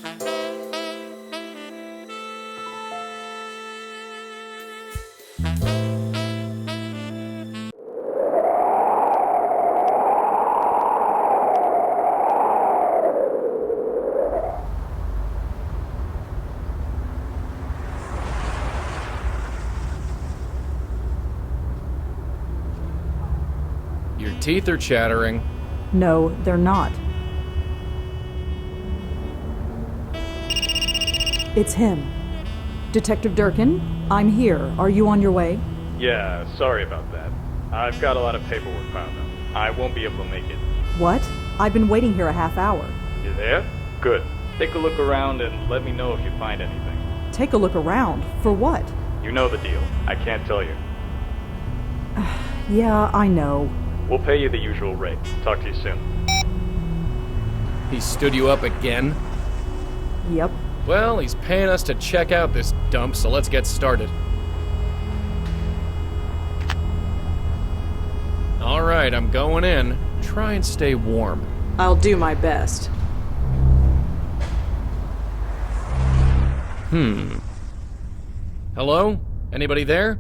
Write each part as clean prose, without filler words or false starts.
Your teeth are chattering. No, they're not. It's him. Detective Durkin, I'm here. Are you on your way? Yeah, sorry about that. I've got a lot of paperwork piled up. I won't be able to make it. What? I've been waiting here a half hour. You there? Good. Take a look around and let me know if you find anything. Take a look around? For what? You know the deal. I can't tell you. Yeah, I know. We'll pay you the usual rate. Talk to you soon. He stood you up again? Yep. Well, he's paying us to check out this dump, so let's get started. Alright, I'm going in. Try and stay warm. I'll do my best. Hello? Anybody there?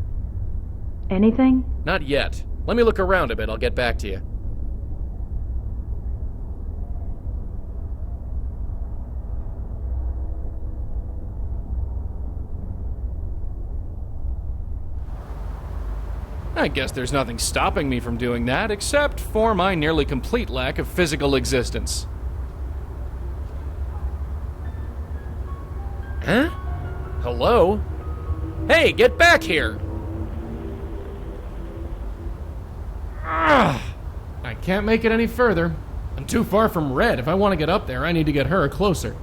Anything? Not yet. Let me look around a bit, I'll get back to you. I guess there's nothing stopping me from doing that, except for my nearly complete lack of physical existence. Huh? Hello? Hey, get back here! I can't make it any further. I'm too far from Red. If I want to get up there, I need to get her closer.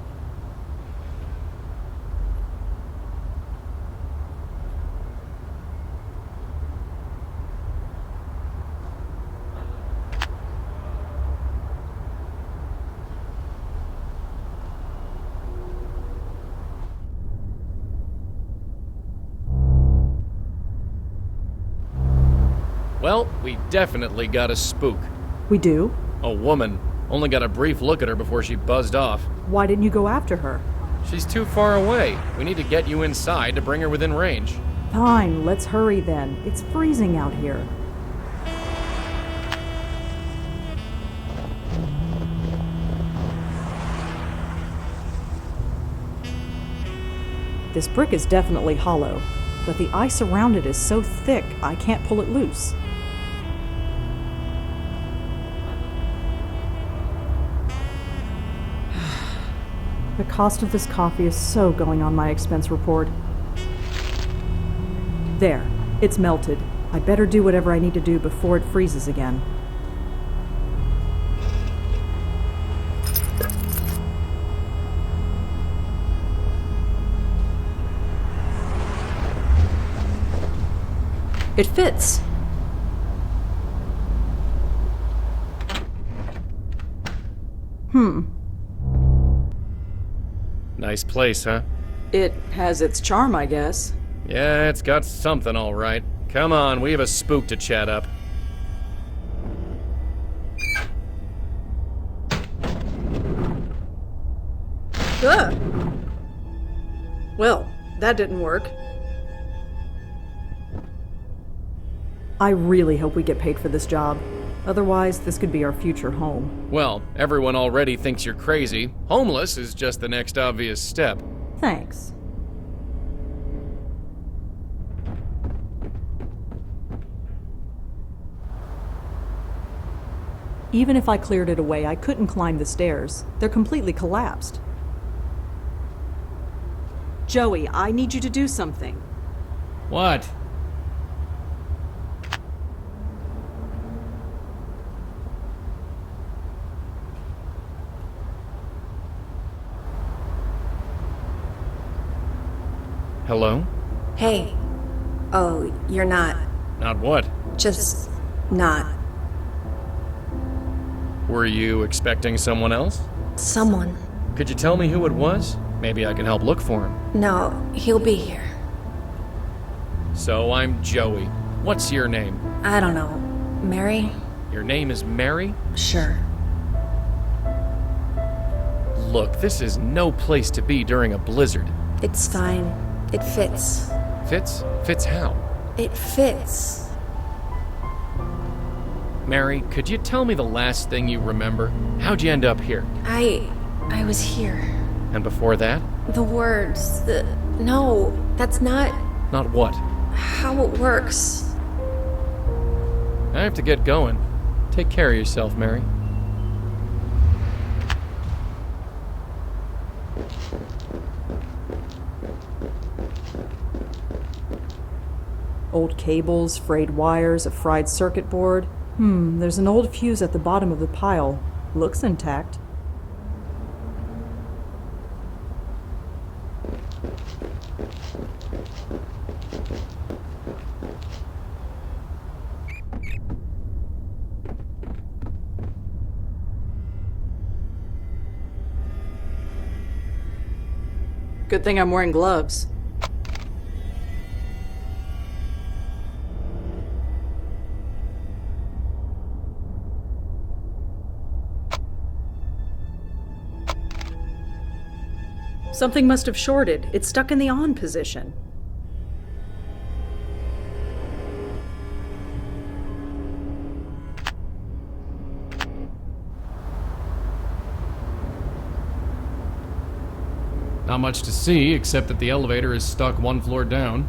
Well, we definitely got a spook. We do? A woman. Only got a brief look at her before she buzzed off. Why didn't you go after her? She's too far away. We need to get you inside to bring her within range. Fine, let's hurry then. It's freezing out here. This brick is definitely hollow, but the ice around it is so thick I can't pull it loose. The cost of this coffee is so going on my expense report. There, it's melted. I better do whatever I need to do before it freezes again. It fits. Nice place, huh? It has its charm, I guess. Yeah, it's got something all right. Come on, we have a spook to chat up. Ugh! Well, that didn't work. I really hope we get paid for this job. Otherwise, this could be our future home. Well, everyone already thinks you're crazy. Homeless is just the next obvious step. Thanks. Even if I cleared it away, I couldn't climb the stairs. They're completely collapsed. Joey, I need you to do something. What? Hello? Hey. Oh, you're not. Not what? Just not. Were you expecting someone else? Someone. Could you tell me who it was? Maybe I can help look for him. No, he'll be here. So I'm Joey. What's your name? I don't know. Mary? Your name is Mary? Sure. Look, this is no place to be during a blizzard. It's fine. It fits. Fits? Fits how? It fits. Mary, could you tell me the last thing you remember? How'd you end up here? I was here. And before that? The words, no, that's not Not what? how it works. I have to get going. Take care of yourself, Mary. Old cables, frayed wires, a fried circuit board. There's an old fuse at the bottom of the pile. Looks intact. Good thing I'm wearing gloves. Something must have shorted. It's stuck in the on position. Not much to see, except that the elevator is stuck one floor down.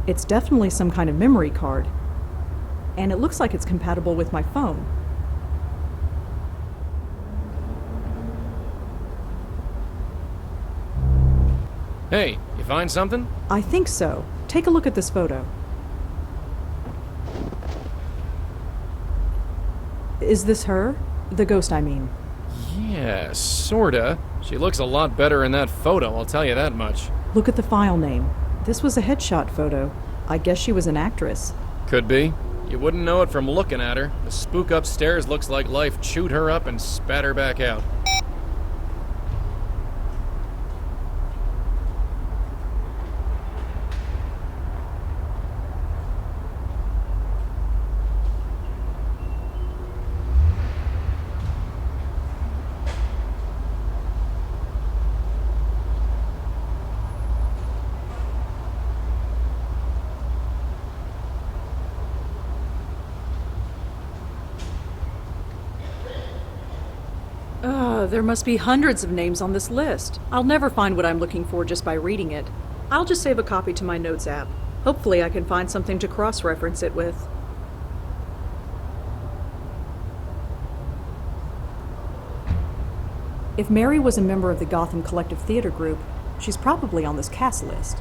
It's definitely some kind of memory card. And it looks like it's compatible with my phone. Hey, you find something? I think so. Take a look at this photo. Is this her? The ghost, I mean. Yeah, sorta. She looks a lot better in that photo, I'll tell you that much. Look at the file name. This was a headshot photo. I guess she was an actress. Could be. You wouldn't know it from looking at her. The spook upstairs looks like life chewed her up and spat her back out. There must be hundreds of names on this list. I'll never find what I'm looking for just by reading it. I'll just save a copy to my notes app. Hopefully I can find something to cross-reference it with. If Mary was a member of the Gotham Collective Theater Group, she's probably on this cast list.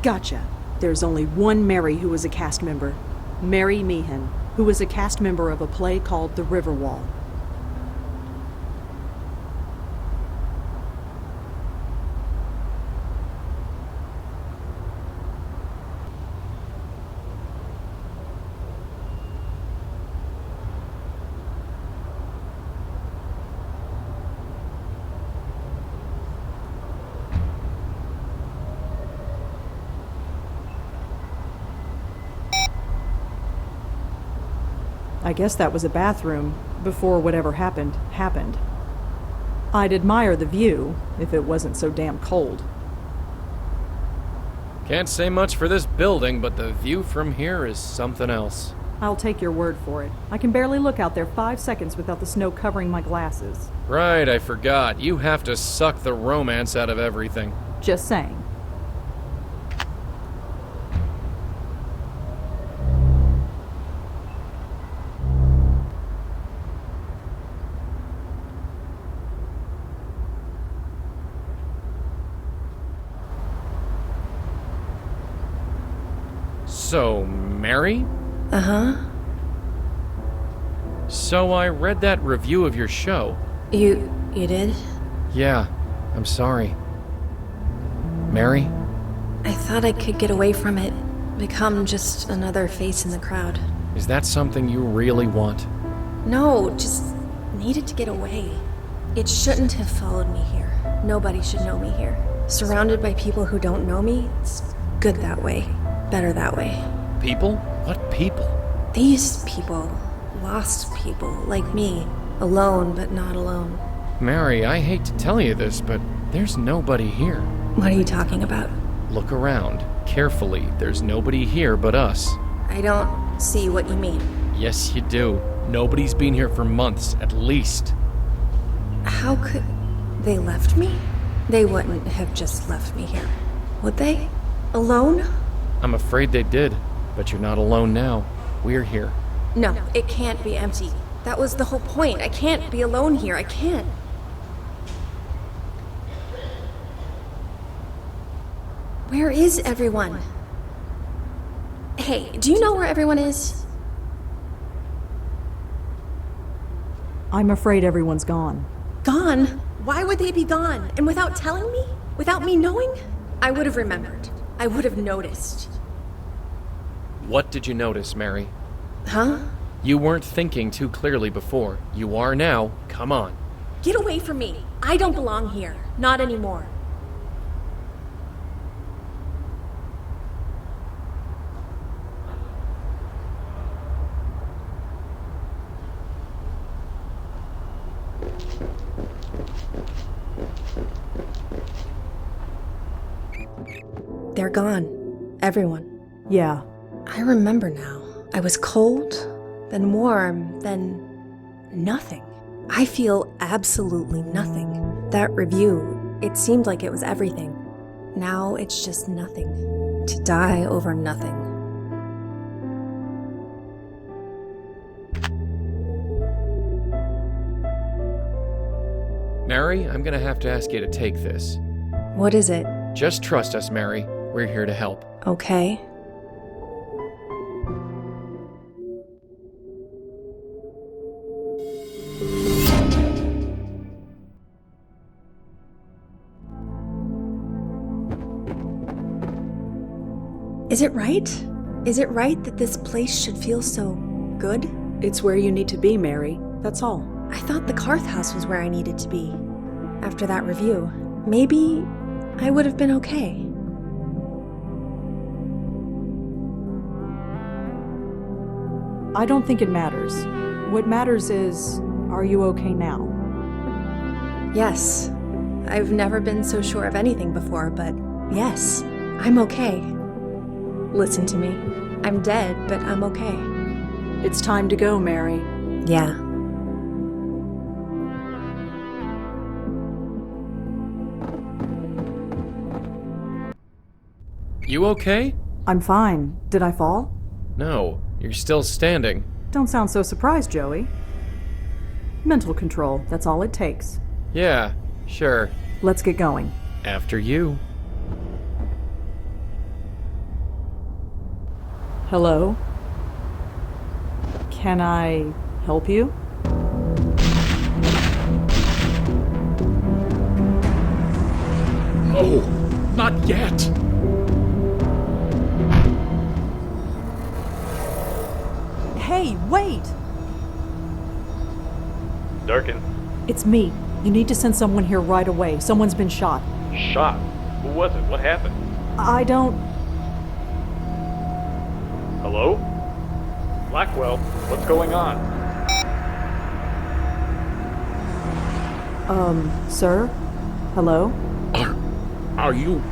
Gotcha. There's only one Mary who was a cast member. Mary Meehan, who was a cast member of a play called The Riverwall. I guess that was a bathroom, before whatever happened. I'd admire the view, if it wasn't so damn cold. Can't say much for this building, but the view from here is something else. I'll take your word for it. I can barely look out there 5 seconds without the snow covering my glasses. Right, I forgot. You have to suck the romance out of everything. Just saying. So, Mary? Uh-huh. So I read that review of your show. You did? Yeah, I'm sorry. Mary? I thought I could get away from it. Become just another face in the crowd. Is that something you really want? No, just needed to get away. It shouldn't have followed me here. Nobody should know me here. Surrounded by people who don't know me, it's good that way. Better that way. People? What people? These people. Lost people, like me. Alone, but not alone. Mary, I hate to tell you this, but there's nobody here. What are you talking about? Look around. Carefully. There's nobody here but us. I don't see what you mean. Yes, you do. Nobody's been here for months, at least. How could... They left me? They wouldn't have just left me here. Would they? Alone? I'm afraid they did, but you're not alone now. We're here. No, it can't be empty. That was the whole point. I can't be alone here. I can't. Where is everyone? Hey, do you know where everyone is? I'm afraid everyone's gone. Gone? Why would they be gone? And without telling me? Without me knowing? I would have remembered. I would have noticed. What did you notice, Mary? Huh? You weren't thinking too clearly before. You are now. Come on. Get away from me. I don't belong here. Not anymore. They're gone. Everyone. Yeah. I remember now. I was cold, then warm, then nothing. I feel absolutely nothing. That review, it seemed like it was everything. Now it's just nothing. To die over nothing. Mary, I'm gonna have to ask you to take this. What is it? Just trust us, Mary. We're here to help. Okay. Is it right? Is it right that this place should feel so good? It's where you need to be, Mary. That's all. I thought the Karth house was where I needed to be. After that review, maybe I would have been okay. I don't think it matters. What matters is, are you okay now? Yes. I've never been so sure of anything before, but yes, I'm okay. Listen to me. I'm dead, but I'm okay. It's time to go, Mary. Yeah. You okay? I'm fine. Did I fall? No, you're still standing. Don't sound so surprised, Joey. Mental control, that's all it takes. Yeah, sure. Let's get going. After you. Hello? Can I help you? Oh, not yet. Hey, wait! Durkin, It's me. You need to send someone here right away. Someone's been shot. shot. Who was it? What happened? I don't... Hello? Blackwell, what's going on? Sir? Hello? Are you?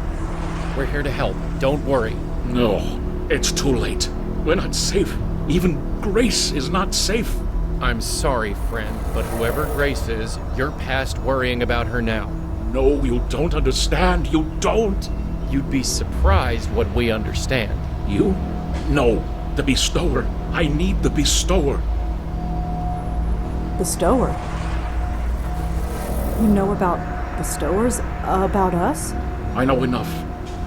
We're here to help. Don't worry. No, it's too late. We're not safe. Even Grace is not safe. I'm sorry, friend, but whoever Grace is, you're past worrying about her now. No, you don't understand. You don't. You'd be surprised what we understand. You? No, the bestower. I need the bestower. Bestower? You know about bestowers? About us? I know enough,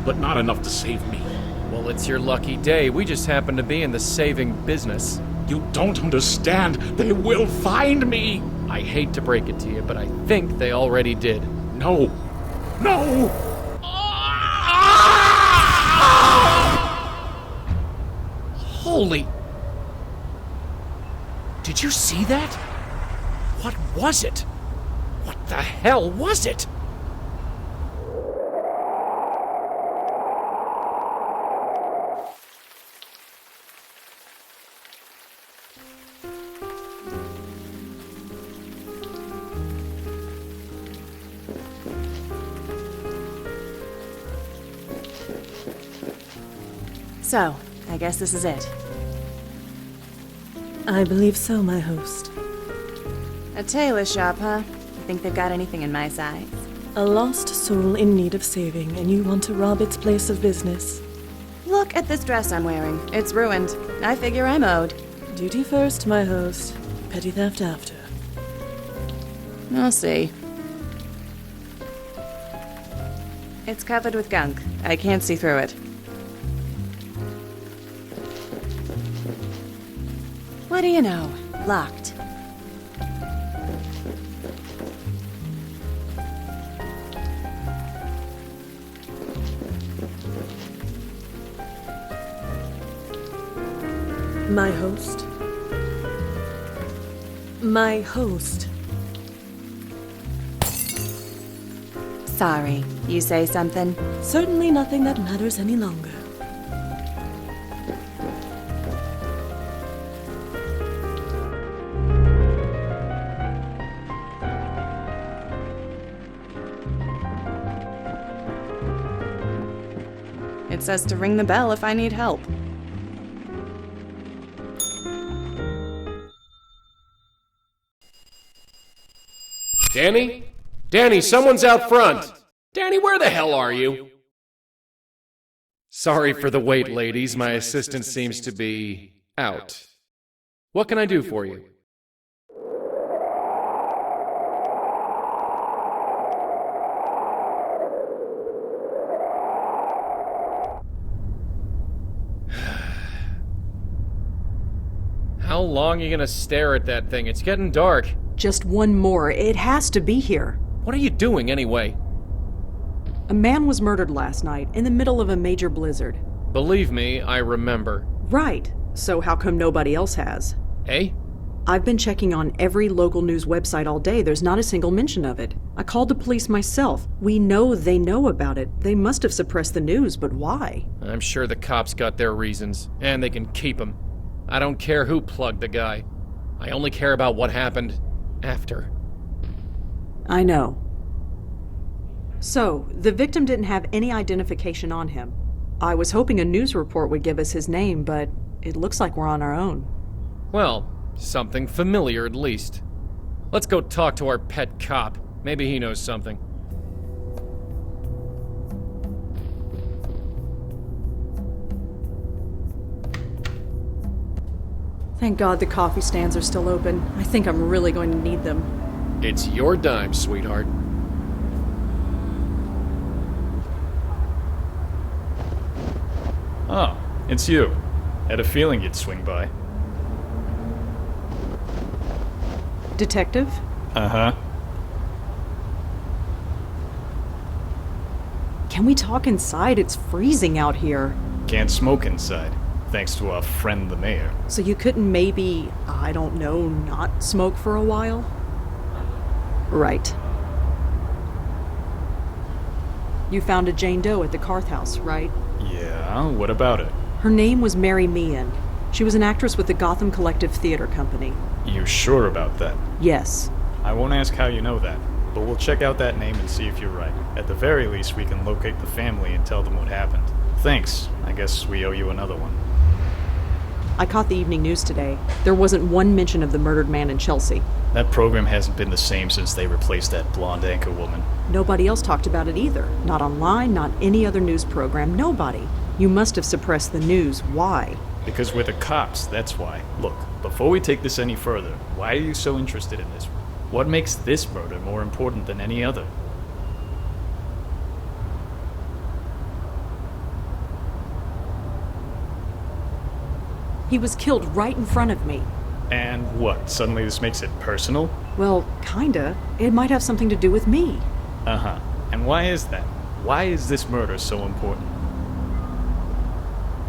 but not enough to save me. Well, Well, it's your lucky day. We just happen to be in the saving business. You don't understand. They will find me. I hate to break it to you, but I think they already did. No. No! Holy... Did you see that? What was it? What the hell was it? So, I guess this is it. I believe so, my host. A tailor shop, huh? You think they've got anything in my size? A lost soul in need of saving, and you want to rob its place of business. Look at this dress I'm wearing. It's ruined. I figure I'm owed. Duty first, my host. Petty theft after. I'll see. It's covered with gunk. I can't see through it. What do you know? Locked. My host. My host. Sorry. You say something? Certainly nothing that matters any longer. It says to ring the bell if I need help. Danny? Danny, someone's out front! Danny, where the hell are you? Sorry for the wait, ladies. My assistant seems to be out. What can I do for you? How long are you gonna stare at that thing? It's getting dark. Just one more. It has to be here. What are you doing anyway? A man was murdered last night in the middle of a major blizzard. Believe me, I remember. Right. So how come nobody else has? Eh? I've been checking on every local news website all day. There's not a single mention of it. I called the police myself. We know they know about it. They must have suppressed the news, but why? I'm sure the cops got their reasons, and they can keep him. I don't care who plugged the guy. I only care about what happened after. I know. So, the victim didn't have any identification on him. I was hoping a news report would give us his name, but it looks like we're on our own. Well, something familiar at least. Let's go talk to our pet cop. Maybe he knows something. Thank God the coffee stands are still open. I think I'm really going to need them. It's your dime, sweetheart. Oh, it's you. Had a feeling you'd swing by. Detective? Uh-huh. Can we talk inside? It's freezing out here. Can't smoke inside, thanks to our friend the mayor. So you couldn't maybe, I don't know, not smoke for a while? Right. You found a Jane Doe at the Carth house, right? Yeah, what about it? Her name was Mary Meehan. She was an actress with the Gotham Collective Theater Company. You sure about that? Yes. I won't ask how you know that, but we'll check out that name and see if you're right. At the very least, we can locate the family and tell them what happened. Thanks. I guess we owe you another one. I caught the evening news today. There wasn't one mention of the murdered man in Chelsea. That program hasn't been the same since they replaced that blonde anchor woman. Nobody else talked about it either. Not online, not any other news program, nobody. You must have suppressed the news. Why? Because we're the cops, that's why. Look, before we take this any further, why are you so interested in this? What makes this murder more important than any other? He was killed right in front of me. And what, suddenly this makes it personal? Well, kinda. It might have something to do with me. Uh-huh. And why is that? Why is this murder so important?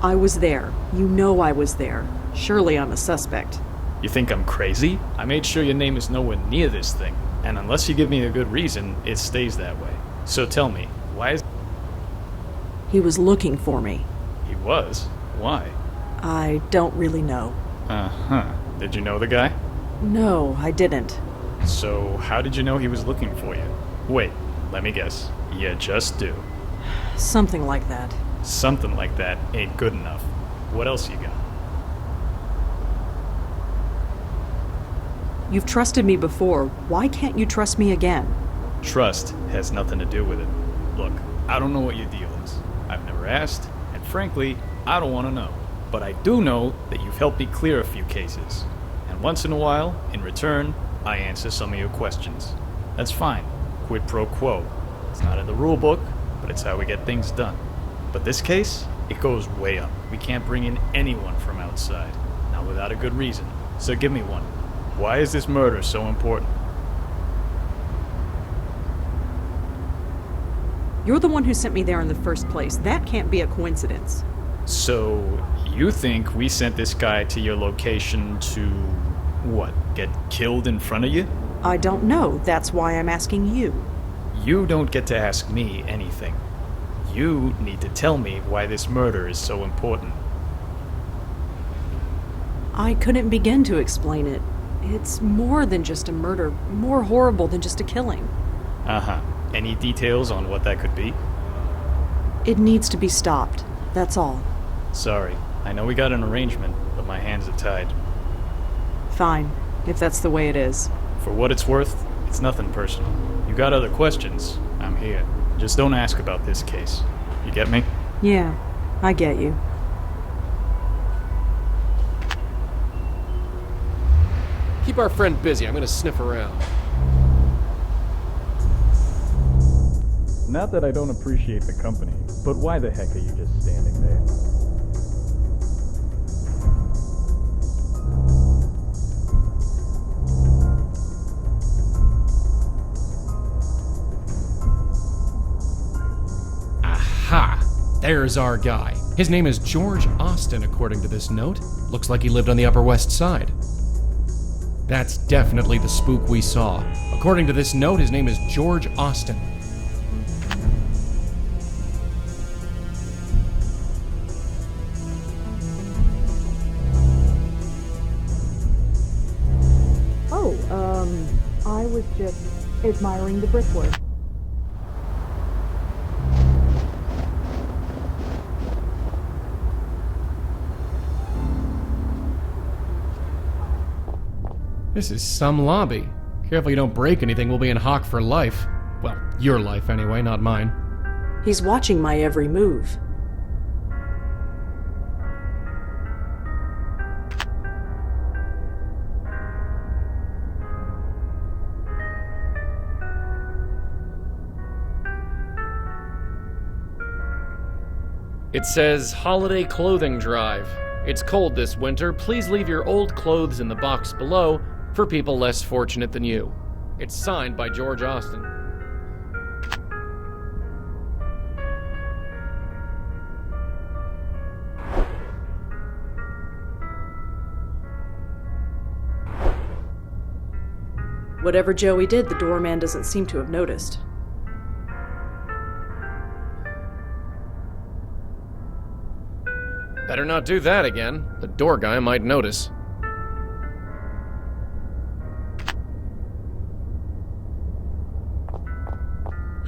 I was there. You know I was there. Surely I'm a suspect. You think I'm crazy? I made sure your name is nowhere near this thing. And unless you give me a good reason, it stays that way. So tell me, why is... He was looking for me. He was? Why? I don't really know. Uh-huh. Did you know the guy? No, I didn't. So how did you know he was looking for you? Wait, let me guess. You just do. Something like that. Something like that ain't good enough. What else you got? You've trusted me before. Why can't you trust me again? Trust has nothing to do with it. Look, I don't know what your deal is. I've never asked, and frankly, I don't want to know. But I do know that you've helped me clear a few cases. And once in a while, in return, I answer some of your questions. That's fine. Quid pro quo. It's not in the rule book, but it's how we get things done. But this case, it goes way up. We can't bring in anyone from outside. Not without a good reason. So give me one. Why is this murder so important? You're the one who sent me there in the first place. That can't be a coincidence. So, you think we sent this guy to your location to, what, get killed in front of you? I don't know. That's why I'm asking you. You don't get to ask me anything. You need to tell me why this murder is so important. I couldn't begin to explain it. It's more than just a murder, more horrible than just a killing. Uh-huh. Any details on what that could be? It needs to be stopped. That's all. Sorry. I know we got an arrangement, but my hands are tied. Fine, if that's the way it is. For what it's worth, it's nothing personal. You got other questions, I'm here. Just don't ask about this case. You get me? Yeah, I get you. Keep our friend busy. I'm gonna sniff around. Not that I don't appreciate the company, but why the heck are you just standing there? Aha! There's our guy. His name is George Austin, according to this note. Looks like he lived on the Upper West Side. That's definitely the spook we saw. According to this note, his name is George Austin. I was just admiring the brickwork. This is some lobby. Careful you don't break anything, we'll be in hock for life. Well, your life anyway, not mine. He's watching my every move. It says Holiday Clothing Drive. It's cold this winter. Please leave your old clothes in the box below for people less fortunate than you. It's signed by George Austin. Whatever Joey did, the doorman doesn't seem to have noticed. Better not do that again. The door guy might notice.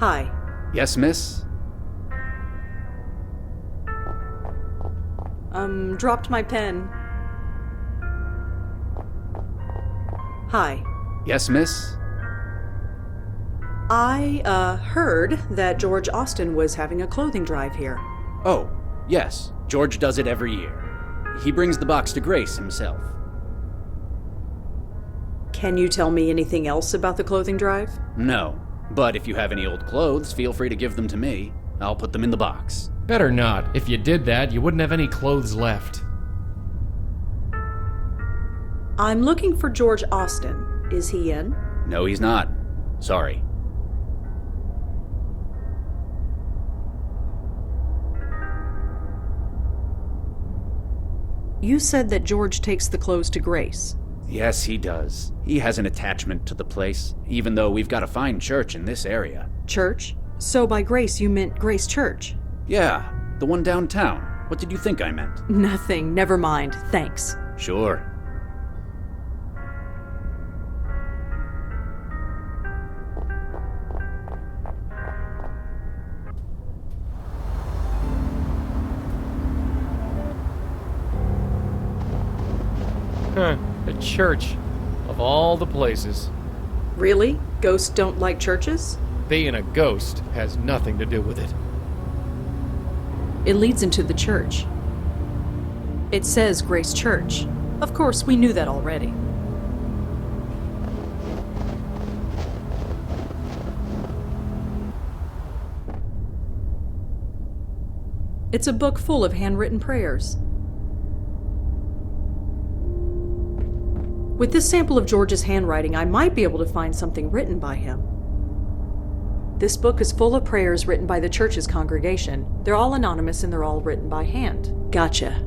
Hi. Yes, miss? Dropped my pen. Hi. Yes, miss? I, heard that George Austin was having a clothing drive here. Oh, yes. George does it every year. He brings the box to Grace himself. Can you tell me anything else about the clothing drive? No, but if you have any old clothes, feel free to give them to me. I'll put them in the box. Better not. If you did that, you wouldn't have any clothes left. I'm looking for George Austin. Is he in? No, he's not. Sorry. You said that George takes the clothes to Grace. Yes, he does. He has an attachment to the place, even though we've got a fine church in this area. Church? So by Grace you meant Grace Church? Yeah, the one downtown. What did you think I meant? Nothing. Never mind. Thanks. Sure. Huh, a church. Of all the places. Really? Ghosts don't like churches? Being a ghost has nothing to do with it. It leads into the church. It says Grace Church. Of course, we knew that already. It's a book full of handwritten prayers. With this sample of George's handwriting, I might be able to find something written by him. This book is full of prayers written by the church's congregation. They're all anonymous and they're all written by hand. Gotcha.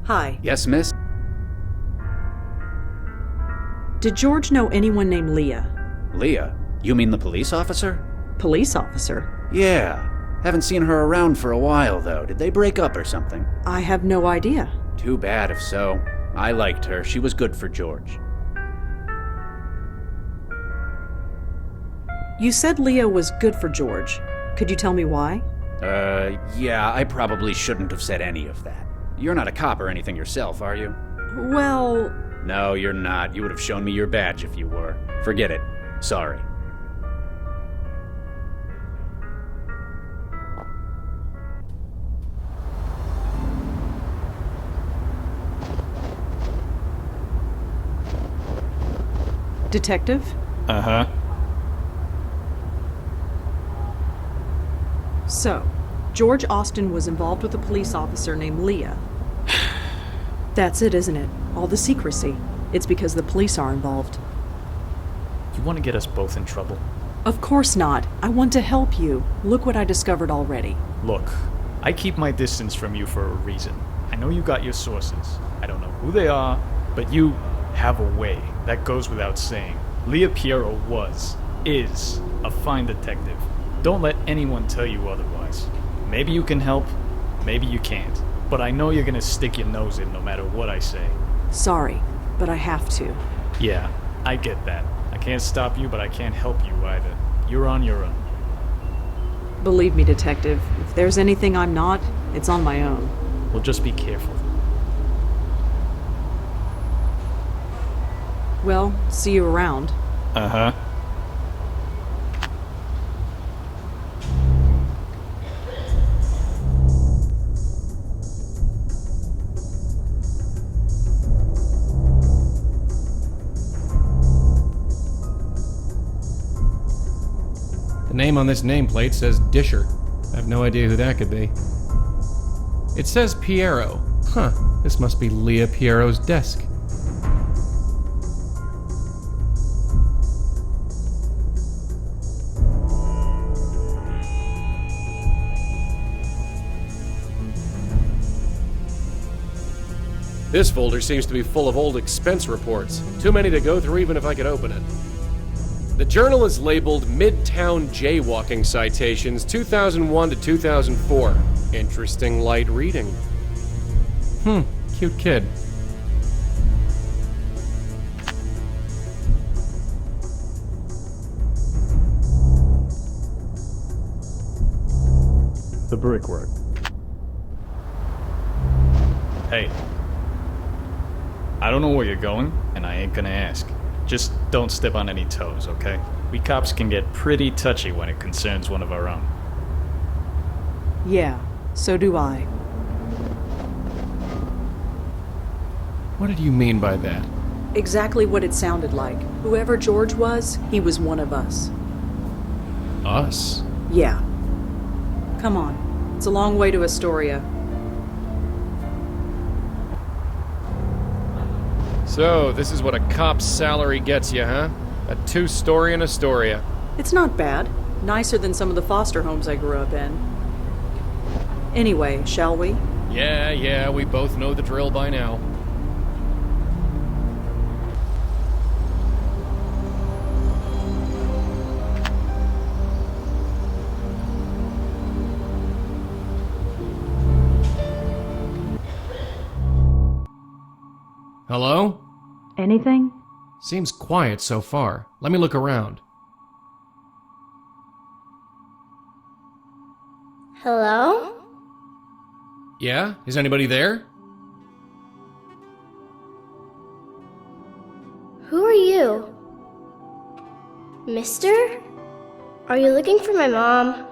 Hi. Yes, miss? Did George know anyone named Leah? Leah? You mean the police officer? Police officer? Yeah. Haven't seen her around for a while, though. Did they break up or something? I have no idea. Too bad if so. I liked her. She was good for George. You said Leah was good for George. Could you tell me why? Yeah, I probably shouldn't have said any of that. You're not a cop or anything yourself, are you? Well... No, you're not. You would have shown me your badge if you were. Forget it. Sorry. Detective? Uh-huh. So, George Austin was involved with a police officer named Leah. That's it, isn't it? All the secrecy. It's because the police are involved. You want to get us both in trouble? Of course not. I want to help you. Look what I discovered already. Look, I keep my distance from you for a reason. I know you got your sources. I don't know who they are, but you have a way. That goes without saying. Leah Piero is a fine detective. Don't let anyone tell you otherwise. Maybe you can help, maybe you can't. But I know you're gonna stick your nose in no matter what I say. Sorry, but I have to. Yeah, I get that. I can't stop you, but I can't help you either. You're on your own. Believe me, Detective, if there's anything I'm not, it's on my own. Well, just be careful. Well, see you around. Uh-huh. The name on this nameplate says Disher. I have no idea who that could be. It says Piero. Huh, this must be Leah Piero's desk. This folder seems to be full of old expense reports. Too many to go through even if I could open it. The journal is labeled Midtown Jaywalking Citations 2001 to 2004. Interesting light reading. Cute kid. The brickwork. Hey. I don't know where you're going, and I ain't gonna ask. Just don't step on any toes, okay? We cops can get pretty touchy when it concerns one of our own. Yeah, so do I. What did you mean by that? Exactly what it sounded like. Whoever George was, he was one of us. Us? Yeah. Come on. It's a long way to Astoria. So, this is what a cop's salary gets you, huh? A 2-story in Astoria. It's not bad. Nicer than some of the foster homes I grew up in. Anyway, shall we? Yeah, we both know the drill by now. Hello? Anything? Seems quiet so far. Let me look around. Hello? Yeah? Is anybody there? Who are you? Mister? Are you looking for my mom?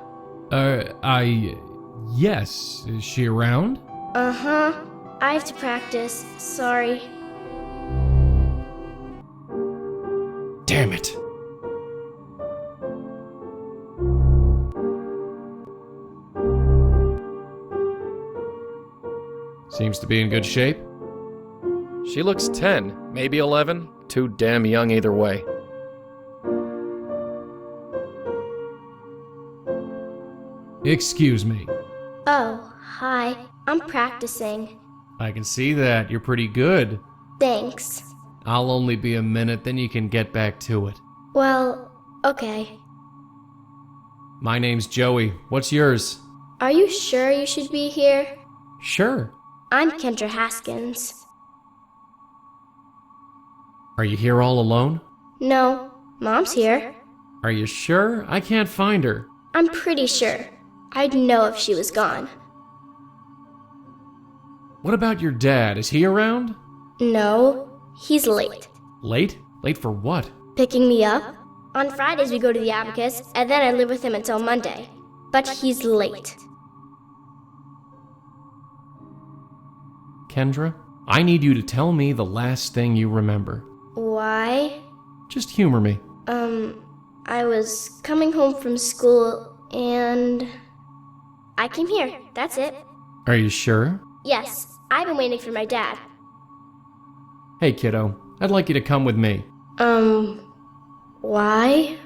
Yes. Is she around? Uh-huh. I have to practice. Sorry. Damn it. Seems to be in good shape. She looks 10, maybe 11. Too damn young either way. Excuse me. Oh, hi. I'm practicing. I can see that. You're pretty good. Thanks. I'll only be a minute, then you can get back to it. Well, okay. My name's Joey. What's yours? Are you sure you should be here? Sure. I'm Kendra Haskins. Are you here all alone? No, Mom's here. Are you sure? I can't find her. I'm pretty sure. I'd know if she was gone. What about your dad? Is he around? No, he's late. Late? Late for what? Picking me up? On Fridays we go to the Abacus, and then I live with him until Monday. But he's late. Kendra, I need you to tell me the last thing you remember. Why? Just humor me. I was coming home from school, and I came here. That's it. Are you sure? Yes, I've been waiting for my dad. Hey, kiddo, I'd like you to come with me. Why?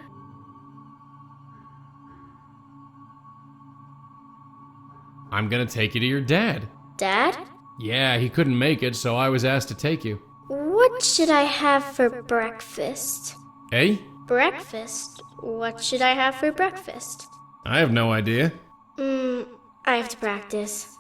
I'm gonna take you to your dad. Dad? Yeah, he couldn't make it, so I was asked to take you. What should I have for breakfast? Eh? Breakfast? What should I have for breakfast? I have no idea. I have to practice.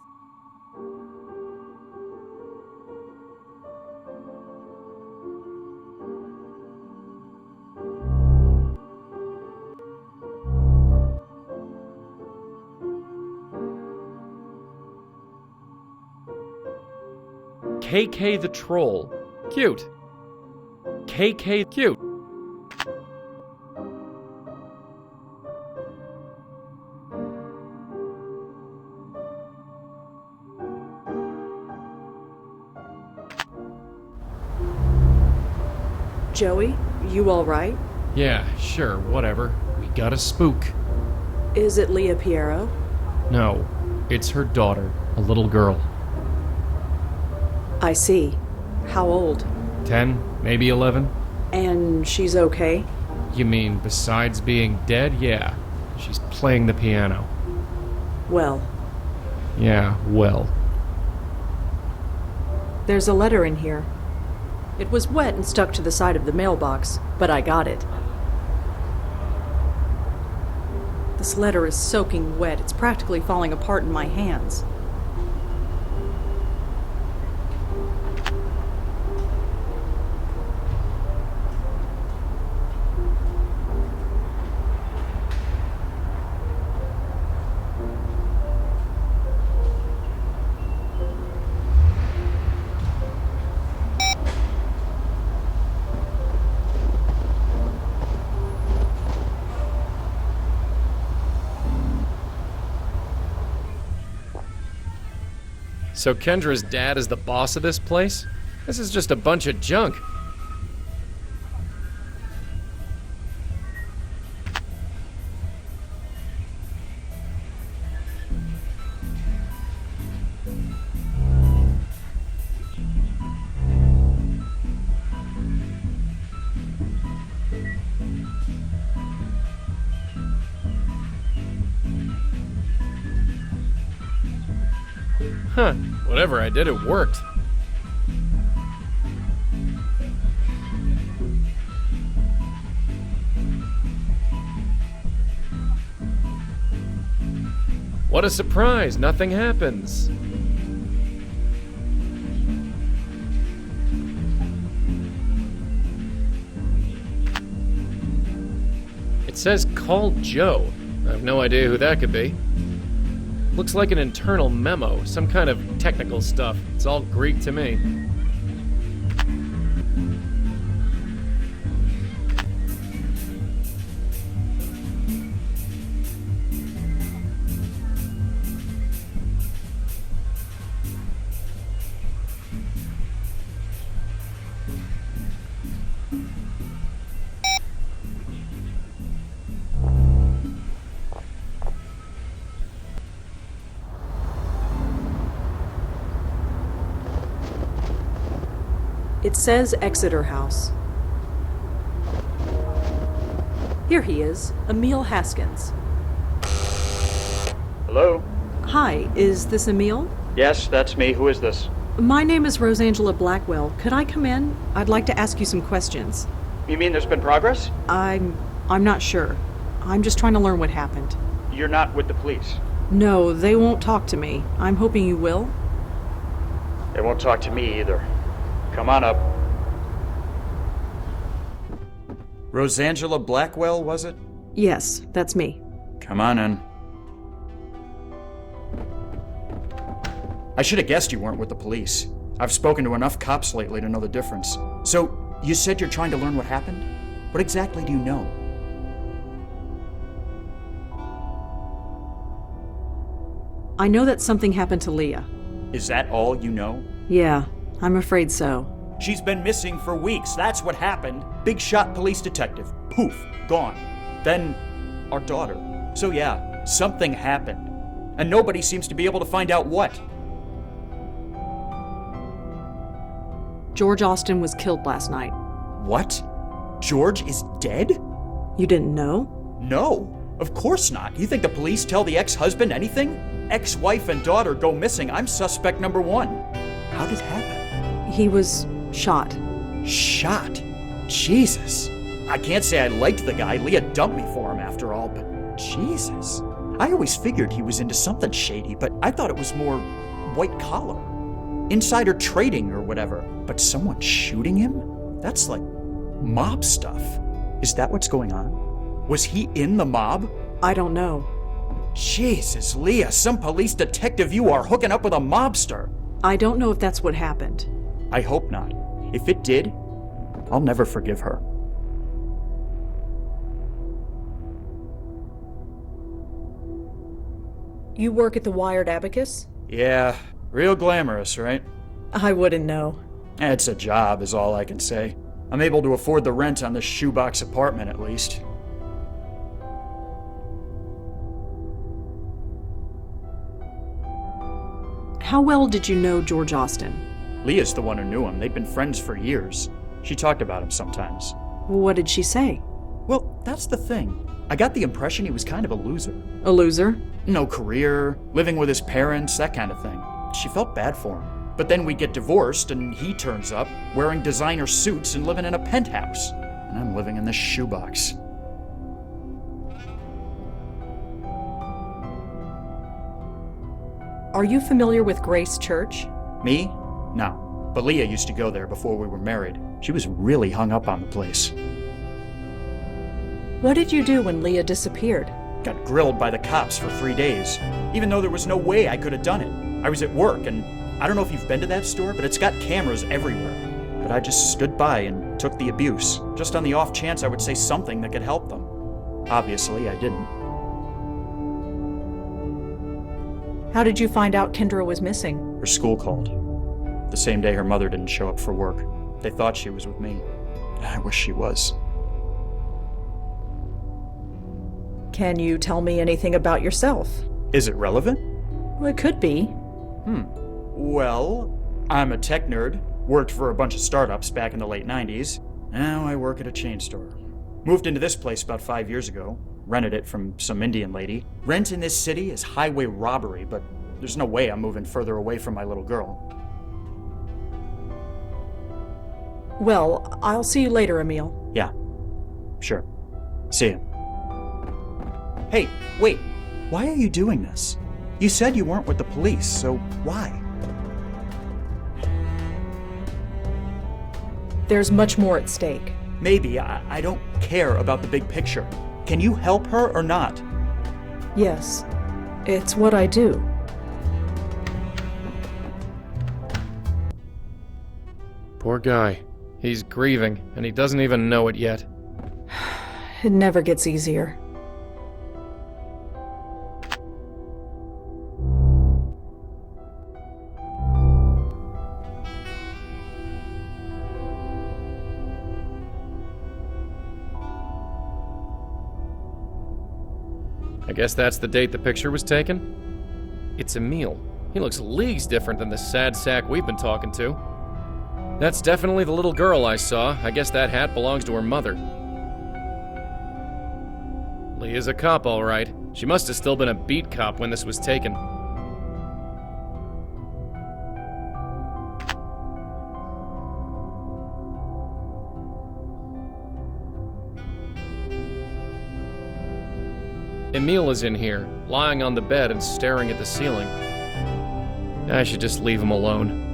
KK the Troll. Cute. KK cute. Joey, you all right? Yeah, sure, whatever. We got a spook. Is it Leah Piero? No, it's her daughter, a little girl. I see. How old? 10, maybe 11? And she's okay? You mean besides being dead? Yeah. She's playing the piano. Well, Yeah, well. there's a letter in here. It was wet and stuck to the side of the mailbox, but I got it. This letter is soaking wet. It's practically falling apart in my hands. So Kendra's dad is the boss of this place? This is just a bunch of junk. Huh, whatever I did, it worked. What a surprise, nothing happens. It says call Joe. I have no idea who that could be. Looks like an internal memo, some kind of technical stuff. It's all Greek to me. It says Exeter House. Here he is, Emil Haskins. Hello? Hi, is this Emil? Yes, that's me. Who is this? My name is Rosangela Blackwell. Could I come in? I'd like to ask you some questions. You mean there's been progress? I'm not sure. I'm just trying to learn what happened. You're not with the police. No, they won't talk to me. I'm hoping you will. They won't talk to me either. Come on up. Rosangela Blackwell, was it? Yes, that's me. Come on in. I should have guessed you weren't with the police. I've spoken to enough cops lately to know the difference. So, you said you're trying to learn what happened? What exactly do you know? I know that something happened to Leah. Is that all you know? Yeah, I'm afraid so. She's been missing for weeks, that's what happened. Big shot police detective. Poof, gone. Then, our daughter. So yeah, something happened. And nobody seems to be able to find out what. George Austin was killed last night. What? George is dead? You didn't know? No, of course not. You think the police tell the ex-husband anything? Ex-wife and daughter go missing. I'm suspect number one. How did it happen? He was shot. Shot? Jesus. I can't say I liked the guy. Leah dumped me for him after all, but Jesus. I always figured he was into something shady, but I thought it was more white collar. Insider trading or whatever. But someone shooting him? That's like mob stuff. Is that what's going on? Was he in the mob? I don't know. Jesus, Leah, some police detective you are hooking up with a mobster. I don't know if that's what happened. I hope not. If it did, I'll never forgive her. You work at the Wired Abacus? Yeah, real glamorous, right? I wouldn't know. It's a job, is all I can say. I'm able to afford the rent on this shoebox apartment, at least. How well did you know George Austin? Leah's the one who knew him. They'd been friends for years. She talked about him sometimes. What did she say? Well, that's the thing. I got the impression he was kind of a loser. A loser? No career, living with his parents, that kind of thing. She felt bad for him. But then we get divorced and he turns up, wearing designer suits and living in a penthouse. And I'm living in this shoebox. Are you familiar with Grace Church? Me? No. But Leah used to go there before we were married. She was really hung up on the place. What did you do when Leah disappeared? Got grilled by the cops for 3 days, even though there was no way I could have done it. I was at work, and I don't know if you've been to that store, but it's got cameras everywhere. But I just stood by and took the abuse, just on the off chance I would say something that could help them. Obviously, I didn't. How did you find out Kendra was missing? Her school called. the same day her mother didn't show up for work. They thought she was with me. I wish she was. Can you tell me anything about yourself? Is it relevant? Well, it could be. Well, I'm a tech nerd. Worked for a bunch of startups back in the late 90s. Now I work at a chain store. Moved into this place about 5 years ago. Rented it from some Indian lady. Rent in this city is highway robbery, but there's no way I'm moving further away from my little girl. Well, I'll see you later, Emil. Yeah, sure. See ya. Hey, wait. Why are you doing this? You said you weren't with the police, so why? There's much more at stake. Maybe. I don't care about the big picture. Can you help her or not? Yes, it's what I do. Poor guy. He's grieving, and he doesn't even know it yet. It never gets easier. I guess that's the date the picture was taken? It's Emil. He looks leagues different than the sad sack we've been talking to. That's definitely the little girl I saw. I guess that hat belongs to her mother. Leah's a cop, all right. She must have still been a beat cop when this was taken. Emil is in here, lying on the bed and staring at the ceiling. I should just leave him alone.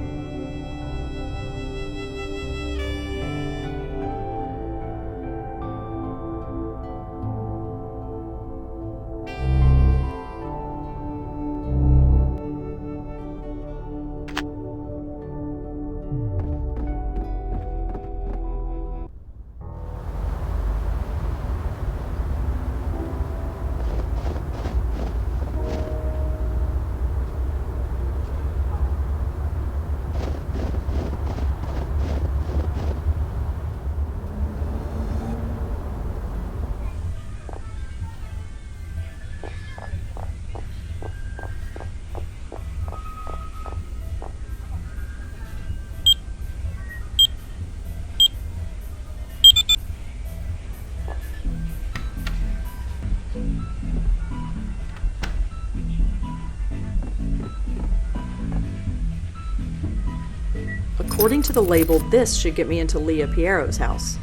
According to the label, this should get me into Leah Piero's house.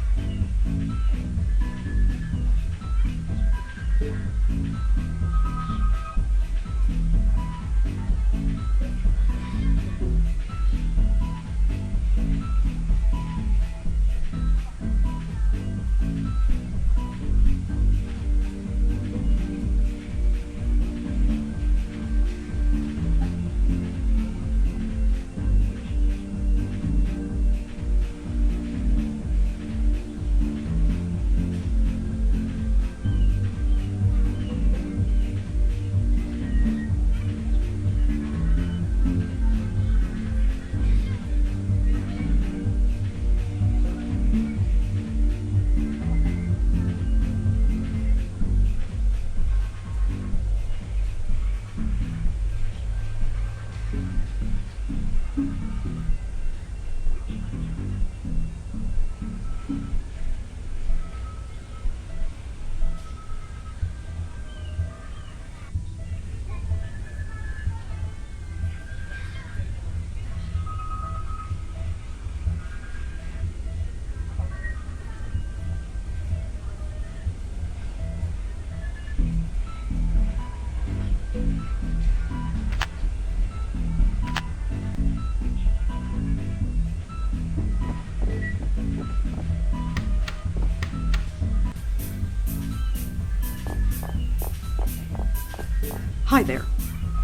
Hi there.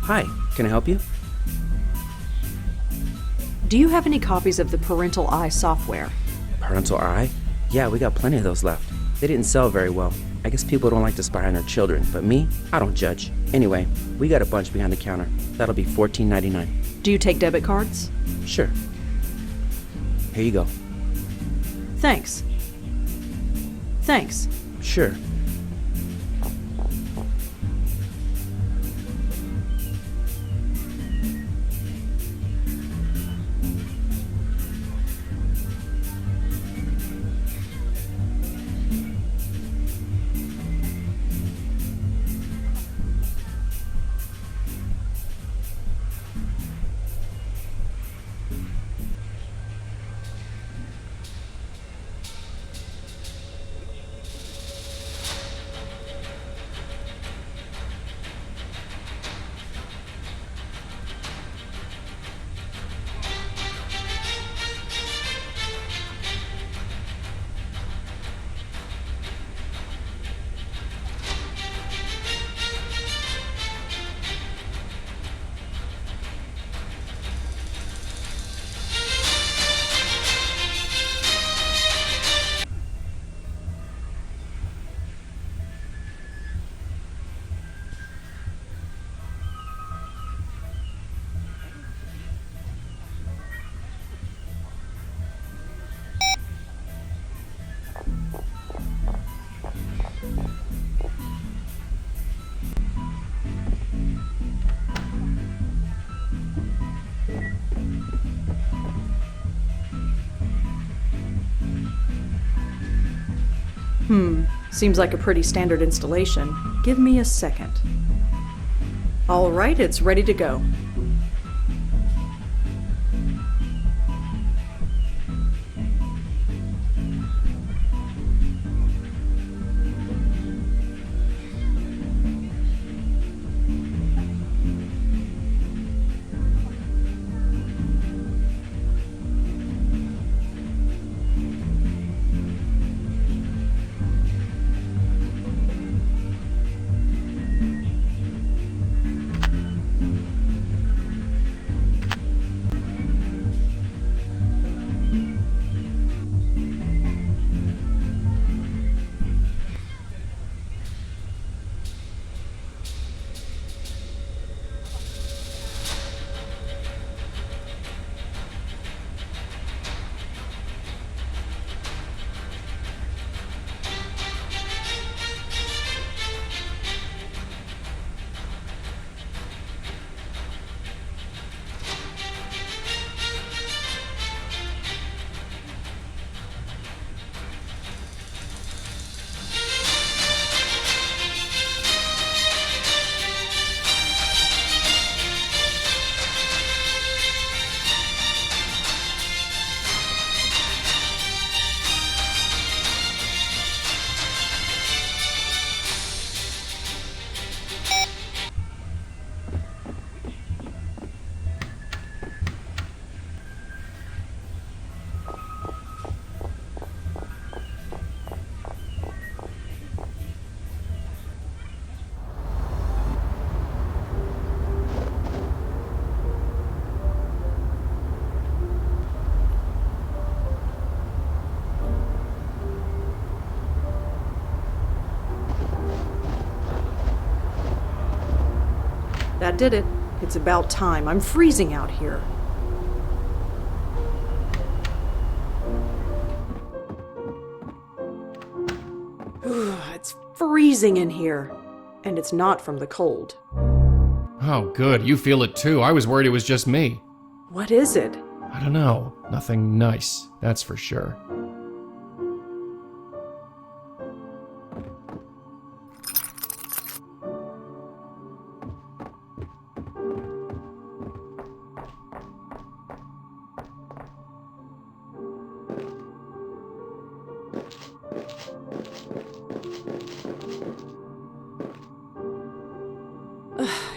Hi, can I help you? Do you have any copies of the Parental Eye software? Parental Eye? Yeah, we got plenty of those left. They didn't sell very well. I guess people don't like to spy on their children, but me, I don't judge. Anyway, we got a bunch behind the counter. That'll be $14.99. Do you take debit cards? Sure. Here you go. Thanks. Thanks. Sure. Seems like a pretty standard installation. Give me a second. All right, it's ready to go. That did it. It's about time. I'm freezing out here. It's freezing in here. And it's not from the cold. Oh, good. You feel it too. I was worried it was just me. What is it? I don't know. Nothing nice, that's for sure.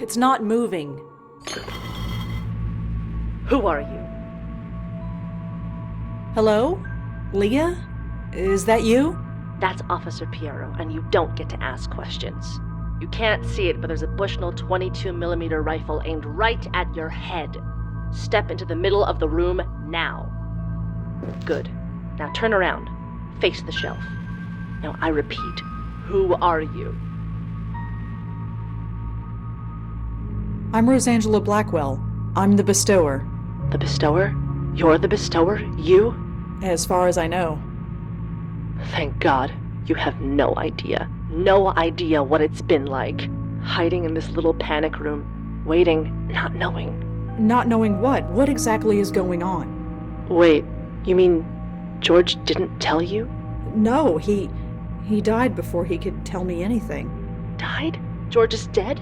It's not moving. Who are you? Hello? Leah? Is that you? That's Officer Piero, and you don't get to ask questions. You can't see it, but there's a Bushnell 22mm rifle aimed right at your head. Step into the middle of the room now. Good. Now turn around. Face the shelf. Now I repeat, who are you? I'm Rosangela Blackwell. I'm the bestower. The bestower? You're the bestower? You? As far as I know. Thank God. You have no idea. No idea what it's been like. Hiding in this little panic room. Waiting, not knowing. Not knowing what? What exactly is going on? Wait, you mean George didn't tell you? No, he died before he could tell me anything. Died? George is dead?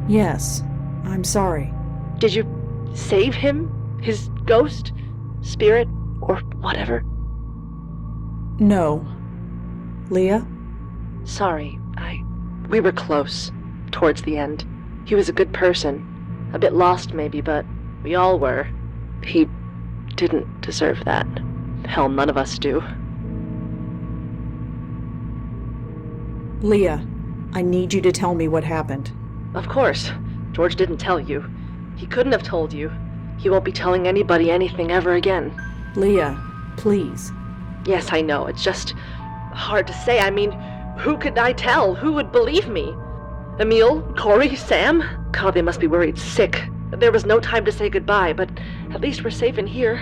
Yes. I'm sorry. Did you save him? His ghost? Spirit? Or whatever? No. Leah? Sorry, we were close. Towards the end. He was a good person. A bit lost maybe, but we all were. He didn't deserve that. Hell, none of us do. Leah, I need you to tell me what happened. Of course. George didn't tell you. He couldn't have told you. He won't be telling anybody anything ever again. Leah, please. Yes, I know. It's just hard to say. I mean, who could I tell? Who would believe me? Emil? Corey? Sam? God, they must be worried sick. There was no time to say goodbye, but at least we're safe in here.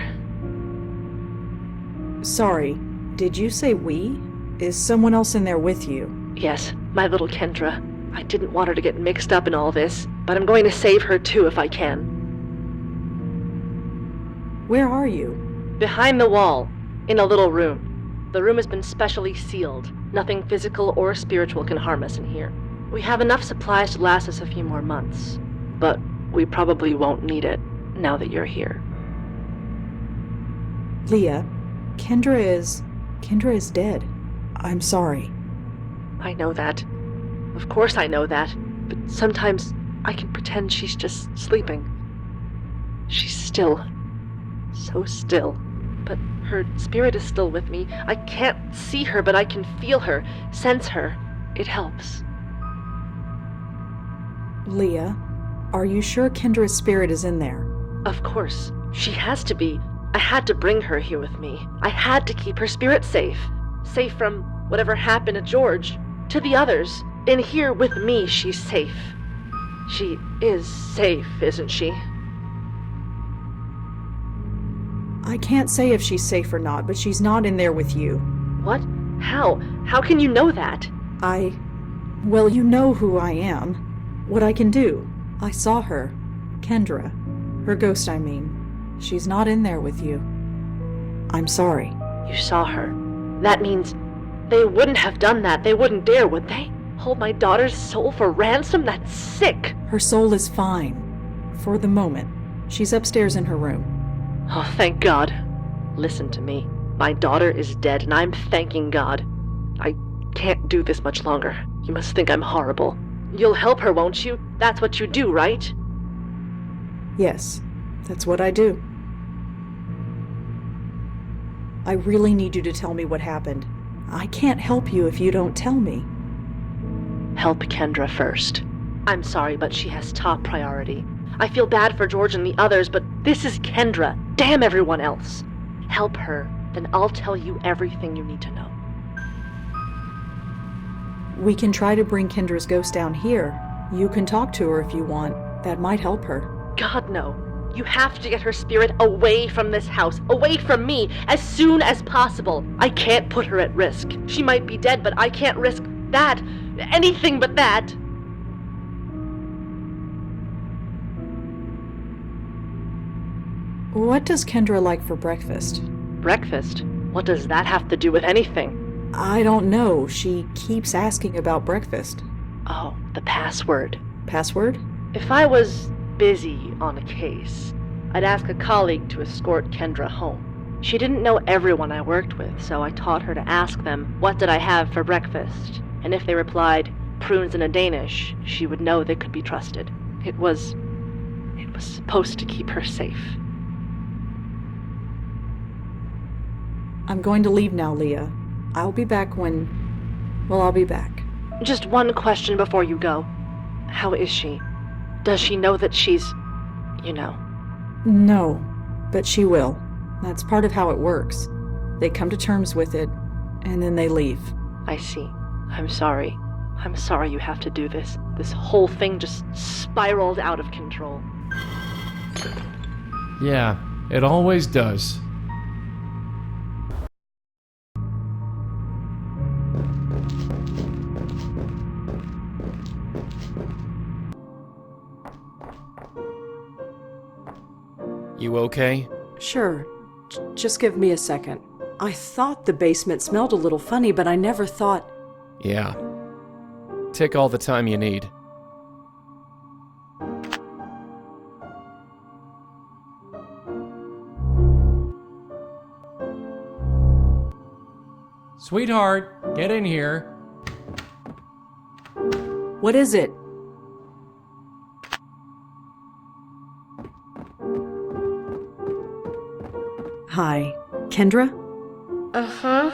Sorry, did you say we? Is someone else in there with you? Yes, my little Kendra. I didn't want her to get mixed up in all this, but I'm going to save her too if I can. Where are you? Behind the wall, in a little room. The room has been specially sealed. Nothing physical or spiritual can harm us in here. We have enough supplies to last us a few more months, but we probably won't need it now that you're here. Leah, Kendra is dead. I'm sorry. I know that. Of course I know that, but sometimes I can pretend she's just sleeping. She's still. So still. But her spirit is still with me. I can't see her, but I can feel her, sense her. It helps. Leah, are you sure Kendra's spirit is in there? Of course. She has to be. I had to bring her here with me. I had to keep her spirit safe. Safe from whatever happened to George. To the others. In here with me, she's safe. She is safe, isn't she? I can't say if she's safe or not, but she's not in there with you. What? How? How can you know that? Well, you know who I am. What I can do. I saw her. Kendra. Her ghost, I mean. She's not in there with you. I'm sorry. You saw her. That means they wouldn't have done that. They wouldn't dare, would they? Hold my daughter's soul for ransom? That's sick. Her soul is fine. For the moment. She's upstairs in her room. Oh, thank God. Listen to me. My daughter is dead, and I'm thanking God. I can't do this much longer. You must think I'm horrible. You'll help her, won't you? That's what you do, right? Yes, that's what I do. I really need you to tell me what happened. I can't help you if you don't tell me. Help Kendra first. I'm sorry, but she has top priority. I feel bad for George and the others, but this is Kendra. Damn everyone else. Help her, then I'll tell you everything you need to know. We can try to bring Kendra's ghost down here. You can talk to her if you want. That might help her. God, no. You have to get her spirit away from this house, away from me, as soon as possible. I can't put her at risk. She might be dead, but I can't risk that. Anything but that. What does Kendra like for breakfast? Breakfast? What does that have to do with anything? I don't know. She keeps asking about breakfast. Oh, the password. Password? If I was busy on a case, I'd ask a colleague to escort Kendra home. She didn't know everyone I worked with, so I taught her to ask them, what did I have for breakfast? And if they replied, prunes and a Danish, she would know they could be trusted. It was supposed to keep her safe. I'm going to leave now, Leah. I'll be back I'll be back. Just one question before you go. How is she? Does she know that she's, No, but she will. That's part of how it works. They come to terms with it, and then they leave. I see. I'm sorry. I'm sorry you have to do this. This whole thing just spiraled out of control. Yeah, it always does. You okay? Sure. Just give me a second. I thought the basement smelled a little funny, but I never thought... Yeah. Take all the time you need. Sweetheart, get in here. What is it? Hi, Kendra? Uh-huh.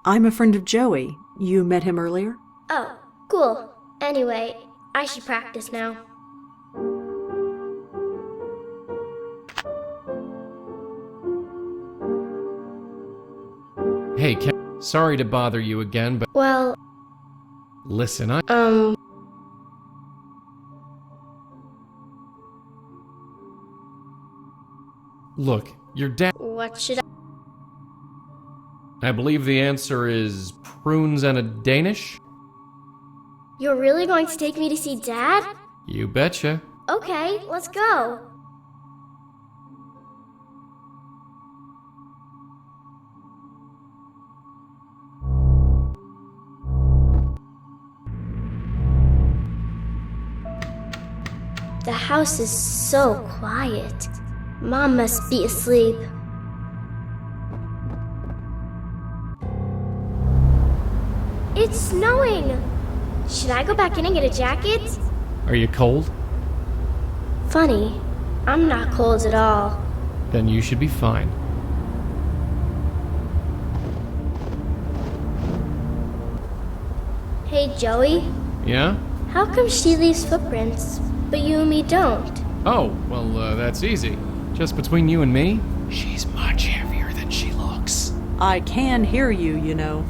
I'm a friend of Joey. You met him earlier? Oh, cool. Anyway, I should practice now. Hey, sorry to bother you again, but... Well... Listen, Look, your dad... What should I believe the answer is prunes and a Danish? You're really going to take me to see Dad? You betcha. Okay, let's go. The house is so quiet. Mom must be asleep. It's snowing! Should I go back in and get a jacket? Are you cold? Funny, I'm not cold at all. Then you should be fine. Hey, Joey. Yeah? How come she leaves footprints, but you and me don't? Oh, well, that's easy. Just between you and me, she's much heavier than she looks. I can hear you, you know.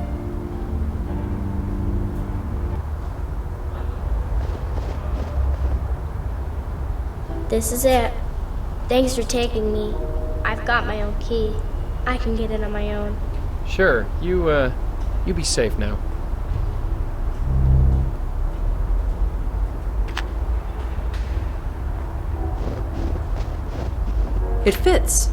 This is it. Thanks for taking me. I've got my own key. I can get in on my own. Sure, you be safe now. It fits.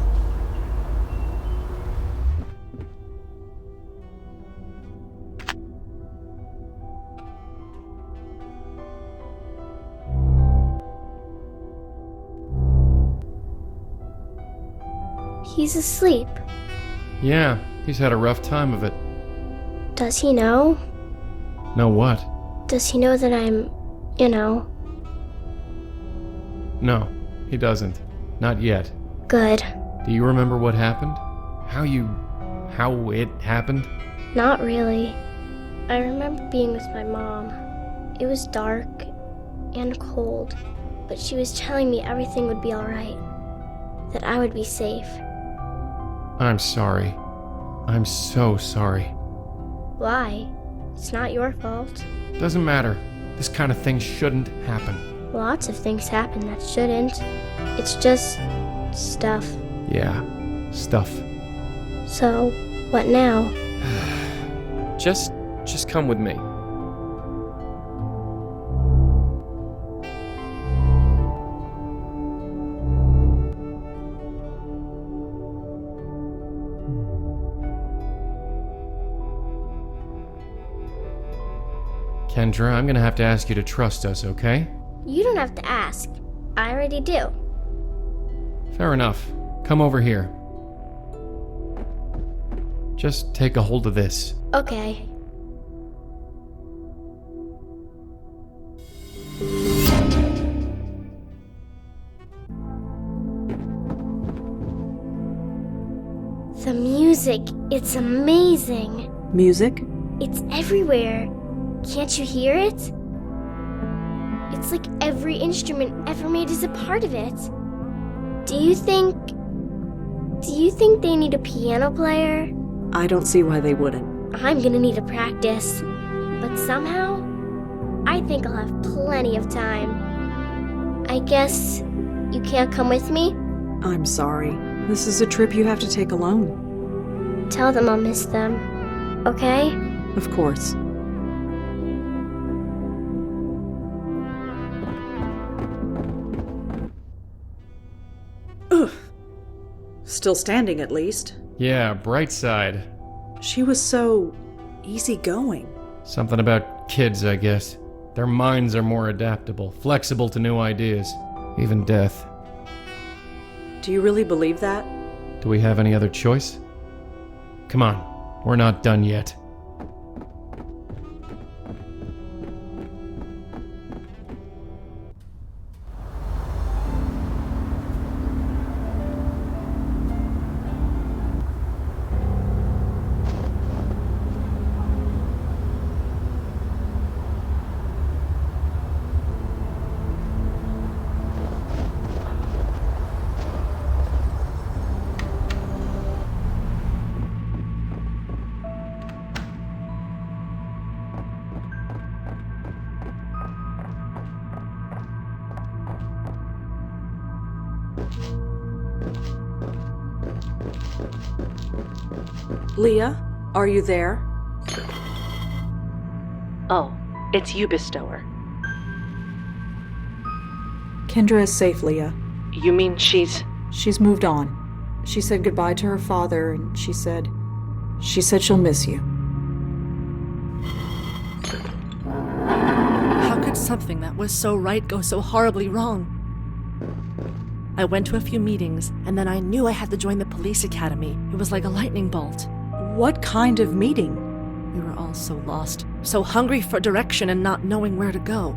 He's asleep. Yeah, he's had a rough time of it. Does he know? Know what? Does he know that I'm, you know? No, he doesn't. Not yet. Good. Do you remember what happened? How it happened? Not really. I remember being with my mom. It was dark and cold, but she was telling me everything would be alright. That I would be safe. I'm sorry. I'm so sorry. Why? It's not your fault. Doesn't matter. This kind of thing shouldn't happen. Lots of things happen that shouldn't. It's just stuff. Yeah, stuff. So, what now? Just come with me. Kendra, I'm gonna have to ask you to trust us, okay? You don't have to ask. I already do. Fair enough. Come over here. Just take a hold of this. Okay. The music, it's amazing. Music? It's everywhere. Can't you hear it? It's like every instrument ever made is a part of it. Do you think they need a piano player? I don't see why they wouldn't. I'm gonna need to practice. But somehow, I think I'll have plenty of time. I guess you can't come with me? I'm sorry. This is a trip you have to take alone. Tell them I'll miss them. Okay? Of course. Ugh. Still standing, at least. Yeah, bright side. She was so easygoing. Something about kids, I guess. Their minds are more adaptable, flexible to new ideas, even death. Do you really believe that? Do we have any other choice? Come on, we're not done yet. Leah, are you there? Oh, it's you, Bestower. Kendra is safe, Leah. You mean she's... She's moved on. She said goodbye to her father, and she said she'll miss you. How could something that was so right go so horribly wrong? I went to a few meetings, and then I knew I had to join the police academy. It was like a lightning bolt. What kind of meeting? We were all so lost, so hungry for direction and not knowing where to go.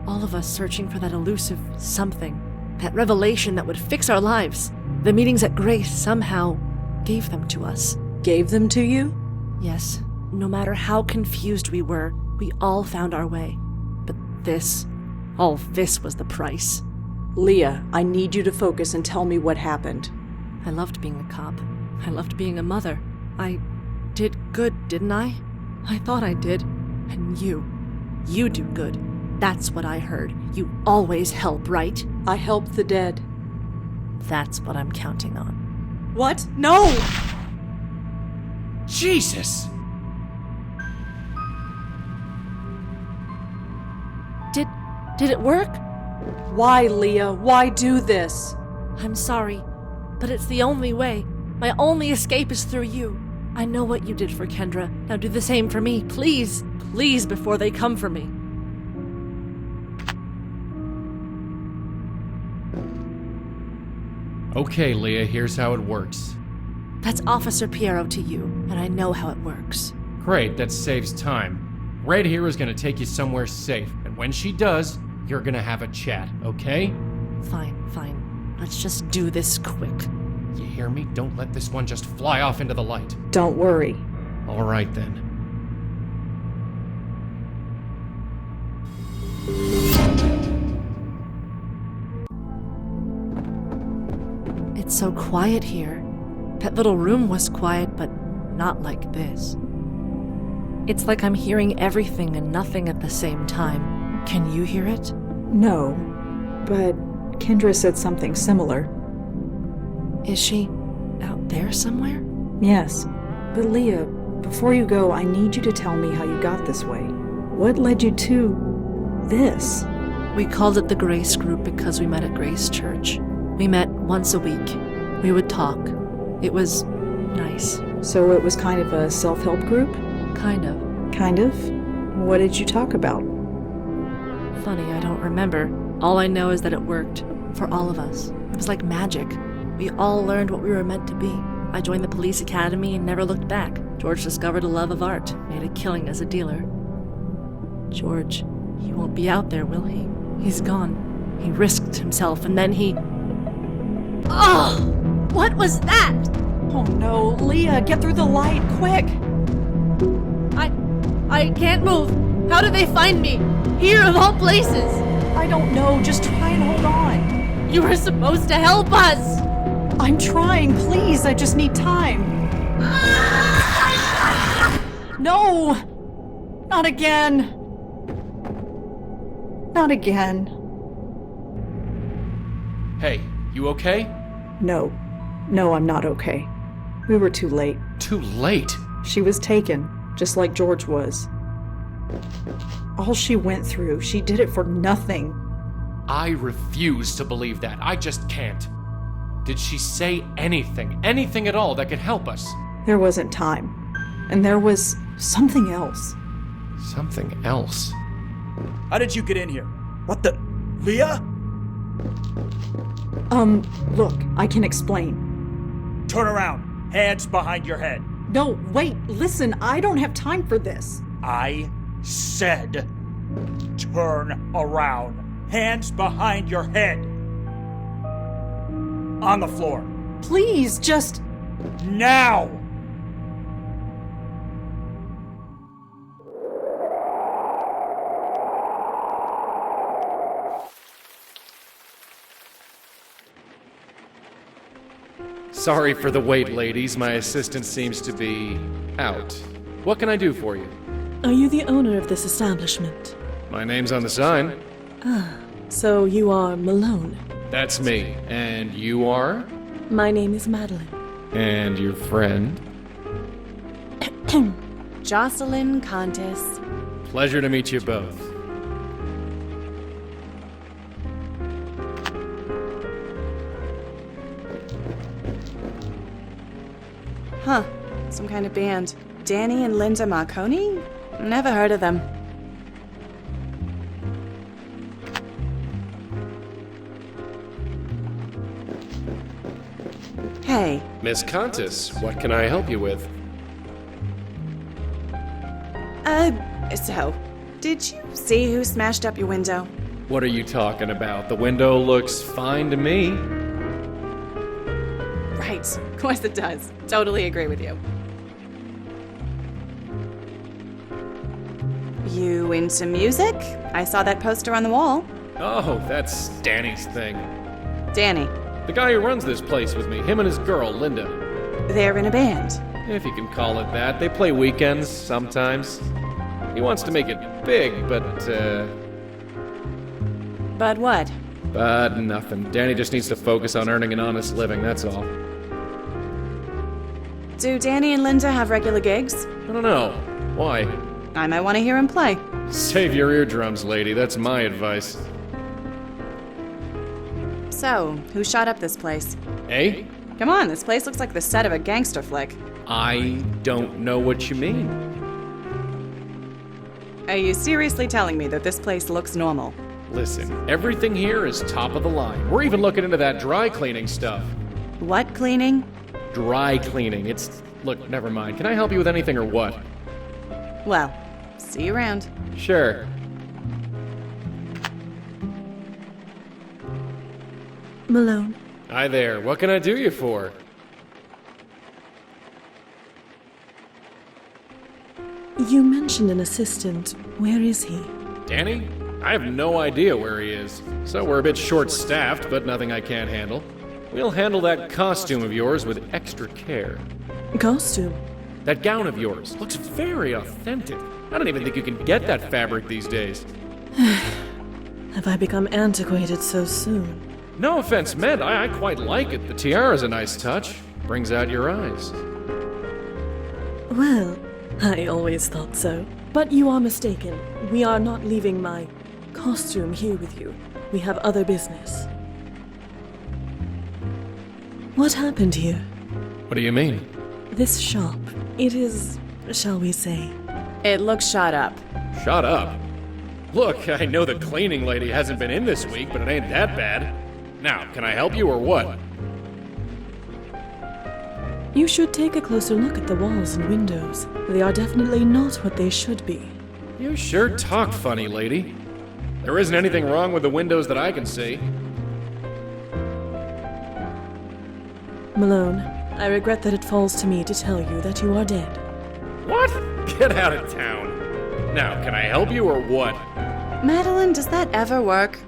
All of us searching for that elusive something, that revelation that would fix our lives. The meetings at Grace somehow gave them to us. Gave them to you? Yes. No matter how confused we were, we all found our way. But all this was the price. Leah, I need you to focus and tell me what happened. I loved being a cop. I loved being a mother. I did good, didn't I? I thought I did. And you do good. That's what I heard. You always help, right? I helped the dead. That's what I'm counting on. What? No! Jesus! Did it work? Why, Leah? Why do this? I'm sorry, but it's the only way. My only escape is through you. I know what you did for Kendra. Now do the same for me, please. Please, before they come for me. Okay, Leah, here's how it works. That's Officer Piero to you, and I know how it works. Great, that saves time. Red here is gonna take you somewhere safe, and when she does, you're gonna have a chat, okay? Fine. Let's just do this quick. You hear me? Don't let this one just fly off into the light. Don't worry. All right, then. It's so quiet here. That little room was quiet, but not like this. It's like I'm hearing everything and nothing at the same time. Can you hear it? No, but Kendra said something similar. Is she out there somewhere? Yes, but Leah, before you go, I need you to tell me how you got this way. What led you to this? We called it the Grace Group because we met at Grace Church. We met once a week. We would talk. It was nice. So it was kind of a self-help group? Kind of. Kind of? What did you talk about? Funny, I don't remember. All I know is that it worked. For all of us. It was like magic. We all learned what we were meant to be. I joined the police academy and never looked back. George discovered a love of art, made a killing as a dealer. George, he won't be out there, will he? He's gone. He risked himself and then he... Oh! What was that? Oh no, Leah, get through the light, quick! I can't move. How did they find me? Here of all places. I don't know, just try and hold on. You were supposed to help us. I'm trying, please, I just need time. No! Not again. Not again. Hey, you okay? No, I'm not okay. We were too late. Too late? She was taken, just like George was. All she went through, she did it for nothing. I refuse to believe that. I just can't. Did she say anything at all that could help us? There wasn't time. And there was something else. Something else? How did you get in here? What the... Leah? Look, I can explain. Turn around. Hands behind your head. No, wait, listen, I don't have time for this. I said turn around. Hands behind your head. On the floor. Please, just... Now! Sorry for the wait, ladies. My assistant seems to be out. What can I do for you? Are you the owner of this establishment? My name's on the sign. Ah, so you are Malone. That's me. And you are? My name is Madeline. And your friend? Jocelyn Contis. Pleasure to meet you both. Huh. Some kind of band. Danny and Linda Marconi? Never heard of them. Hey. Miss Contis, what can I help you with? So, did you see who smashed up your window? What are you talking about? The window looks fine to me. Right. Of course it does. Totally agree with you. You into music? I saw that poster on the wall. Oh, that's Danny's thing. Danny. The guy who runs this place with me, him and his girl, Linda. They're in a band. If you can call it that. They play weekends, sometimes. He wants to make it big, but, But what? But nothing. Danny just needs to focus on earning an honest living, that's all. Do Danny and Linda have regular gigs? I don't know. Why? I might want to hear him play. Save your eardrums, lady. That's my advice. So, who shot up this place? Eh? Come on, this place looks like the set of a gangster flick. I don't know what you mean. Are you seriously telling me that this place looks normal? Listen, everything here is top of the line. We're even looking into that dry cleaning stuff. What cleaning? Dry cleaning. Look, never mind. Can I help you with anything or what? Well, see you around. Sure. Malone. Hi there. What can I do you for? You mentioned an assistant. Where is he? Danny? I have no idea where he is. So we're a bit short-staffed, but nothing I can't handle. We'll handle that costume of yours with extra care. Costume? That gown of yours looks very authentic. I don't even think you can get that fabric these days. Have I become antiquated so soon? No offense meant, I quite like it. The tiara's a nice touch. Brings out your eyes. Well, I always thought so. But you are mistaken. We are not leaving my costume here with you. We have other business. What happened here? What do you mean? This shop. It is, shall we say... It looks shot up. Shut up. Look, I know the cleaning lady hasn't been in this week, but it ain't that bad. Now, can I help you or what? You should take a closer look at the walls and windows. They are definitely not what they should be. You sure talk funny, lady. There isn't anything wrong with the windows that I can see. Malone, I regret that it falls to me to tell you that you are dead. What? Get out of town. Now, can I help you or what? Madeline, does that ever work?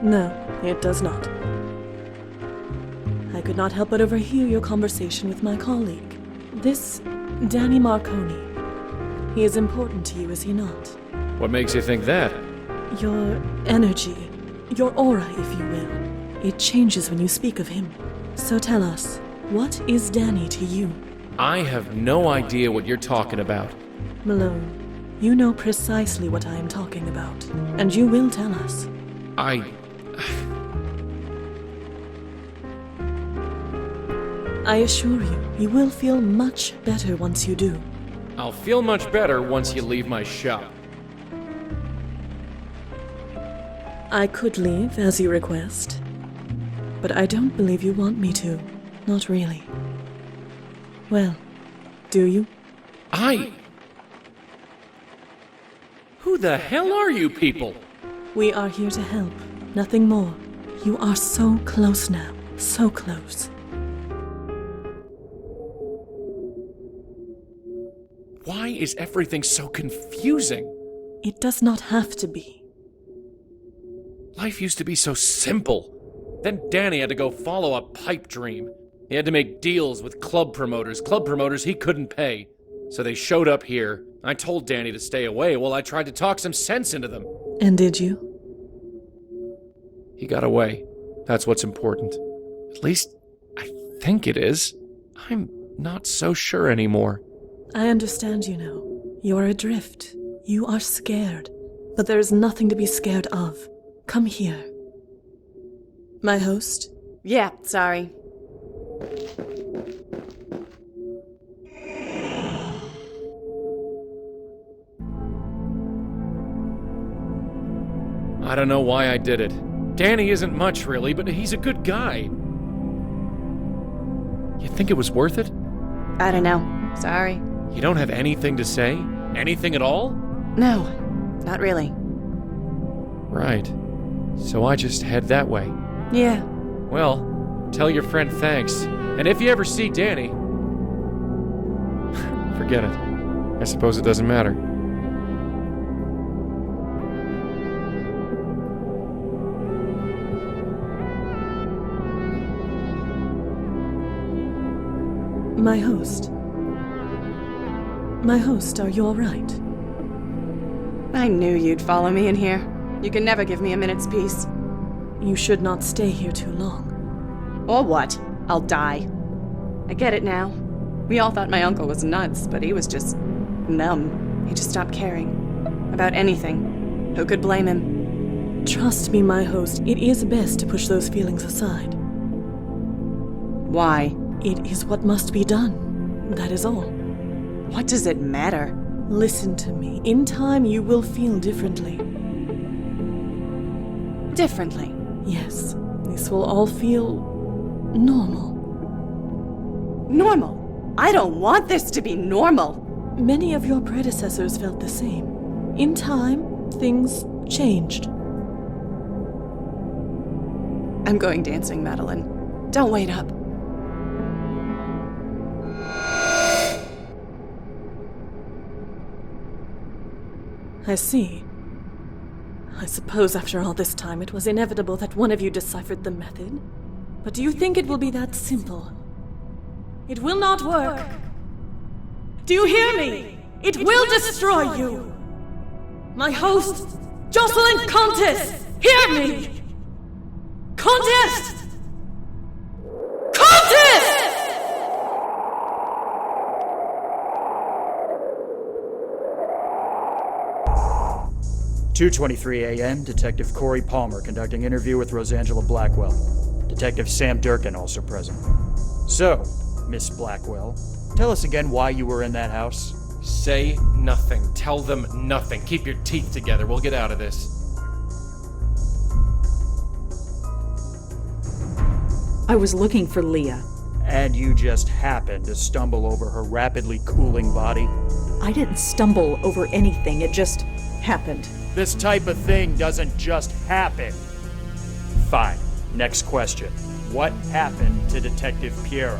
No, it does not. I could not help but overhear your conversation with my colleague. This Danny Marconi. He is important to you, is he not? What makes you think that? Your energy, your aura, if you will. It changes when you speak of him. So tell us, What is Danny to you? I have no idea what you're talking about. Malone, you know precisely what I am talking about, and you will tell us. I assure you, you will feel much better once you do. I'll feel much better once you leave my shop. I could leave, as you request, but I don't believe you want me to. Not really. Well, do you? Who the hell are you people? We are here to help, nothing more. You are so close now, so close. Why is everything so confusing? It does not have to be. Life used to be so simple. Then Danny had to go follow a pipe dream. He had to make deals with club promoters he couldn't pay. So they showed up here. I told Danny to stay away while I tried to talk some sense into them. And did you? He got away. That's what's important. At least, I think it is. I'm not so sure anymore. I understand you now. You are adrift. You are scared. But there is nothing to be scared of. Come here. My host? Yeah, sorry. I don't know why I did it. Danny isn't much, really, but he's a good guy. You think it was worth it? I don't know. Sorry. You don't have anything to say? Anything at all? No, not really. Right. So I just head that way. Yeah. Well, tell your friend thanks. And if you ever see Danny... forget it. I suppose it doesn't matter. My host. My host, are you all right? I knew you'd follow me in here. You can never give me a minute's peace. You should not stay here too long. Or what? I'll die. I get it now. We all thought my uncle was nuts, but he was just numb. He just stopped caring. About anything. Who could blame him? Trust me, my host, it is best to push those feelings aside. Why? It is what must be done. That is all. What does it matter? Listen to me. In time, you will feel differently. Differently? Yes. This will all feel normal. Normal? I don't want this to be normal. Many of your predecessors felt the same. In time, things changed. I'm going dancing, Madeline. Don't wait up. I see. I suppose after all this time it was inevitable that one of you deciphered the method. But do you think it will be that simple? It will not work. Do you hear me? It will destroy you. My host, Jocelyn Comtesse, hear me! Comtesse! Comtesse! 2:23 a.m., Detective Corey Palmer conducting interview with Rosangela Blackwell. Detective Sam Durkin also present. So, Miss Blackwell, tell us again why you were in that house. Say nothing. Tell them nothing. Keep your teeth together. We'll get out of this. I was looking for Leah. And you just happened to stumble over her rapidly cooling body? I didn't stumble over anything. It just happened. This type of thing doesn't just happen. Fine. Next question. What happened to Detective Piero?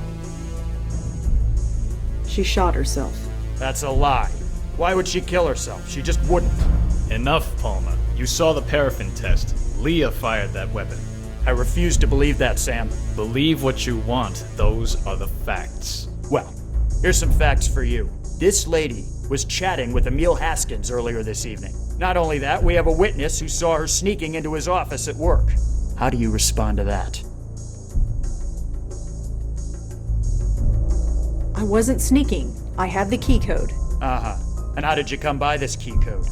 She shot herself. That's a lie. Why would she kill herself? She just wouldn't. Enough, Palmer. You saw the paraffin test. Leah fired that weapon. I refuse to believe that, Sam. Believe what you want. Those are the facts. Well, here's some facts for you. This lady was chatting with Emil Haskins earlier this evening. Not only that, we have a witness who saw her sneaking into his office at work. How do you respond to that? I wasn't sneaking. I had the key code. Uh-huh. And how did you come by this key code?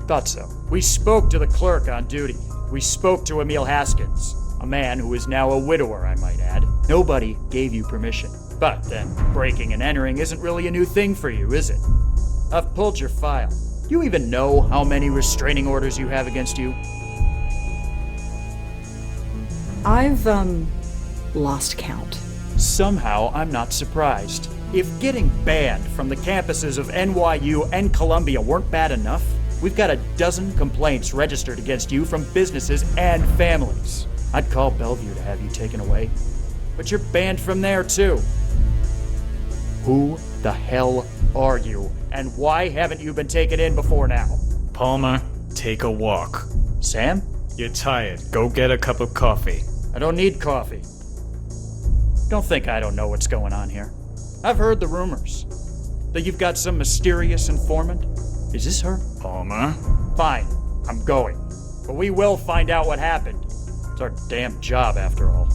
Thought so. We spoke to the clerk on duty. We spoke to Emil Haskins, a man who is now a widower, I might add. Nobody gave you permission. But then, breaking and entering isn't really a new thing for you, is it? I've pulled your file. Do you even know how many restraining orders you have against you? I've, lost count. Somehow, I'm not surprised. If getting banned from the campuses of NYU and Columbia weren't bad enough, we've got a dozen complaints registered against you from businesses and families. I'd call Bellevue to have you taken away. But you're banned from there, too. Who the hell are you, and why haven't you been taken in before now? Palmer, take a walk. Sam? You're tired. Go get a cup of coffee. I don't need coffee. Don't think I don't know what's going on here. I've heard the rumors that you've got some mysterious informant. Is this her? Palmer? Fine, I'm going. But we will find out what happened. It's our damn job, after all.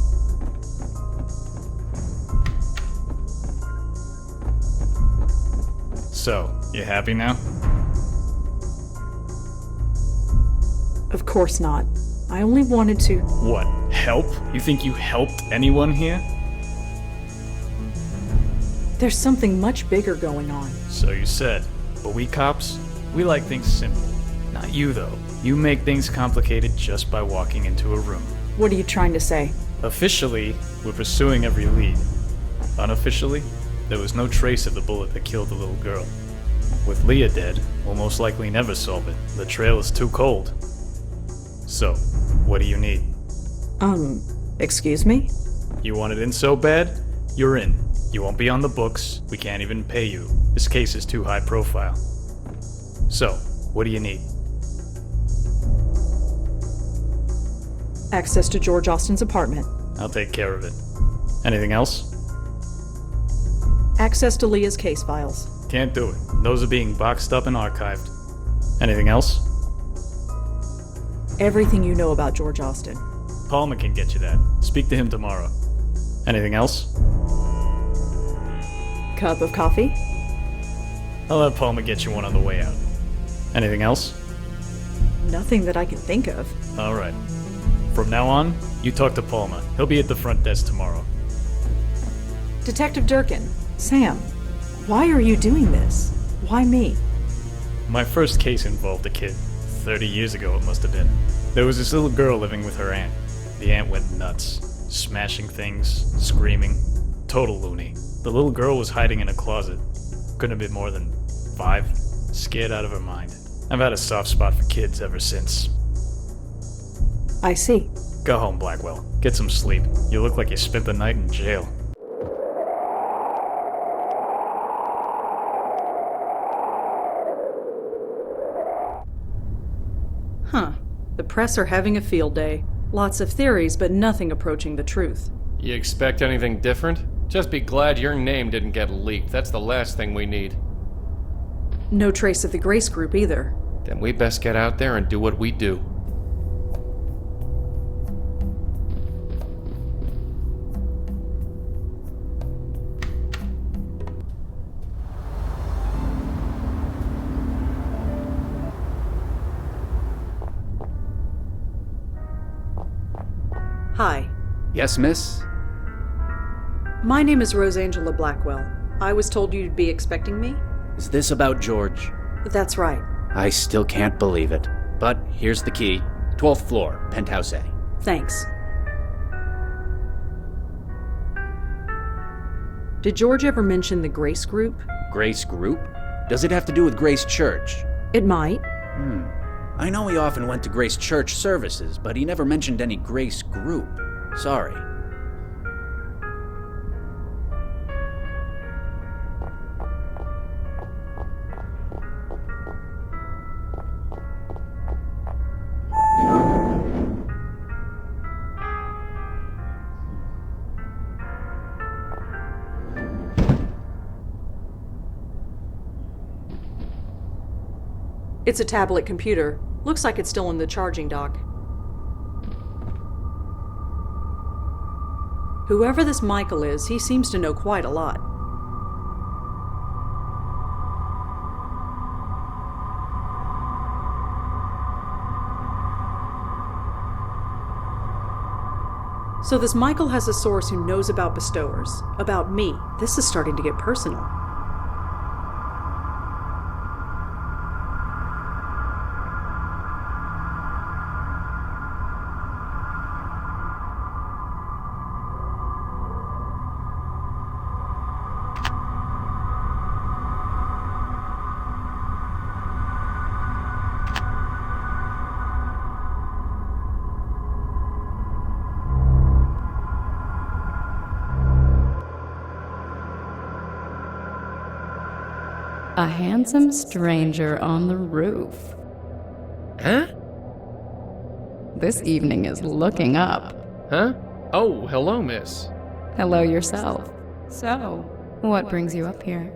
So, you happy now? Of course not. I only wanted to... What? Help? You think you helped anyone here? There's something much bigger going on. So you said. But we cops, we like things simple. Not you, though. You make things complicated just by walking into a room. What are you trying to say? Officially, we're pursuing every lead. Unofficially, there was no trace of the bullet that killed the little girl. With Leah dead, we'll most likely never solve it. The trail is too cold. So, what do you need? Excuse me? You want it in so bad? You're in. You won't be on the books. We can't even pay you. This case is too high profile. So, what do you need? Access to George Austin's apartment. I'll take care of it. Anything else? Access to Leah's case files. Can't do it. Those are being boxed up and archived. Anything else? Everything you know about George Austin. Palmer can get you that. Speak to him tomorrow. Anything else? Cup of coffee? I'll have Palmer get you one on the way out. Anything else? Nothing that I can think of. Alright. From now on, you talk to Palmer. He'll be at the front desk tomorrow. Detective Durkin. Sam, why are you doing this? Why me? My first case involved a kid. 30 years ago it must have been. There was this little girl living with her aunt. The aunt went nuts. Smashing things, screaming. Total loony. The little girl was hiding in a closet. Couldn't have been more than 5. Scared out of her mind. I've had a soft spot for kids ever since. I see. Go home, Blackwell. Get some sleep. You look like you spent the night in jail. Huh. The press are having a field day. Lots of theories, but nothing approaching the truth. You expect anything different? Just be glad your name didn't get leaked. That's the last thing we need. No trace of the Grace Group either. Then we best get out there and do what we do. Hi. Yes, miss? My name is Rosangela Blackwell. I was told you'd be expecting me? Is this about George? That's right. I still can't believe it. But here's the key. 12th floor, penthouse A. Thanks. Did George ever mention the Grace Group? Grace Group? Does it have to do with Grace Church? It might. I know he often went to Grace Church services, but he never mentioned any Grace Group. Sorry. It's a tablet computer. Looks like it's still in the charging dock. Whoever this Michael is, he seems to know quite a lot. So this Michael has a source who knows about bestowers, about me. This is starting to get personal. A handsome stranger on the roof. Huh? This evening is looking up. Huh? Oh, hello, miss. Hello yourself. So, what brings you up here?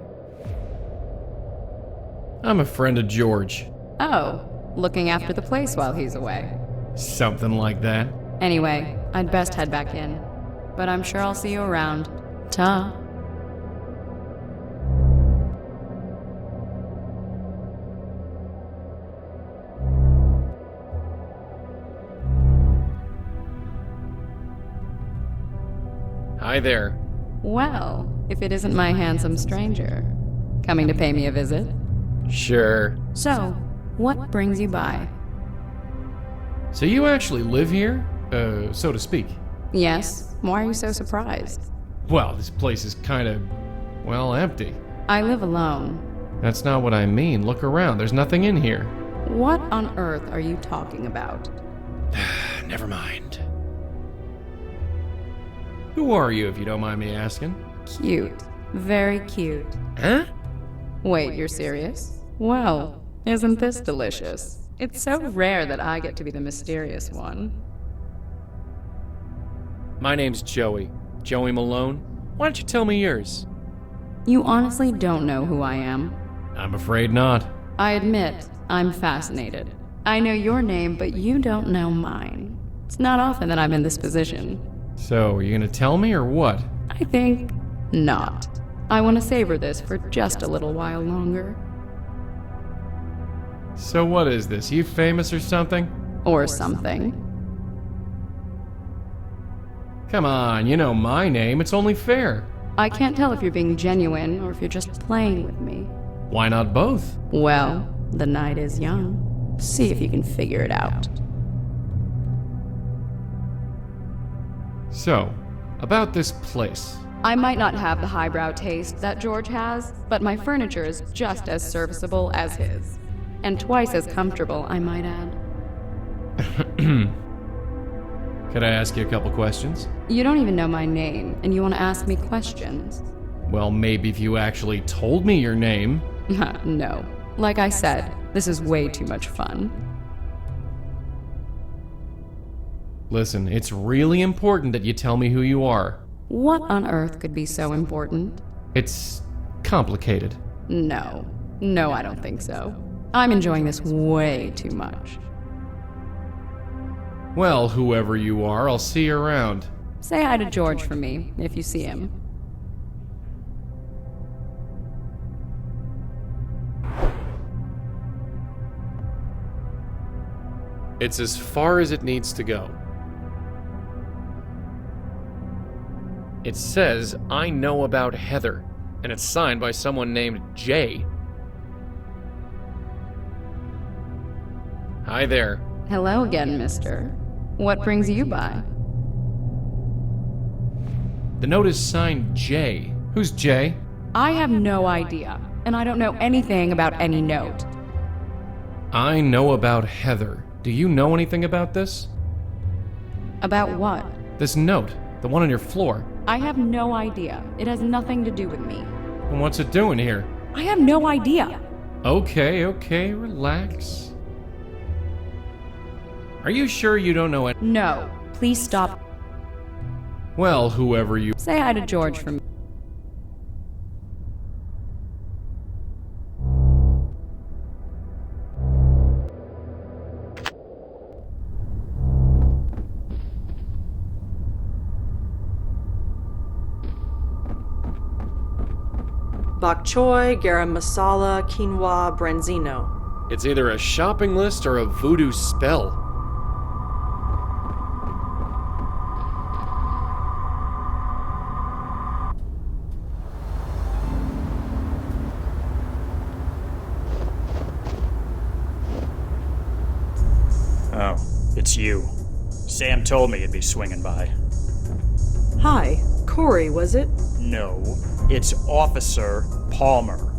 I'm a friend of George. Oh, looking after the place while he's away. Something like that. Anyway, I'd best head back in. But I'm sure I'll see you around. Ta. Hi there. Well, if it isn't my handsome stranger. Coming to pay me a visit? Sure. So, what brings you by? So you actually live here? So to speak. Yes? Why are you so surprised? Well, this place is kinda, well, empty. I live alone. That's not what I mean. Look around. There's nothing in here. What on earth are you talking about? Never mind. Who are you, if you don't mind me asking? Cute. Very cute. Huh? Wait, you're serious? Well, isn't this delicious? It's so rare that I get to be the mysterious one. My name's Joey. Joey Malone. Why don't you tell me yours? You honestly don't know who I am? I'm afraid not. I admit, I'm fascinated. I know your name, but you don't know mine. It's not often that I'm in this position. So, are you gonna tell me or what? I think not. I want to savor this for just a little while longer. So what is this? You famous or something? Or something. Come on, you know my name. It's only fair. I can't tell if you're being genuine or if you're just playing with me. Why not both? Well, the night is young. See if you can figure it out. So, about this place. I might not have the highbrow taste that George has, but my furniture is just as serviceable as his. And twice as comfortable, I might add. Could I ask you a couple questions? You don't even know my name, and you want to ask me questions? Well, maybe if you actually told me your name. No. Like I said, this is way too much fun. Listen, it's really important that you tell me who you are. What on earth could be so important? It's complicated. No, I don't think so. I'm enjoying this way too much. Well, whoever you are, I'll see you around. Say hi to George for me, if you see him. It's as far as it needs to go. It says, I know about Heather, and it's signed by someone named Jay. Hi there. Hello again, mister. What brings you by? The note is signed Jay. Who's Jay? I have no idea, and I don't know anything about any note. I know about Heather. Do you know anything about this? About what? This note, the one on your floor. I have no idea. It has nothing to do with me. And what's it doing here? I have no idea. Okay, relax. Are you sure you don't know it? No, please stop. Well, whoever you... Say hi to George for me. Bok choy, garam masala, quinoa, branzino. It's either a shopping list or a voodoo spell. It's you. Sam told me you'd be swinging by. Hi, Corey, was it? No, it's Officer Palmer.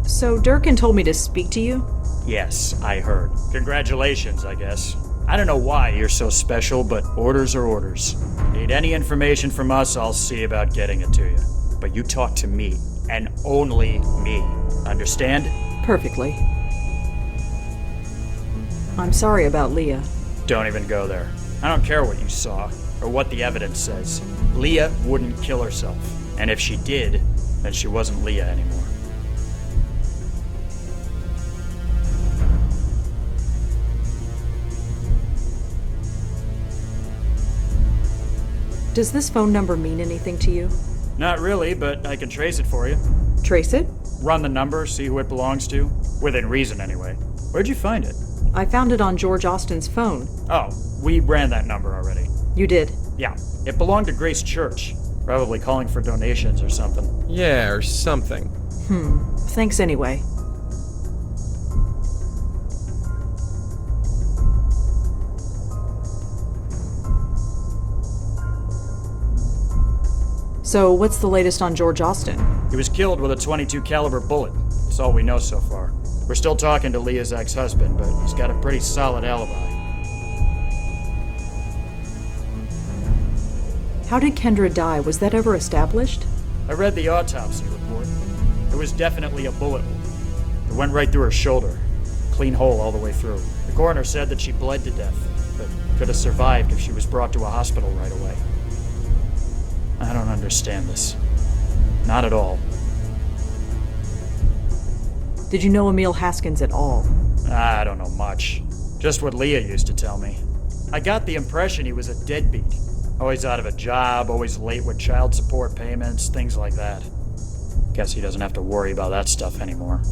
So Durkin told me to speak to you? Yes, I heard. Congratulations, I guess. I don't know why you're so special, but orders are orders. Need any information from us, I'll see about getting it to you. But you talk to me, and only me. Understand? Perfectly. I'm sorry about Leah. Don't even go there. I don't care what you saw, or what the evidence says. Leah wouldn't kill herself. And if she did, then she wasn't Leah anymore. Does this phone number mean anything to you? Not really, but I can trace it for you. Trace it? Run the number, see who it belongs to. Within reason, anyway. Where'd you find it? I found it on George Austin's phone. Oh, we ran that number already. You did? Yeah. It belonged to Grace Church. Probably calling for donations or something. Yeah, or something. Thanks anyway. So, what's the latest on George Austin? He was killed with a .22 caliber bullet. That's all we know so far. We're still talking to Leah's ex-husband, but he's got a pretty solid alibi. How did Kendra die? Was that ever established? I read the autopsy report. It was definitely a bullet wound. It went right through her shoulder. Clean hole all the way through. The coroner said that she bled to death, but could have survived if she was brought to a hospital right away. I don't understand this. Not at all. Did you know Emil Haskins at all? I don't know much. Just what Leah used to tell me. I got the impression he was a deadbeat. Always out of a job, always late with child support payments, things like that. Guess he doesn't have to worry about that stuff anymore.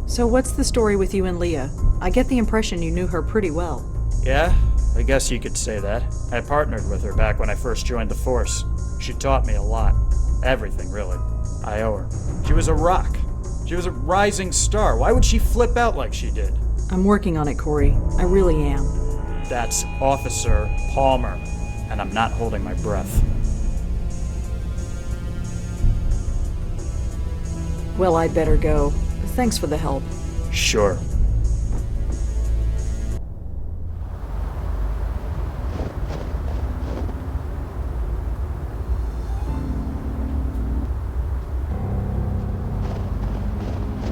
So what's the story with you and Leah? I get the impression you knew her pretty well. Yeah, I guess you could say that. I partnered with her back when I first joined the force. She taught me a lot. Everything, really. I owe her. She was a rock. She was a rising star. Why would she flip out like she did? I'm working on it, Corey. I really am. That's Officer Palmer, and I'm not holding my breath. Well, I'd better go. Thanks for the help. Sure.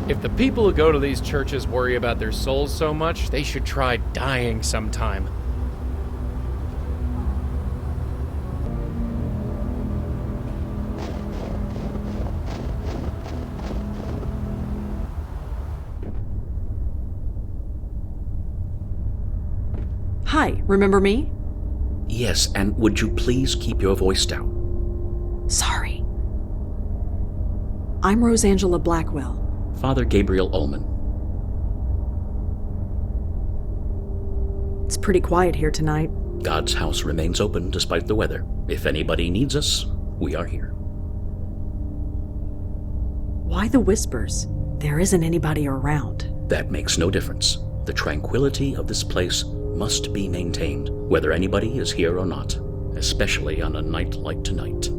If the people who go to these churches worry about their souls so much, they should try dying sometime. Hi, remember me? Yes, and would you please keep your voice down? Sorry. I'm Rosangela Blackwell. Father Gabriel Ullman. It's pretty quiet here tonight. God's house remains open despite the weather. If anybody needs us, we are here. Why the whispers? There isn't anybody around. That makes no difference. The tranquility of this place must be maintained, whether anybody is here or not, especially on a night like tonight.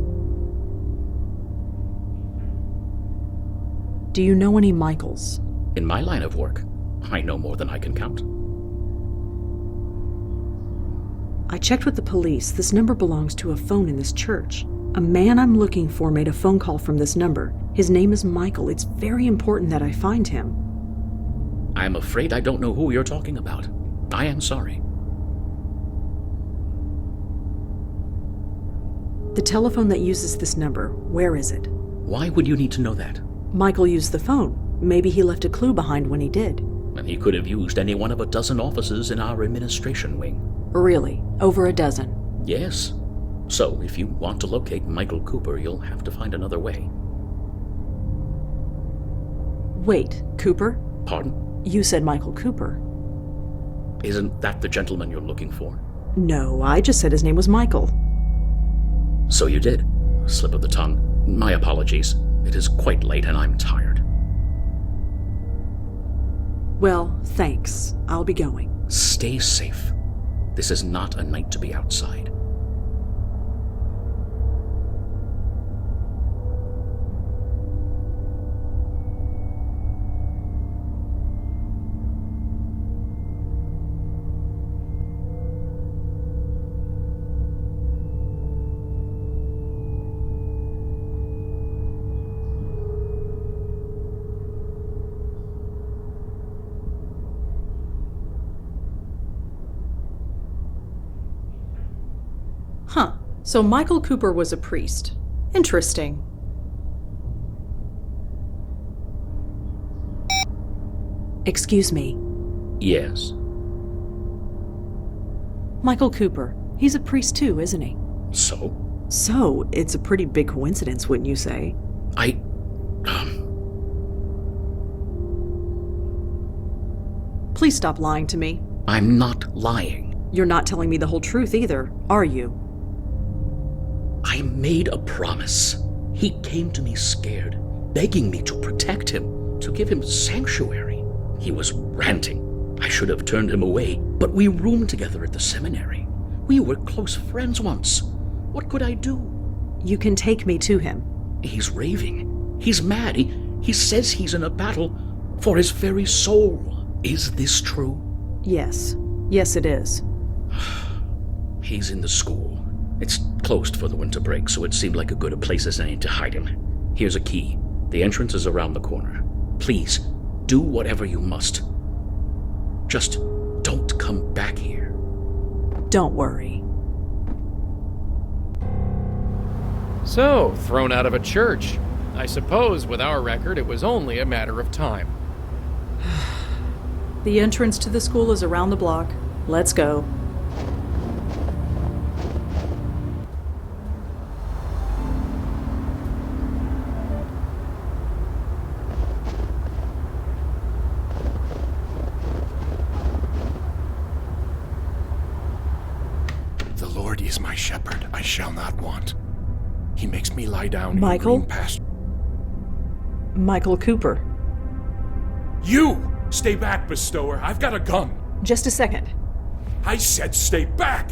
Do you know any Michaels? In my line of work, I know more than I can count. I checked with the police. This number belongs to a phone in this church. A man I'm looking for made a phone call from this number. His name is Michael. It's very important that I find him. I'm afraid I don't know who you're talking about. I am sorry. The telephone that uses this number, where is it? Why would you need to know that? Michael used the phone. Maybe he left a clue behind when he did. And he could have used any one of a dozen offices in our administration wing. Really? Over a dozen? Yes. So, if you want to locate Michael Cooper, you'll have to find another way. Wait, Cooper? Pardon? You said Michael Cooper. Isn't that the gentleman you're looking for? No, I just said his name was Michael. So you did. Slip of the tongue. My apologies. It is quite late and I'm tired. Well, thanks. I'll be going. Stay safe. This is not a night to be outside. Huh. So Michael Cooper was a priest. Interesting. Excuse me. Yes. Michael Cooper. He's a priest too, isn't he? So? So, it's a pretty big coincidence, wouldn't you say? Please stop lying to me. I'm not lying. You're not telling me the whole truth either, are you? I made a promise. He came to me scared, begging me to protect him, to give him sanctuary. He was ranting. I should have turned him away, but we roomed together at the seminary. We were close friends once. What could I do? You can take me to him. He's raving. He's mad. He says he's in a battle for his very soul. Is this true? Yes. Yes, it is. He's in the school. It's closed for the winter break, so it seemed like a good a place as any to hide him. Here's a key. The entrance is around the corner. Please, do whatever you must. Just don't come back here. Don't worry. So, thrown out of a church. I suppose, with our record, it was only a matter of time. The entrance to the school is around the block. Let's go. The Lord is my shepherd, I shall not want. He makes me lie down Michael? in green pasture. Michael Cooper. You! Stay back, Bestower. I've got a gun. Just a second. I said stay back!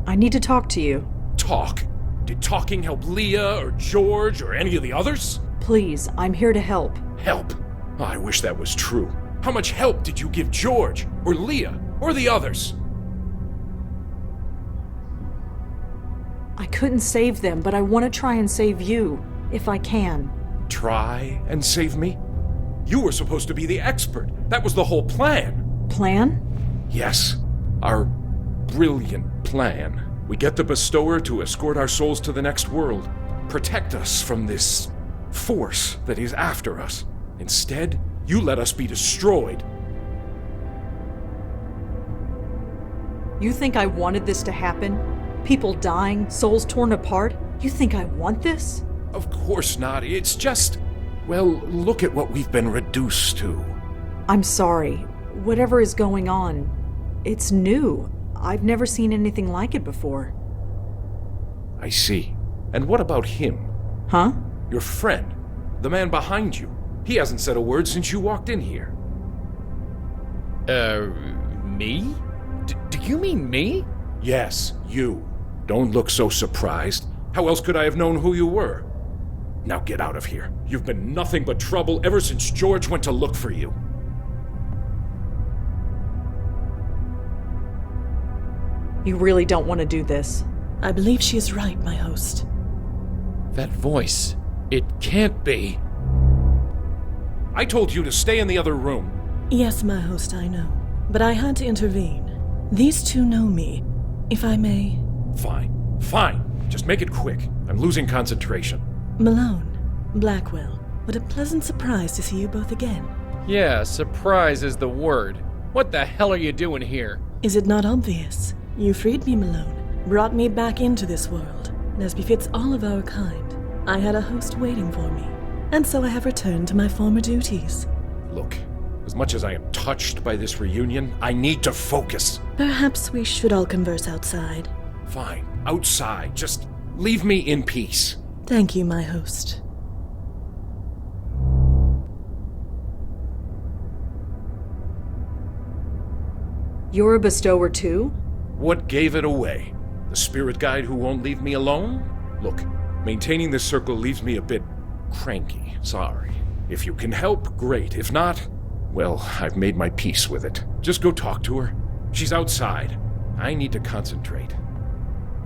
I need to talk to you. Talk? Did talking help Leah or George or any of the others? Please, I'm here to help. Help? I wish that was true. How much help did you give George or Leah or the others? I couldn't save them, but I want to try and save you, if I can. Try and save me? You were supposed to be the expert. That was the whole plan. Plan? Yes. Our brilliant plan. We get the Bestower to escort our souls to the next world. Protect us from this force that is after us. Instead, you let us be destroyed. You think I wanted this to happen? People dying, souls torn apart? You think I want this? Of course not. It's just... well, look at what we've been reduced to. I'm sorry. Whatever is going on, it's new. I've never seen anything like it before. I see. And what about him? Huh? Your friend. The man behind you. He hasn't said a word since you walked in here. Me? Do you mean me? Yes, you. Don't look so surprised. How else could I have known who you were? Now get out of here. You've been nothing but trouble ever since George went to look for you. You really don't want to do this. I believe she is right, my host. That voice. It can't be. I told you to stay in the other room. Yes, my host, I know. But I had to intervene. These two know me. If I may... Fine. Fine. Just make it quick. I'm losing concentration. Malone, Blackwell, what a pleasant surprise to see you both again. Yeah, surprise is the word. What the hell are you doing here? Is it not obvious? You freed me, Malone, brought me back into this world, and as befits all of our kind, I had a host waiting for me, and so I have returned to my former duties. Look, as much as I am touched by this reunion, I need to focus. Perhaps we should all converse outside. Fine, outside. Just leave me in peace. Thank you, my host. You're a bestower too? What gave it away? The spirit guide who won't leave me alone? Look, maintaining this circle leaves me a bit cranky. Sorry. If you can help, great. If not, well, I've made my peace with it. Just go talk to her. She's outside. I need to concentrate.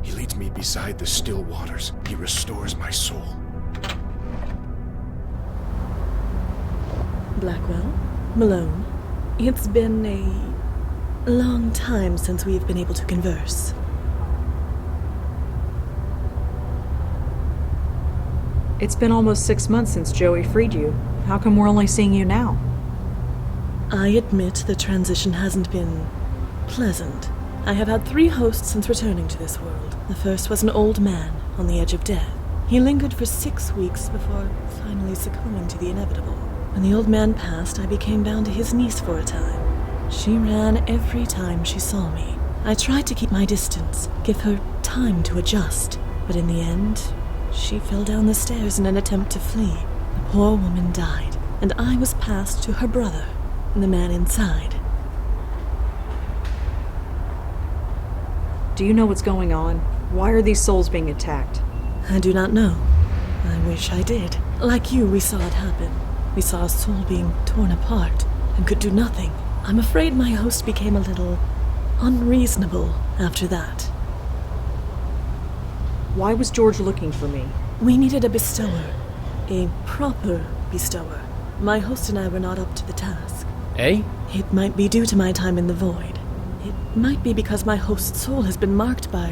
He leads me beside the still waters. He restores my soul. Blackwell, Malone, it's been a long time since we've been able to converse. It's been almost 6 months since Joey freed you. How come we're only seeing you now? I admit the transition hasn't been pleasant. I have had 3 hosts since returning to this world. The first was an old man on the edge of death. He lingered for 6 weeks before finally succumbing to the inevitable. When the old man passed, I became bound to his niece for a time. She ran every time she saw me. I tried to keep my distance, give her time to adjust, but in the end, she fell down the stairs in an attempt to flee. The poor woman died, and I was passed to her brother, and the man inside. Do you know what's going on? Why are these souls being attacked? I do not know. I wish I did. Like you, we saw it happen. We saw a soul being torn apart and could do nothing. I'm afraid my host became a little unreasonable after that. Why was George looking for me? We needed a bestower. A proper bestower. My host and I were not up to the task. Eh? It might be due to my time in the void. It might be because my host's soul has been marked by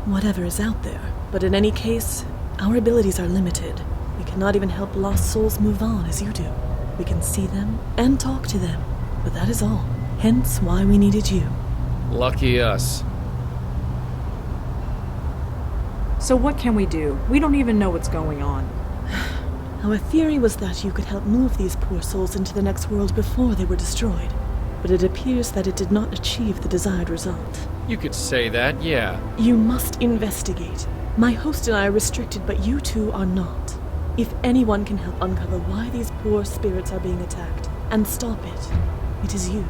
whatever is out there. But in any case, our abilities are limited. We cannot even help lost souls move on as you do. We can see them and talk to them, but that is all. Hence why we needed you. Lucky us. So what can we do? We don't even know what's going on. Our theory was that you could help move these poor souls into the next world before they were destroyed. But it appears that it did not achieve the desired result. You could say that, yeah. You must investigate. My host and I are restricted, but you two are not. If anyone can help uncover why these poor spirits are being attacked and stop it, it is you.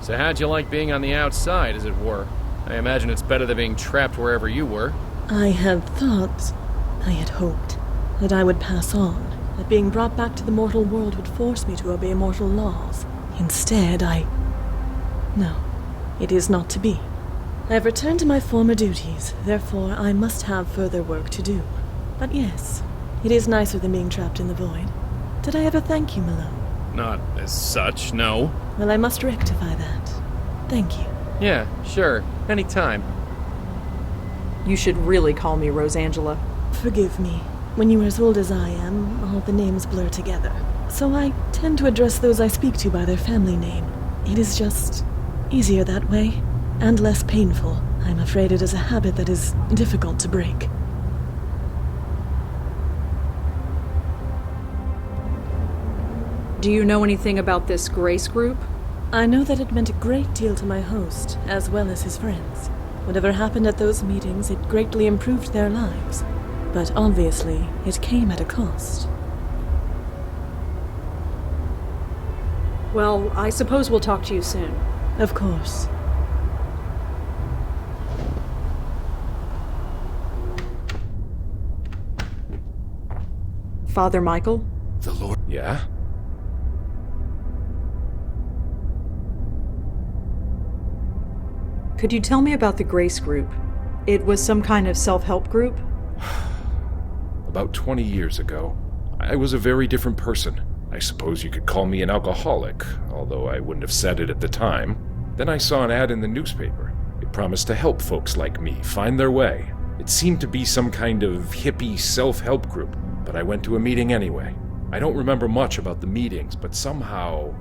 So how'd you like being on the outside, as it were? I imagine it's better than being trapped wherever you were. I had hoped that I would pass on, that being brought back to the mortal world would force me to obey mortal laws. Instead, No, it is not to be. I have returned to my former duties, therefore I must have further work to do. But yes, it is nicer than being trapped in the void. Did I ever thank you, Malone? Not as such, no. Well, I must rectify that. Thank you. Yeah, sure. Anytime. You should really call me Rosangela. Forgive me. When you are as old as I am, all the names blur together. So I tend to address those I speak to by their family name. It is just easier that way. And less painful. I'm afraid it is a habit that is difficult to break. Do you know anything about this Grace group? I know that it meant a great deal to my host, as well as his friends. Whatever happened at those meetings, it greatly improved their lives. But obviously, it came at a cost. Well, I suppose we'll talk to you soon. Of course. Father Michael? The Lord... Yeah? Could you tell me about the Grace group? It was some kind of self-help group? About 20 years ago, I was a very different person. I suppose you could call me an alcoholic, although I wouldn't have said it at the time. Then I saw an ad in the newspaper. It promised to help folks like me find their way. It seemed to be some kind of hippie self-help group, but I went to a meeting anyway. I don't remember much about the meetings, but somehow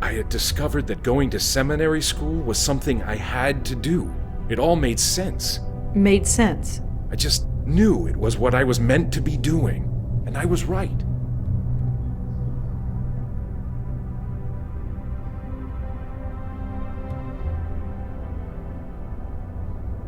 I had discovered that going to seminary school was something I had to do. It all made sense. Made sense? I just knew it was what I was meant to be doing, and I was right.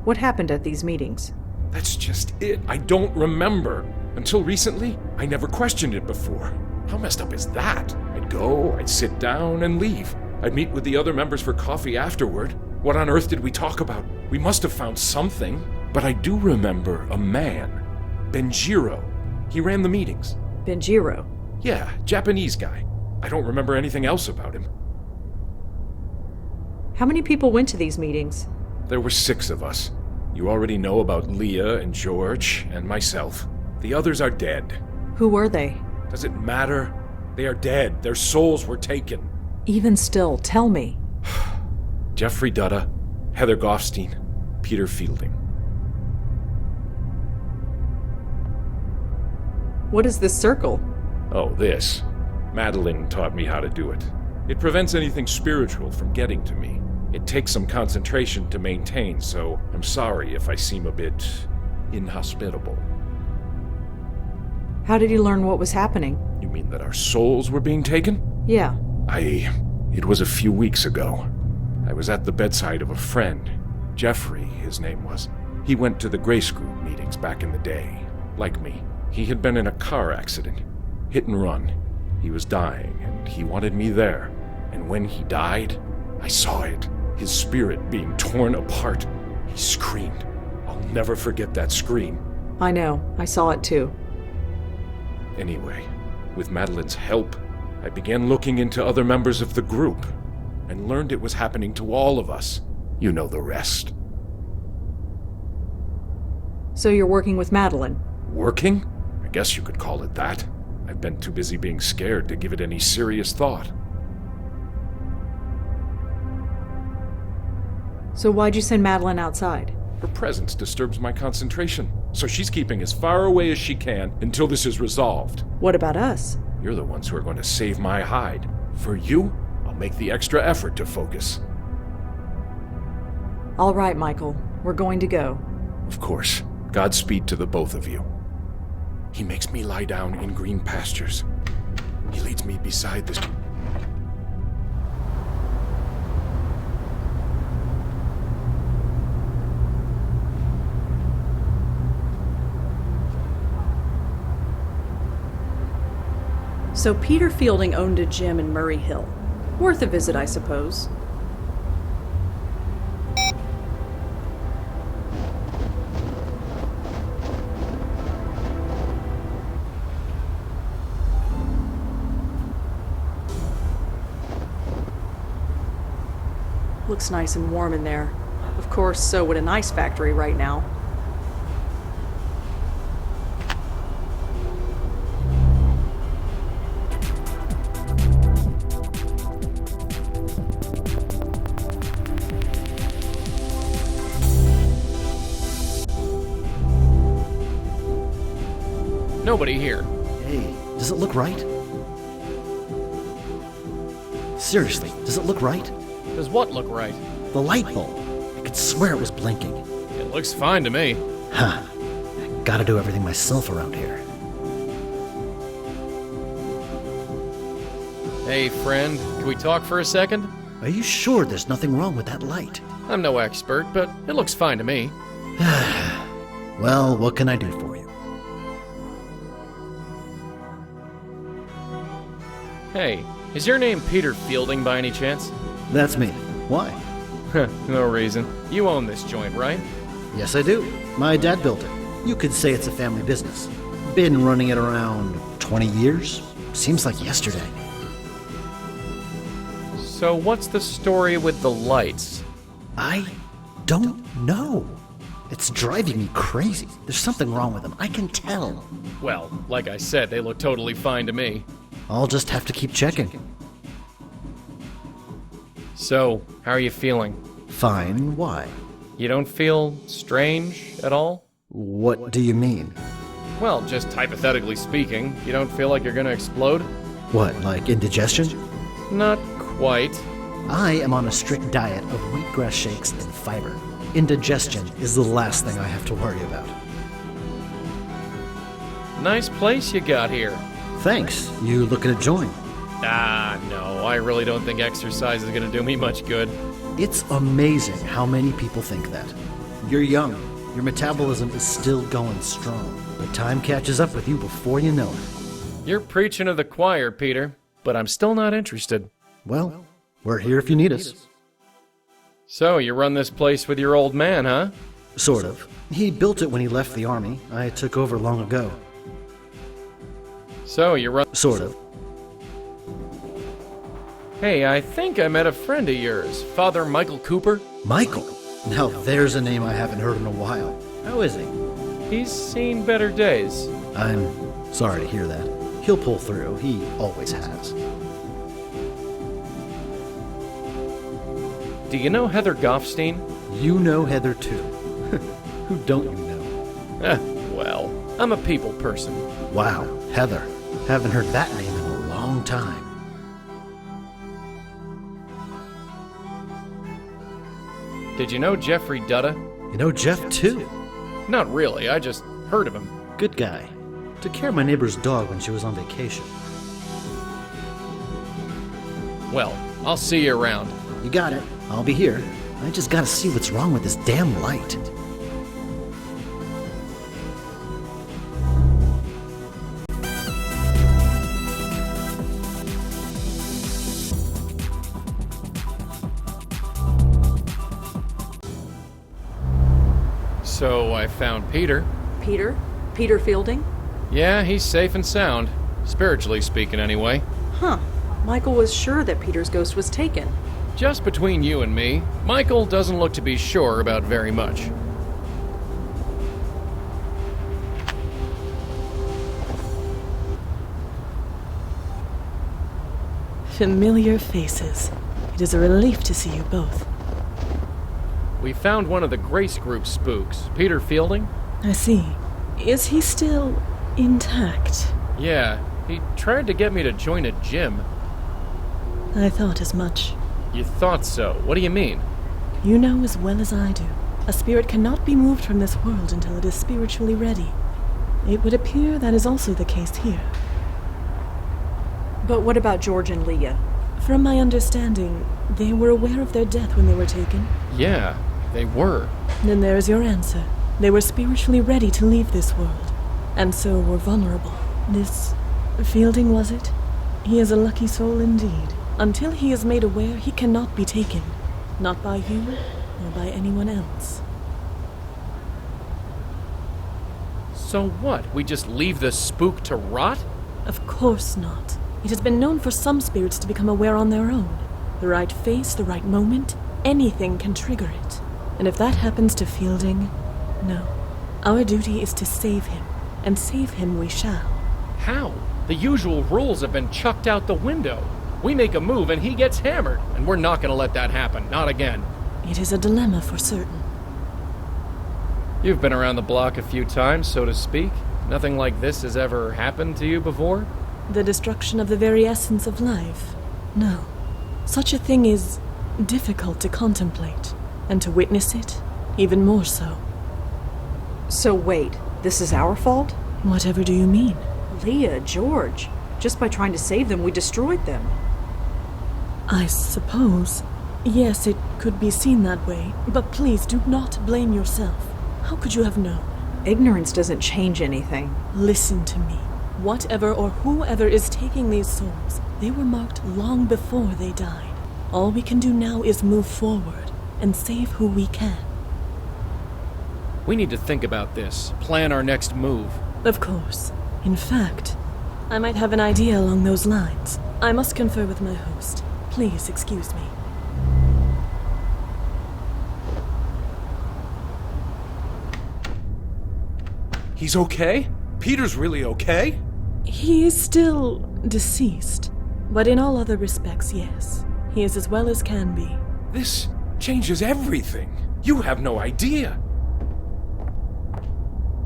What happened at these meetings? That's just it. I don't remember. Until recently, I never questioned it before. How messed up is that? I'd go, I'd sit down, and leave. I'd meet with the other members for coffee afterward. What on earth did we talk about? We must have found something. But I do remember a man, Benjiro. He ran the meetings. Benjiro? Yeah, Japanese guy. I don't remember anything else about him. How many people went to these meetings? There were 6 of us. You already know about Leah and George and myself. The others are dead. Who were they? Does it matter? They are dead. Their souls were taken. Even still, tell me. Jeffrey Dutta, Heather Goffstein, Peter Fielding. What is this circle? Oh, this. Madeline taught me how to do it. It prevents anything spiritual from getting to me. It takes some concentration to maintain, so I'm sorry if I seem a bit inhospitable. How did you learn what was happening? You mean that our souls were being taken? Yeah. It was a few weeks ago. I was at the bedside of a friend. Jeffrey, his name was. He went to the Grace Group meetings back in the day. Like me. He had been in a car accident. Hit and run. He was dying, and he wanted me there. And when he died, I saw it. His spirit being torn apart. He screamed. I'll never forget that scream. I know. I saw it too. Anyway, with Madeline's help, I began looking into other members of the group and learned it was happening to all of us. You know the rest. So you're working with Madeline? Working? I guess you could call it that. I've been too busy being scared to give it any serious thought. So why'd you send Madeline outside? Her presence disturbs my concentration, so she's keeping as far away as she can until this is resolved. What about us? You're the ones who are going to save my hide. For you, I'll make the extra effort to focus. All right, Michael. We're going to go. Of course. Godspeed to the both of you. He makes me lie down in green pastures. He leads me beside this... So Peter Fielding owned a gym in Murray Hill. Worth a visit, I suppose. Looks nice and warm in there. Of course, so would an ice factory right now. Nobody here. Hey, does it look right? Seriously, does it look right? Does what look right? The light bulb. I could swear it was blinking. It looks fine to me. Huh. I gotta do everything myself around here. Hey, friend, can we talk for a second? Are you sure there's nothing wrong with that light? I'm no expert, but it looks fine to me. Well, what can I do for you? Hey, is your name Peter Fielding by any chance? That's me. Why? No reason. You own this joint, right? Yes, I do. My dad built it. You could say it's a family business. Been running it around 20 years? Seems like yesterday. So what's the story with the lights? I don't know. It's driving me crazy. There's something wrong with them. I can tell. Well, like I said, they look totally fine to me. I'll just have to keep checking. So, how are you feeling? Fine. Why? You don't feel strange at all? What do you mean? Well, just hypothetically speaking, you don't feel like you're gonna explode? What, like indigestion? Not quite. I am on a strict diet of wheatgrass shakes and fiber. Indigestion is the last thing I have to worry about. Nice place you got here. Thanks. You looking to join? No, I really don't think exercise is gonna do me much good. It's amazing how many people think that. You're young. Your metabolism is still going strong. But time catches up with you before you know it. You're preaching to the choir, Peter, but I'm still not interested. Well, We're here if you need us. So, you run this place with your old man, huh? Sort of. He built it when he left the army. I took over long ago. So, you run... Sort of. Hey, I think I met a friend of yours, Father Michael Cooper. Michael? Now there's a name I haven't heard in a while. How is he? He's seen better days. I'm sorry to hear that. He'll pull through. He always has. Do you know Heather Goffstein? You know Heather too. Who don't you know? Well, I'm a people person. Wow, Heather. Haven't heard that name in a long time. Did you know Jeffrey Dutta? You know Jeff too? Not really, I just heard of him. Good guy. Took care of my neighbor's dog when she was on vacation. Well, I'll see you around. You got it. I'll be here. I just gotta see what's wrong with this damn light. So I found Peter. Peter? Peter Fielding? Yeah, he's safe and sound. Spiritually speaking, anyway. Huh. Michael was sure that Peter's ghost was taken. Just between you and me, Michael doesn't look to be sure about very much. Familiar faces. It is a relief to see you both. We found one of the Grace Group spooks, Peter Fielding. I see. Is he still intact? Yeah, he tried to get me to join a gym. I thought as much. You thought so? What do you mean? You know as well as I do. A spirit cannot be moved from this world until it is spiritually ready. It would appear that is also the case here. But what about George and Leah? From my understanding, they were aware of their death when they were taken. Yeah, they were. Then there is your answer. They were spiritually ready to leave this world, and so were vulnerable. This Fielding, was it? He is a lucky soul indeed. Until he is made aware, he cannot be taken. Not by you, nor by anyone else. So what? We just leave the spook to rot? Of course not. It has been known for some spirits to become aware on their own. The right face, the right moment, anything can trigger it. And if that happens to Fielding, no. Our duty is to save him, and save him we shall. How? The usual rules have been chucked out the window. We make a move and he gets hammered, and we're not going to let that happen, not again. It is a dilemma for certain. You've been around the block a few times, so to speak. Nothing like this has ever happened to you before? The destruction of the very essence of life? No. Such a thing is difficult to contemplate, and to witness it, even more so. So wait, this is our fault? Whatever do you mean? Leah, George. Just by trying to save them, we destroyed them. I suppose. Yes, it could be seen that way, but please do not blame yourself. How could you have known? Ignorance doesn't change anything. Listen to me. Whatever or whoever is taking these souls, they were marked long before they died. All we can do now is move forward and save who we can. We need to think about this, plan our next move. Of course. In fact, I might have an idea along those lines. I must confer with my host. Please excuse me. He's okay? Peter's really okay? He is still deceased, but in all other respects, yes. He is as well as can be. This changes everything. You have no idea.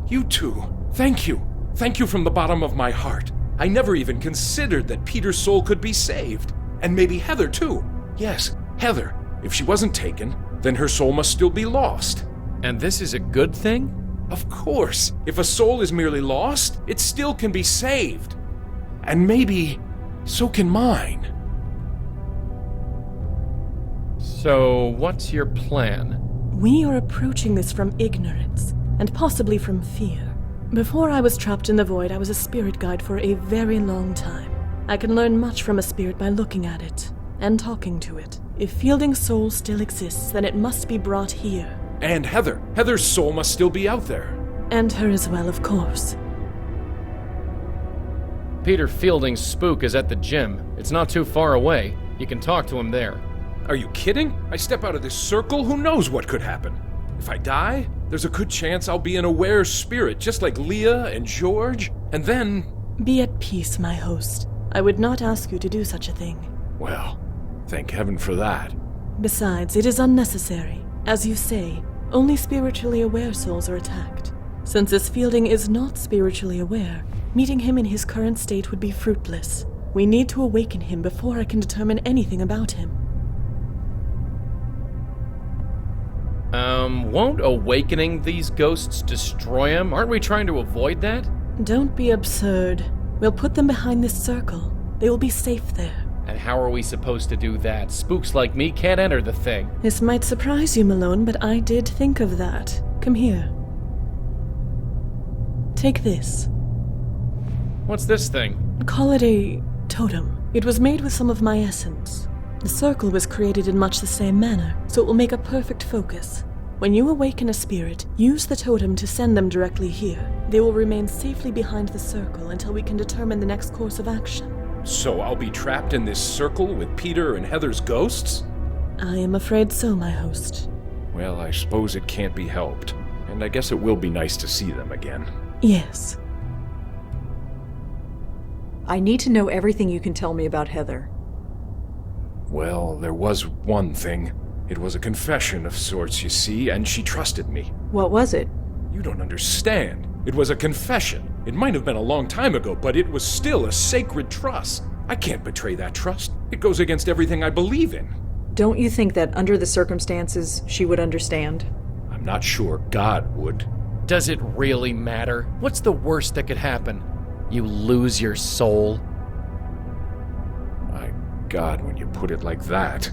You two, thank you. Thank you from the bottom of my heart. I never even considered that Peter's soul could be saved. And maybe Heather, too. Yes, Heather. If she wasn't taken, then her soul must still be lost. And this is a good thing? Of course. If a soul is merely lost, it still can be saved. And maybe so can mine. So, what's your plan? We are approaching this from ignorance, and possibly from fear. Before I was trapped in the void, I was a spirit guide for a very long time. I can learn much from a spirit by looking at it, and talking to it. If Fielding's soul still exists, then it must be brought here. And Heather. Heather's soul must still be out there. And her as well, of course. Peter Fielding's spook is at the gym. It's not too far away. You can talk to him there. Are you kidding? I step out of this circle, who knows what could happen? If I die, there's a good chance I'll be an aware spirit, just like Leah and George, and then... Be at peace, my host. I would not ask you to do such a thing. Well, thank heaven for that. Besides, it is unnecessary. As you say, only spiritually aware souls are attacked. Since this Fielding is not spiritually aware, meeting him in his current state would be fruitless. We need to awaken him before I can determine anything about him. Won't awakening these ghosts destroy him? Aren't we trying to avoid that? Don't be absurd. We'll put them behind this circle. They will be safe there. And how are we supposed to do that? Spooks like me can't enter the thing. This might surprise you, Malone, but I did think of that. Come here. Take this. What's this thing? Call it a totem. It was made with some of my essence. The circle was created in much the same manner, so it will make a perfect focus. When you awaken a spirit, use the totem to send them directly here. They will remain safely behind the circle until we can determine the next course of action. So I'll be trapped in this circle with Peter and Heather's ghosts? I am afraid so, my host. Well, I suppose it can't be helped. And I guess it will be nice to see them again. Yes. I need to know everything you can tell me about Heather. Well, there was one thing. It was a confession of sorts, you see, and she trusted me. What was it? You don't understand. It was a confession. It might have been a long time ago, but it was still a sacred trust. I can't betray that trust. It goes against everything I believe in. Don't you think that under the circumstances, she would understand? I'm not sure God would. Does it really matter? What's the worst that could happen? You lose your soul? My God, when you put it like that.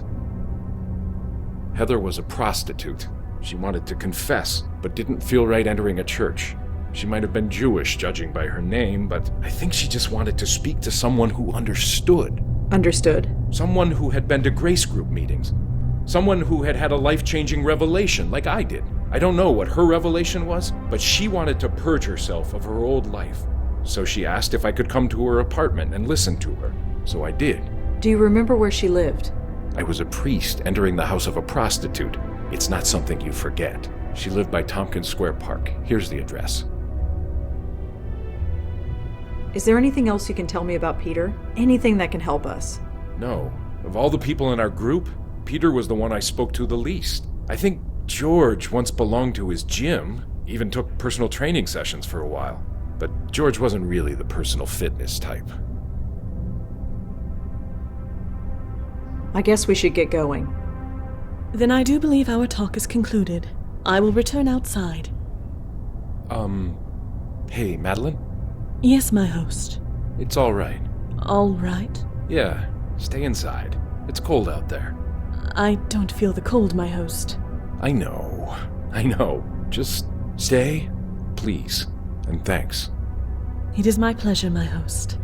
Heather was a prostitute. She wanted to confess, but didn't feel right entering a church. She might have been Jewish, judging by her name, but I think she just wanted to speak to someone who understood. Understood? Someone who had been to grace group meetings. Someone who had had a life-changing revelation, like I did. I don't know what her revelation was, but she wanted to purge herself of her old life. So she asked if I could come to her apartment and listen to her. So I did. Do you remember where she lived? I was a priest entering the house of a prostitute. It's not something you forget. She lived by Tompkins Square Park. Here's the address. Is there anything else you can tell me about Peter? Anything that can help us? No. Of all the people in our group, Peter was the one I spoke to the least. I think George once belonged to his gym, even took personal training sessions for a while. But George wasn't really the personal fitness type. I guess we should get going. Then I do believe our talk is concluded. I will return outside. Hey, Madeline? Yes, my host. It's all right. All right? Yeah, stay inside. It's cold out there. I don't feel the cold, my host. I know. Just stay, please. And thanks. It is my pleasure, my host.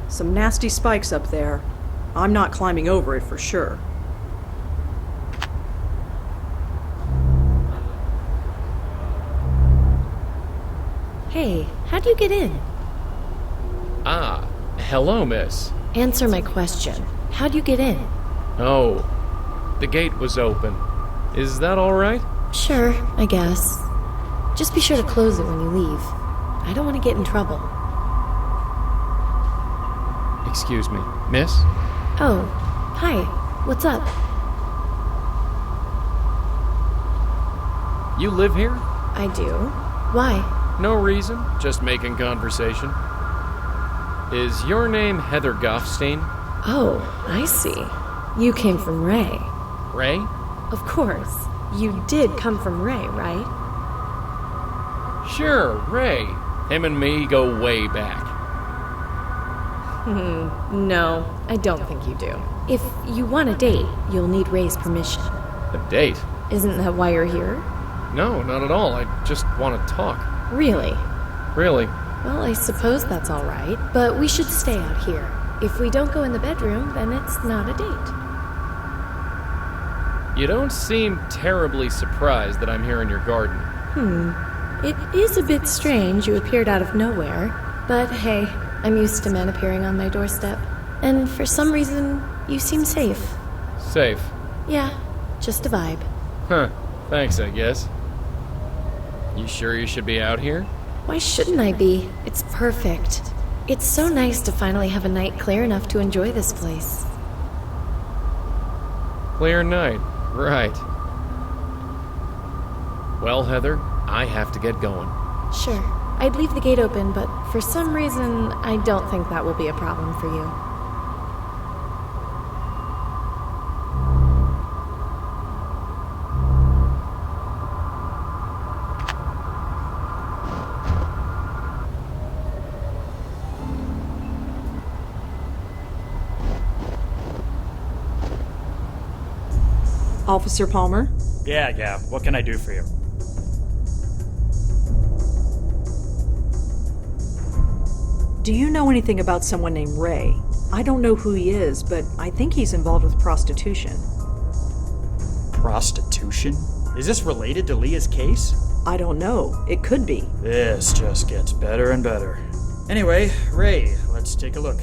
Some nasty spikes up there. I'm not climbing over it for sure. Hey, how'd you get in? Ah, hello, miss. Answer my question. How'd you get in? Oh, the gate was open. Is that all right? Sure, I guess. Just be sure to close it when you leave. I don't want to get in trouble. Excuse me, miss? Oh, hi. What's up? You live here? I do. Why? No reason, just making conversation. Is your name Heather Goffstein? Oh, I see. You came from Ray. Ray? Of course. You did come from Ray, right? Sure, Ray. Him and me go way back. No, I don't think you do. If you want a date, you'll need Ray's permission. A date? Isn't that why you're here? No, not at all. I just want to talk. Really? Really? Well, I suppose that's all right, but we should stay out here. If we don't go in the bedroom, then it's not a date. You don't seem terribly surprised that I'm here in your garden. It is a bit strange you appeared out of nowhere, but hey, I'm used to men appearing on my doorstep. And for some reason, you seem safe. Safe? Yeah, just a vibe. Huh. Thanks, I guess. You sure you should be out here? Why shouldn't I be? It's perfect. It's so nice to finally have a night clear enough to enjoy this place. Clear night. Right. Well, Heather, I have to get going. Sure. I'd leave the gate open, but for some reason, I don't think that will be a problem for you. Officer Palmer? Yeah, what can I do for you? Do you know anything about someone named Ray? I don't know who he is, but I think he's involved with prostitution. Prostitution? Is this related to Leah's case? I don't know. It could be. This just gets better and better. Anyway, Ray, let's take a look.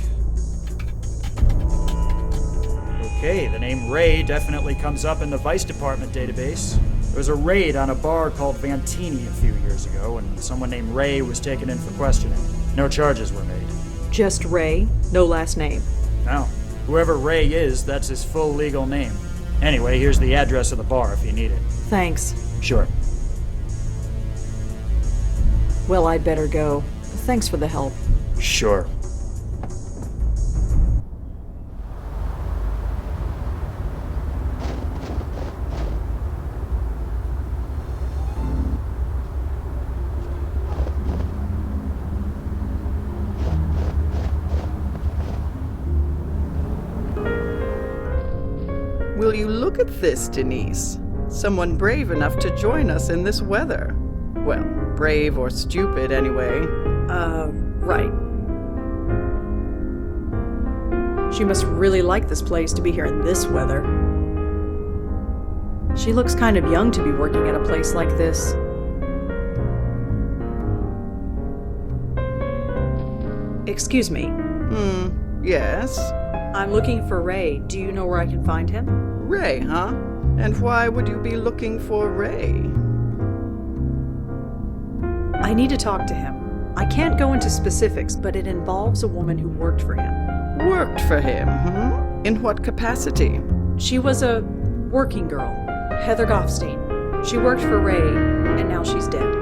Okay, the name Ray definitely comes up in the Vice Department database. There was a raid on a bar called Vantini a few years ago, and someone named Ray was taken in for questioning. No charges were made. Just Ray? No last name? No. Whoever Ray is, that's his full legal name. Anyway, here's the address of the bar if you need it. Thanks. Sure. Well, I'd better go. Thanks for the help. Sure. Will you look at this, Denise? Someone brave enough to join us in this weather. Well, brave or stupid, anyway. Right. She must really like this place to be here in this weather. She looks kind of young to be working at a place like this. Excuse me. Yes? I'm looking for Ray. Do you know where I can find him? Ray, huh? And why would you be looking for Ray? I need to talk to him. I can't go into specifics, but it involves a woman who worked for him. Worked for him, In what capacity? She was a working girl, Heather Goffstein. She worked for Ray, and now she's dead.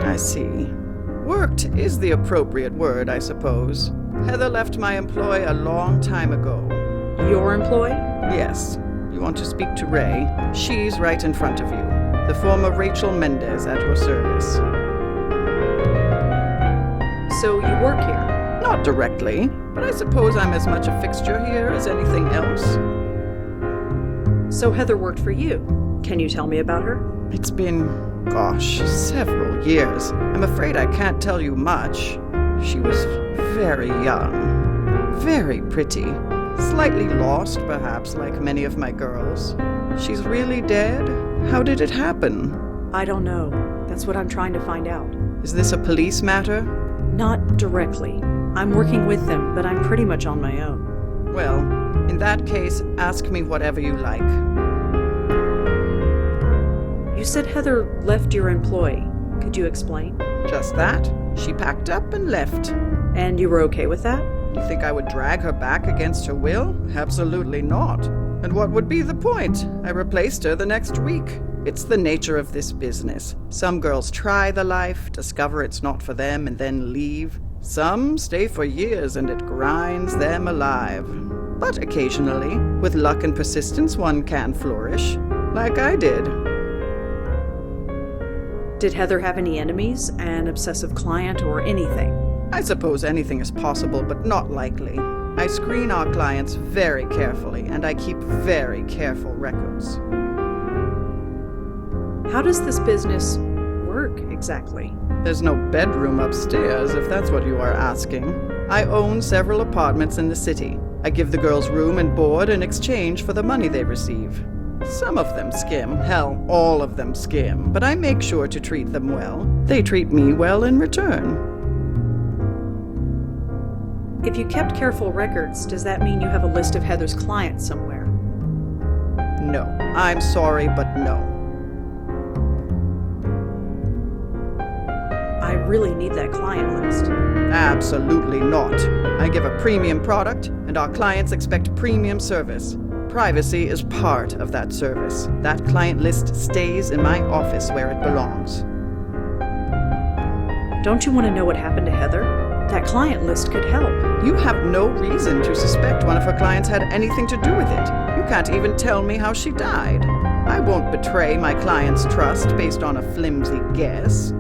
I see. Worked is the appropriate word, I suppose. Heather left my employ a long time ago. Your employ? Yes. You want to speak to Ray? She's right in front of you. The former Rachel Mendez at your service. So you work here? Not directly, but I suppose I'm as much a fixture here as anything else. So Heather worked for you. Can you tell me about her? It's been, several years. I'm afraid I can't tell you much. She was very young, very pretty, slightly lost, perhaps, like many of my girls. She's really dead? How did it happen? I don't know. That's what I'm trying to find out. Is this a police matter? Not directly. I'm working with them, but I'm pretty much on my own. Well, in that case, ask me whatever you like. You said Heather left your employ. Could you explain? Just that. She packed up and left. And you were okay with that? You think I would drag her back against her will? Absolutely not. And what would be the point? I replaced her the next week. It's the nature of this business. Some girls try the life, discover it's not for them, and then leave. Some stay for years and it grinds them alive. But occasionally, with luck and persistence, one can flourish. Like I did. Did Heather have any enemies, an obsessive client, or anything? I suppose anything is possible, but not likely. I screen our clients very carefully, and I keep very careful records. How does this business work, exactly? There's no bedroom upstairs, if that's what you are asking. I own several apartments in the city. I give the girls room and board in exchange for the money they receive. Some of them skim, hell, all of them skim, but I make sure to treat them well. They treat me well in return. If you kept careful records, does that mean you have a list of Heather's clients somewhere? No. I'm sorry, but no. I really need that client list. Absolutely not. I give a premium product, and our clients expect premium service. Privacy is part of that service. That client list stays in my office where it belongs. Don't you want to know what happened to Heather? That client list could help. You have no reason to suspect one of her clients had anything to do with it. You can't even tell me how she died. I won't betray my client's trust based on a flimsy guess.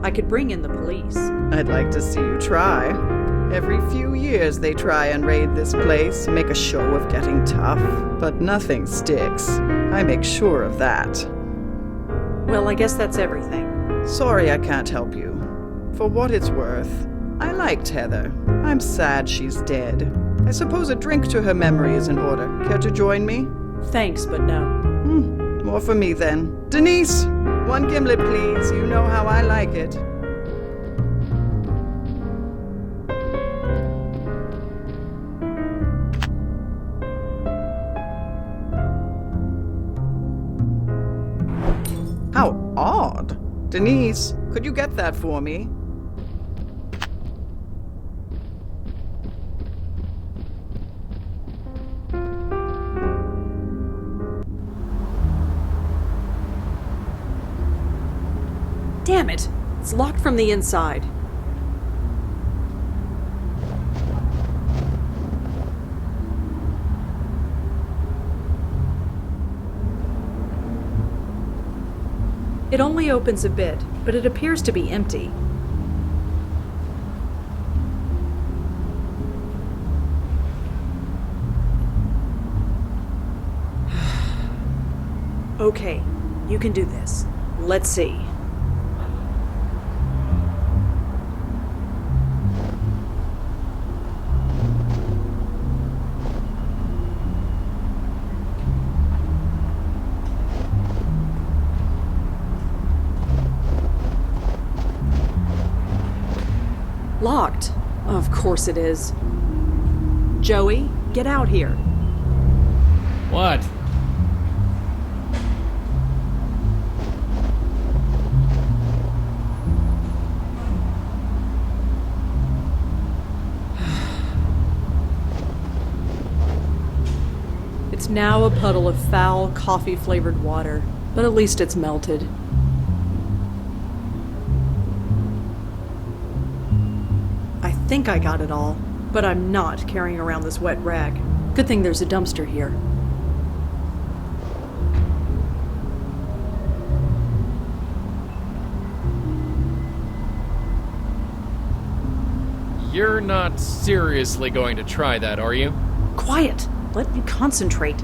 I could bring in the police. I'd like to see you try. Every few years they try and raid this place, make a show of getting tough, but nothing sticks. I make sure of that. Well, I guess that's everything. Sorry I can't help you. For what it's worth, I liked Heather. I'm sad she's dead. I suppose a drink to her memory is in order. Care to join me? Thanks, but no. More for me then. Denise, one gimlet, please. You know how I like it. How odd. Denise, could you get that for me? Damn it! It's locked from the inside. It only opens a bit, but it appears to be empty. Okay, you can do this. Let's see. Locked. Of course it is. Joey, get out here. What? It's now a puddle of foul, coffee-flavored water, but at least it's melted. I think I got it all, but I'm not carrying around this wet rag. Good thing there's a dumpster here. You're not seriously going to try that, are you? Quiet! Let me concentrate.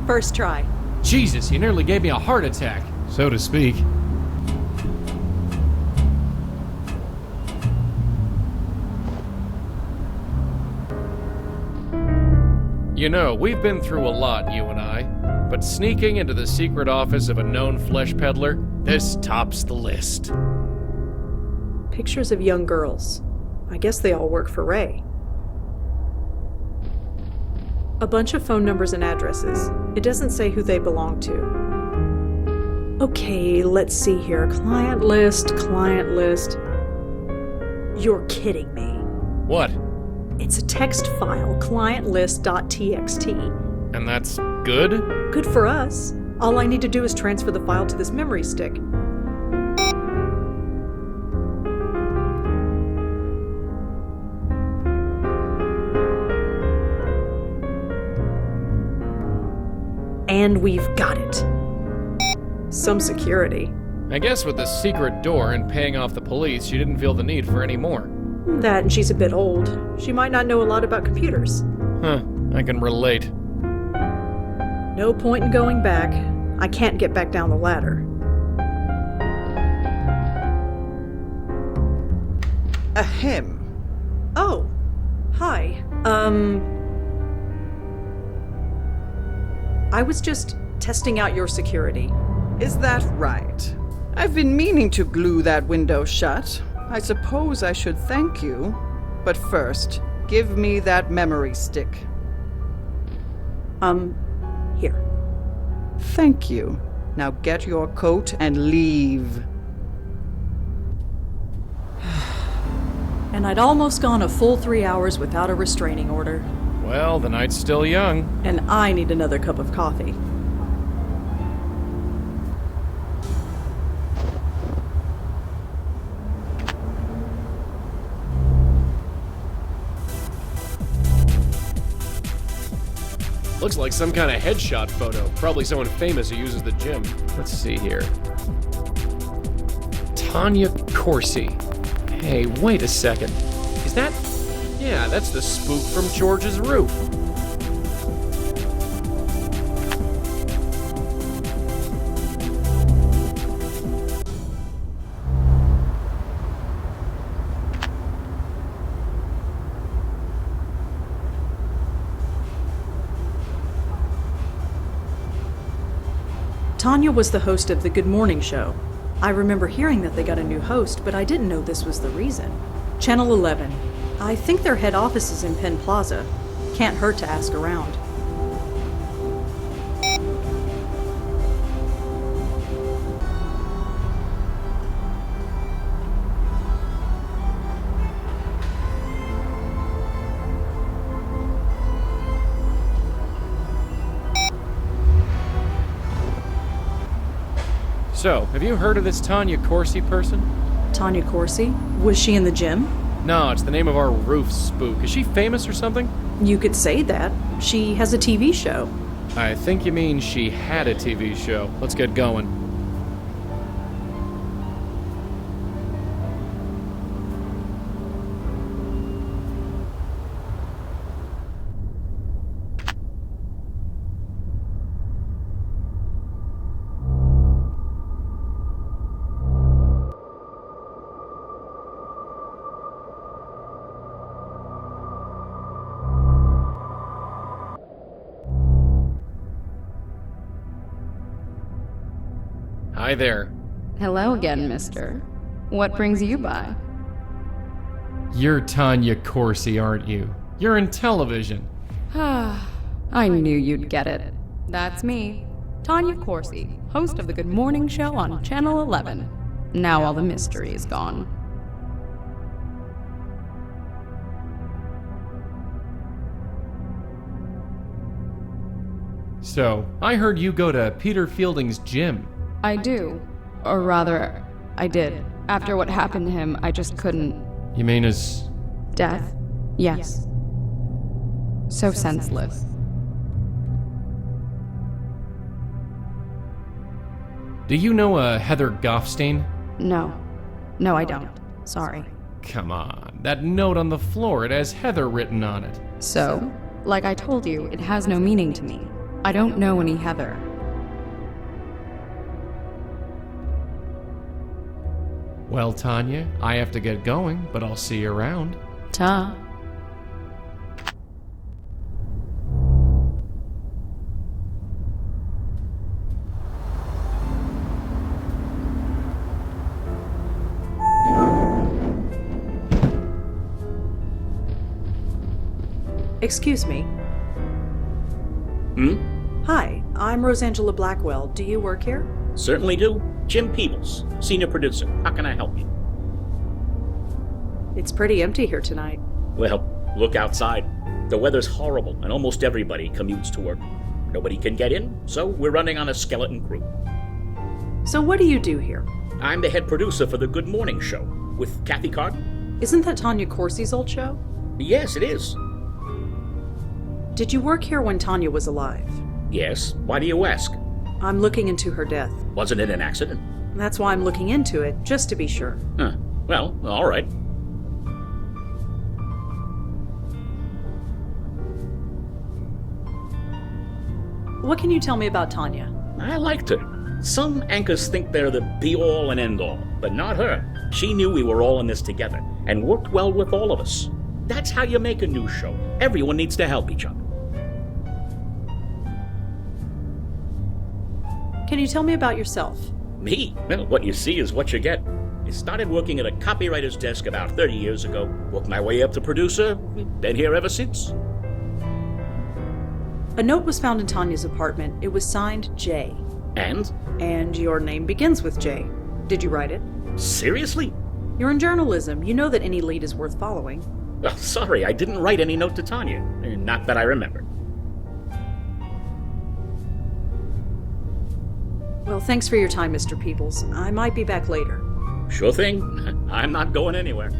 First try. Jesus, you nearly gave me a heart attack, so to speak. You know, we've been through a lot, you and I, but sneaking into the secret office of a known flesh peddler, this tops the list. Pictures of young girls. I guess they all work for Ray. A bunch of phone numbers and addresses. It doesn't say who they belong to. Okay, let's see here. Client list, client list. You're kidding me. What? It's a text file, clientlist.txt. And that's good? Good for us. All I need to do is transfer the file to this memory stick. And we've got it. Some security. I guess with the secret door and paying off the police, she didn't feel the need for any more. That and she's a bit old. She might not know a lot about computers. Huh, I can relate. No point in going back. I can't get back down the ladder. Ahem. Oh, hi. I was just testing out your security. Is that right? I've been meaning to glue that window shut. I suppose I should thank you. But first, give me that memory stick. Here. Thank you. Now get your coat and leave. And I'd almost gone a full 3 hours without a restraining order. Well, the night's still young. And I need another cup of coffee. Looks like some kind of headshot photo. Probably someone famous who uses the gym. Let's see here. Tanya Corsi. Hey, wait a second. Is that... Yeah, that's the spook from George's roof. Tanya was the host of the Good Morning Show. I remember hearing that they got a new host, but I didn't know this was the reason. Channel 11. I think their head office is in Penn Plaza. Can't hurt to ask around. So, have you heard of this Tanya Corsi person? Tanya Corsi? Was she in the gym? No, it's the name of our roof spook. Is she famous or something? You could say that. She has a TV show. I think you mean she had a TV show. Let's get going. Hi there. Hello again, mister. What brings you by? You're Tanya Corsi, aren't you? You're in television. I knew you'd get it. That's me, Tanya Corsi, host of the Good Morning Show on Channel 11. Now all the mystery is gone. So, I heard you go to Peter Fielding's gym. I do. Or rather, I did. After what happened to him, I just couldn't. You mean his... Death? Yes. So senseless. Do you know a Heather Goffstein? No. No, I don't. Sorry. Come on. That note on the floor, it has Heather written on it. So, like I told you, it has no meaning to me. I don't know any Heather. Well, Tanya, I have to get going, but I'll see you around. Ta. Excuse me. Hi, I'm Rosangela Blackwell. Do you work here? Certainly do. Jim Peebles, senior producer. How can I help you? It's pretty empty here tonight. Well, look outside. The weather's horrible, and almost everybody commutes to work. Nobody can get in, so we're running on a skeleton crew. So what do you do here? I'm the head producer for the Good Morning Show, with Kathy Carden. Isn't that Tanya Corsi's old show? Yes, it is. Did you work here when Tanya was alive? Yes, why do you ask? I'm looking into her death. Wasn't it an accident? That's why I'm looking into it, just to be sure. Huh. Well, all right. What can you tell me about Tanya? I liked her. Some anchors think they're the be-all and end-all, but not her. She knew we were all in this together and worked well with all of us. That's how you make a news show. Everyone needs to help each other. Can you tell me about yourself? Me? Well, what you see is what you get. I started working at a copywriter's desk about 30 years ago, worked my way up to producer, been here ever since. A note was found in Tanya's apartment. It was signed J. And? And your name begins with J. Did you write it? Seriously? You're in journalism. You know that any lead is worth following. Oh, sorry, I didn't write any note to Tanya. Not that I remember. Well, thanks for your time, Mr. Peebles. I might be back later. Sure thing. I'm not going anywhere.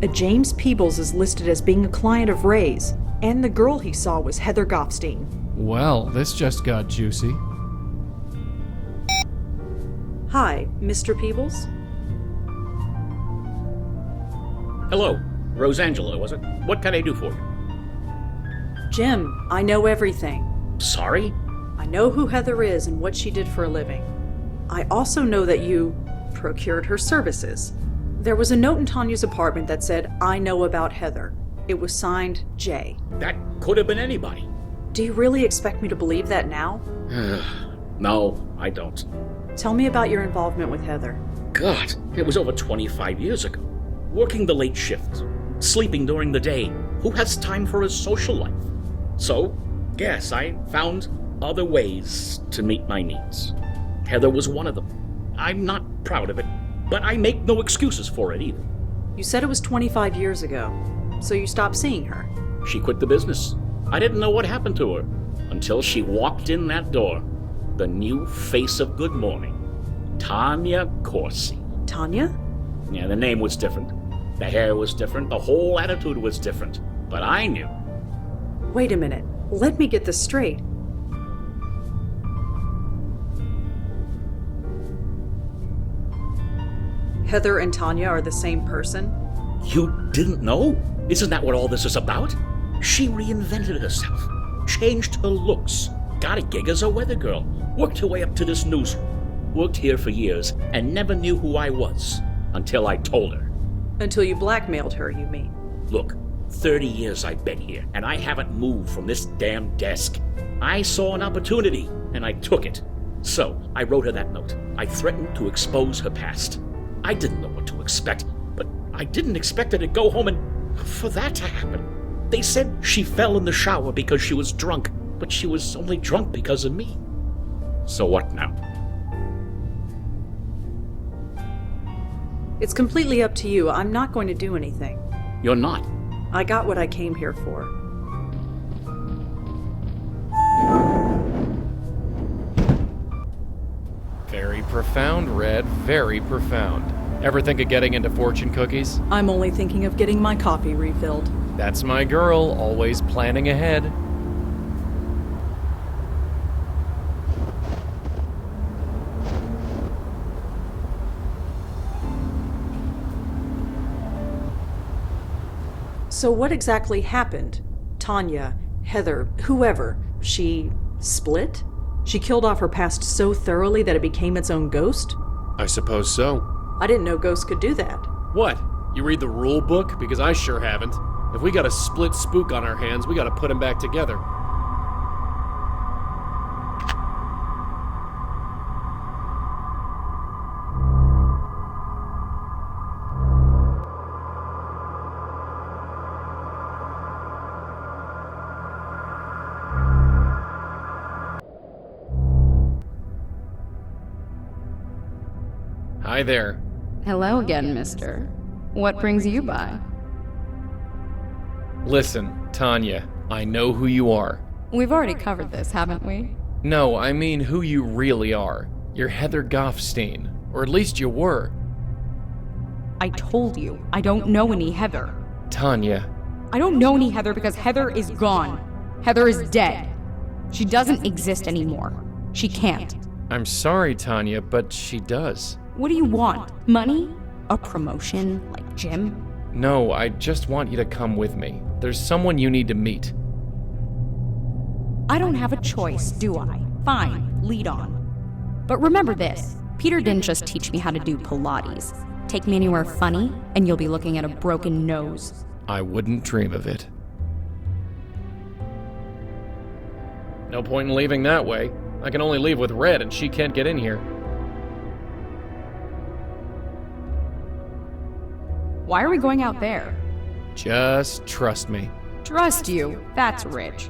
A James Peebles is listed as being a client of Ray's, and the girl he saw was Heather Goffstein. Well, this just got juicy. Hi, Mr. Peebles? Hello. Rosangela, was it? What can I do for you? Jim, I know everything. Sorry? I know who Heather is and what she did for a living. I also know that you procured her services. There was a note in Tanya's apartment that said, I know about Heather. It was signed J. That could have been anybody. Do you really expect me to believe that now? No, I don't. Tell me about your involvement with Heather. God, it was over 25 years ago. Working the late shift, sleeping during the day. Who has time for a social life? So, yes, I found other ways to meet my needs. Heather was one of them. I'm not proud of it, but I make no excuses for it either. You said it was 25 years ago, so you stopped seeing her. She quit the business. I didn't know what happened to her until she walked in that door. The new face of Good Morning, Tanya Corsi. Tanya? Yeah, the name was different. The hair was different. The whole attitude was different. But I knew. Wait a minute. Let me get this straight. Heather and Tanya are the same person? You didn't know? Isn't that what all this is about? She reinvented herself, changed her looks, got a gig as a weather girl, worked her way up to this newsroom, worked here for years, and never knew who I was until I told her. Until you blackmailed her, you mean? Look, 30 years I've been here, and I haven't moved from this damn desk. I saw an opportunity, and I took it. So, I wrote her that note. I threatened to expose her past. I didn't know what to expect, but I didn't expect her to go home and for that to happen. They said she fell in the shower because she was drunk, but she was only drunk because of me. So what now? It's completely up to you. I'm not going to do anything. You're not. I got what I came here for. Very profound, Red. Very profound. Ever think of getting into fortune cookies? I'm only thinking of getting my coffee refilled. That's my girl, always planning ahead. So what exactly happened? Tanya, Heather, whoever, she split? She killed off her past so thoroughly that it became its own ghost? I suppose so. I didn't know ghosts could do that. What? You read the rule book? Because I sure haven't. If we got a split spook on our hands, we gotta put them back together. Hi there. Hello again, mister. What brings you by? Listen, Tanya, I know who you are. We've already covered this, haven't we? No, I mean who you really are. You're Heather Goffstein, or at least you were. I told you, I don't know any Heather. Tanya. I don't know any Heather because Heather is gone. Heather is dead. She doesn't exist anymore. She can't. I'm sorry, Tanya, but she does. What do you want? Money? A promotion, like Jim? No, I just want you to come with me. There's someone you need to meet. I don't have a choice, do I? Fine, lead on. But remember this, Peter didn't just teach me how to do Pilates. Take me anywhere funny, and you'll be looking at a broken nose. I wouldn't dream of it. No point in leaving that way. I can only leave with Red, and she can't get in here. Why are we going out there? Just trust me. Trust you? That's rich.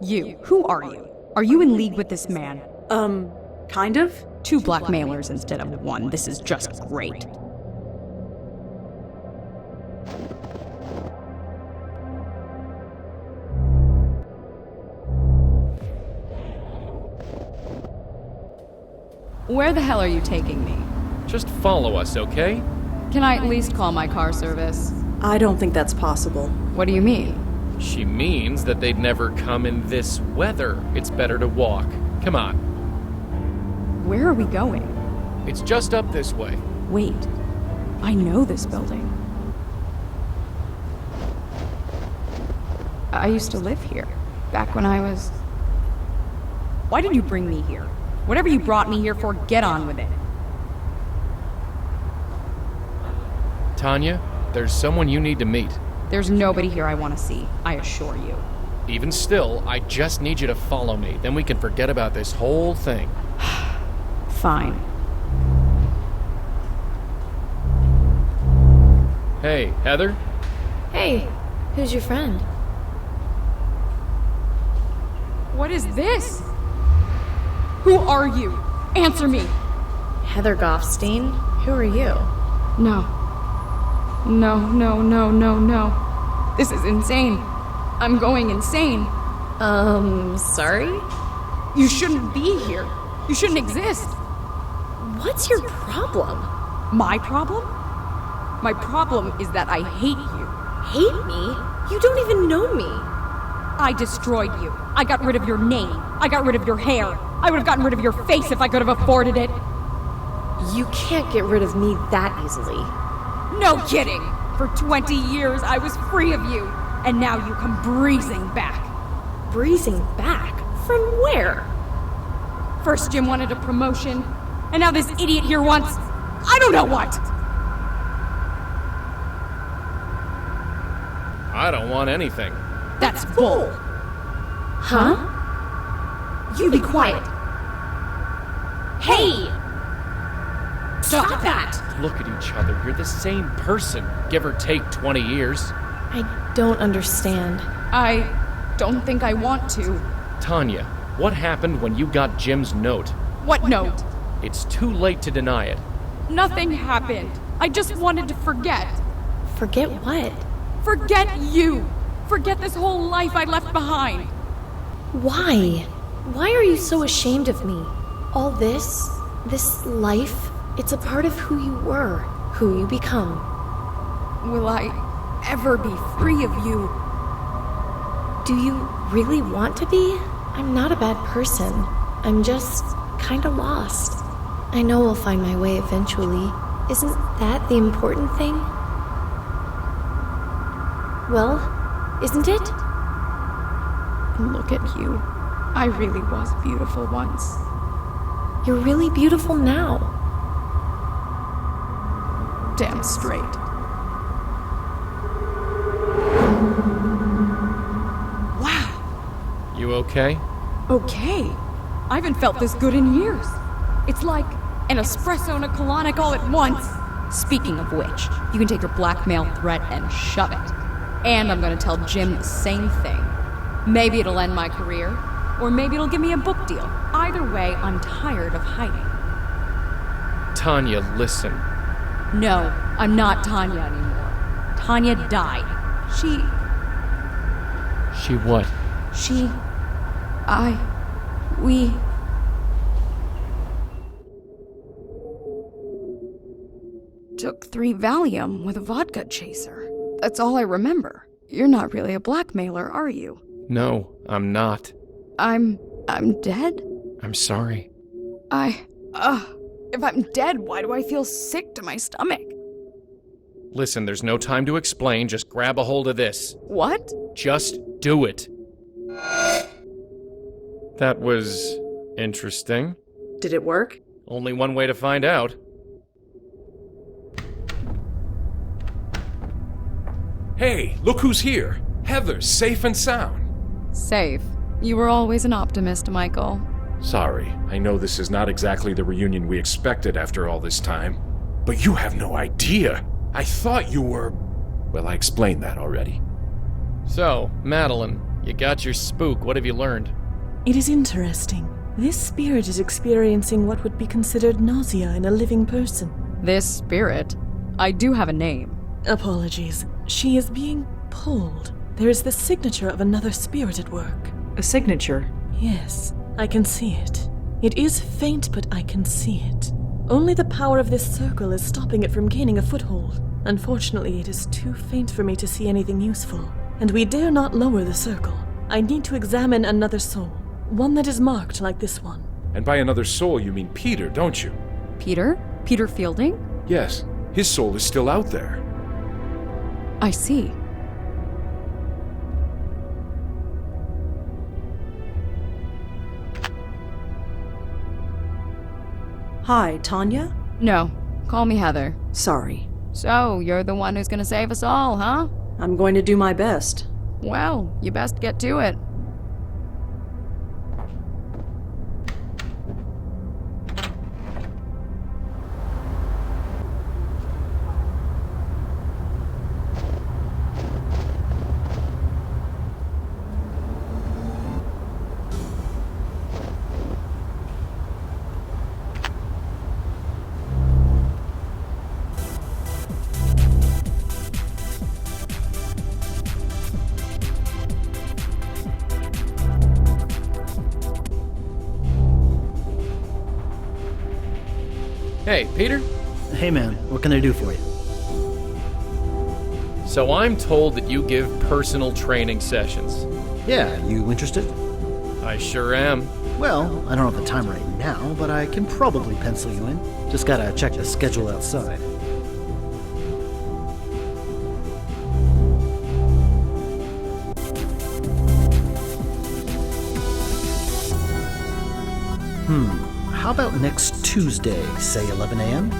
You, who are you? Are you in league with this man? Kind of? 2 blackmailers instead of 1. This is just great. Where the hell are you taking me? Just follow us, okay? Can I at least call my car service? I don't think that's possible. What do you mean? She means that they'd never come in this weather. It's better to walk. Come on. Where are we going? It's just up this way. Wait. I know this building. I used to live here. Back when I was... Why did you bring me here? Whatever you brought me here for, get on with it. Tanya, there's someone you need to meet. There's nobody here I want to see, I assure you. Even still, I just need you to follow me. Then we can forget about this whole thing. Fine. Hey, Heather? Hey, who's your friend? What is this? Who are you? Answer me. Heather Goffstein? Who are you? No. No. This is insane. I'm going insane. Sorry? You shouldn't be here. You shouldn't exist. What's your problem? My problem? My problem is that I hate you. Hate me? You don't even know me. I destroyed you. I got rid of your name. I got rid of your hair. I would have gotten rid of your face if I could have afforded it. You can't get rid of me that easily. No kidding! For 20 years I was free of you, and now you come breezing back. Breezing back? From where? First Jim wanted a promotion, and now this idiot here wants... I don't know what! I don't want anything. That's bull. Huh? You be quiet. Hey! Stop that! Look at each other. You're the same person, give or take 20 years. I don't understand. I don't think I want to. Tanya, what happened when you got Jim's note? What note? It's too late to deny it. Nothing happened. I just wanted to forget. Forget what? Forget you! Forget this whole life I left behind! Why? Why are you so ashamed of me? All this life, it's a part of who you were, who you become. Will I ever be free of you? Do you really want to be? I'm not a bad person. I'm just kinda lost. I know I'll find my way eventually. Isn't that the important thing? Well, isn't it? Look at you. I really was beautiful once. You're really beautiful now. Damn straight. Wow. You okay? Okay. I haven't felt this good in years. It's like an espresso and a colonic all at once. Speaking of which, you can take your blackmail threat and shove it. And I'm gonna tell Jim the same thing. Maybe it'll end my career, or maybe it'll give me a book deal. Either way, I'm tired of hiding. Tanya, listen. No, I'm not Tanya anymore. Tanya died. She She what? we... took 3 Valium with a vodka chaser. That's all I remember. You're not really a blackmailer, are you? No, I'm not. I'm dead? I'm sorry. If I'm dead, why do I feel sick to my stomach? Listen, there's no time to explain, just grab a hold of this. What? Just do it. That was interesting. Did it work? Only one way to find out. Hey, look who's here. Heather's safe and sound. Safe. You were always an optimist, Michael. Sorry, I know this is not exactly the reunion we expected after all this time. But you have no idea. I thought you were... Well, I explained that already. So, Madeline, you got your spook. What have you learned? It is interesting. This spirit is experiencing what would be considered nausea in a living person. This spirit? I do have a name. Apologies. She is being pulled. There is the signature of another spirit at work. A signature? Yes, I can see it. It is faint, but I can see it. Only the power of this circle is stopping it from gaining a foothold. Unfortunately, it is too faint for me to see anything useful, and we dare not lower the circle. I need to examine another soul, one that is marked like this one. And by another soul, you mean Peter, don't you? Peter? Peter Fielding? Yes, his soul is still out there. I see. Hi, Tanya? No, call me Heather. Sorry. So, you're the one who's gonna save us all, huh? I'm going to do my best. Well, you best get to it. Hey, Peter? Hey man, what can I do for you? So I'm told that you give personal training sessions. Yeah, you interested? I sure am. Well, I don't have the time right now, but I can probably pencil you in. Just gotta check the schedule outside. How about next Tuesday, say 11 a.m.?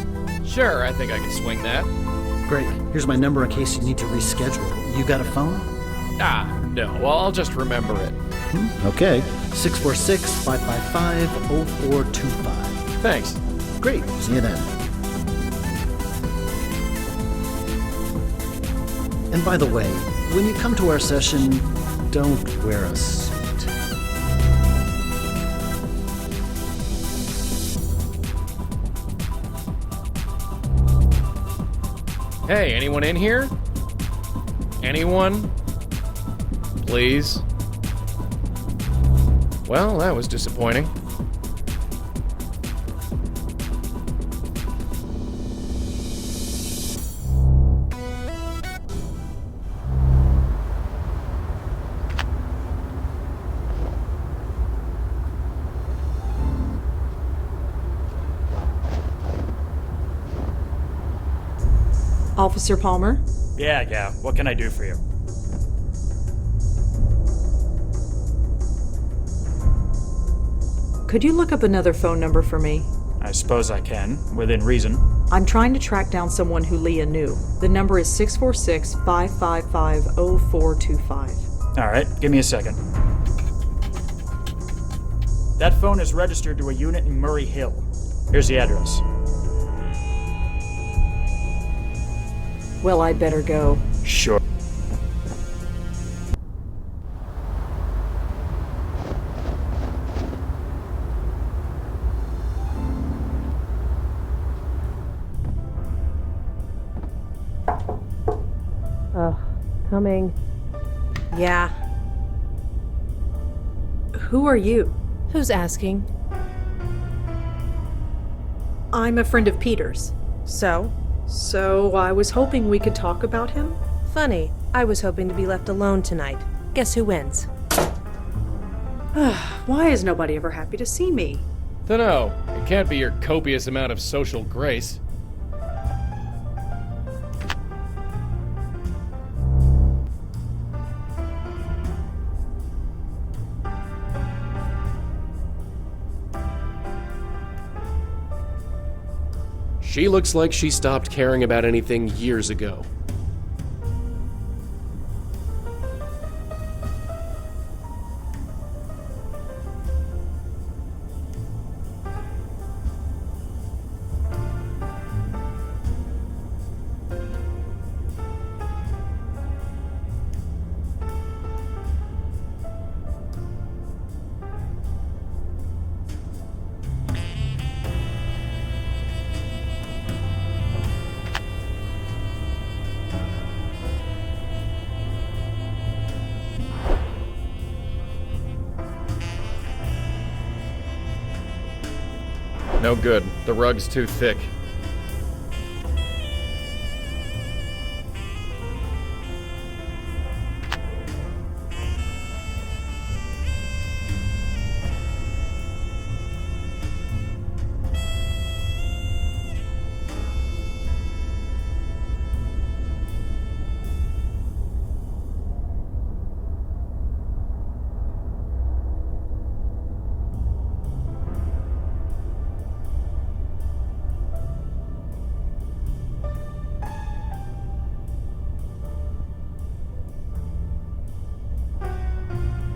Sure, I think I can swing that. Great. Here's my number in case you need to reschedule. You got a phone? No. Well, I'll just remember it. Okay. 646-555-0425. Thanks. Great. See you then. And by the way, when you come to our session, don't wear a suit. Hey, anyone in here? Anyone? Please? Well, that was disappointing. Officer Palmer? Yeah, what can I do for you? Could you look up another phone number for me? I suppose I can, within reason. I'm trying to track down someone who Leah knew. The number is 646-555-0425. Alright, give me a second. That phone is registered to a unit in Murray Hill. Here's the address. Well, I'd better go. Sure. Coming. Yeah. Who are you? Who's asking? I'm a friend of Peter's. So? So I was hoping we could talk about him? Funny, I was hoping to be left alone tonight. Guess who wins? Why is nobody ever happy to see me? Dunno. It can't be your copious amount of social grace. She looks like she stopped caring about anything years ago. No good. The rug's too thick.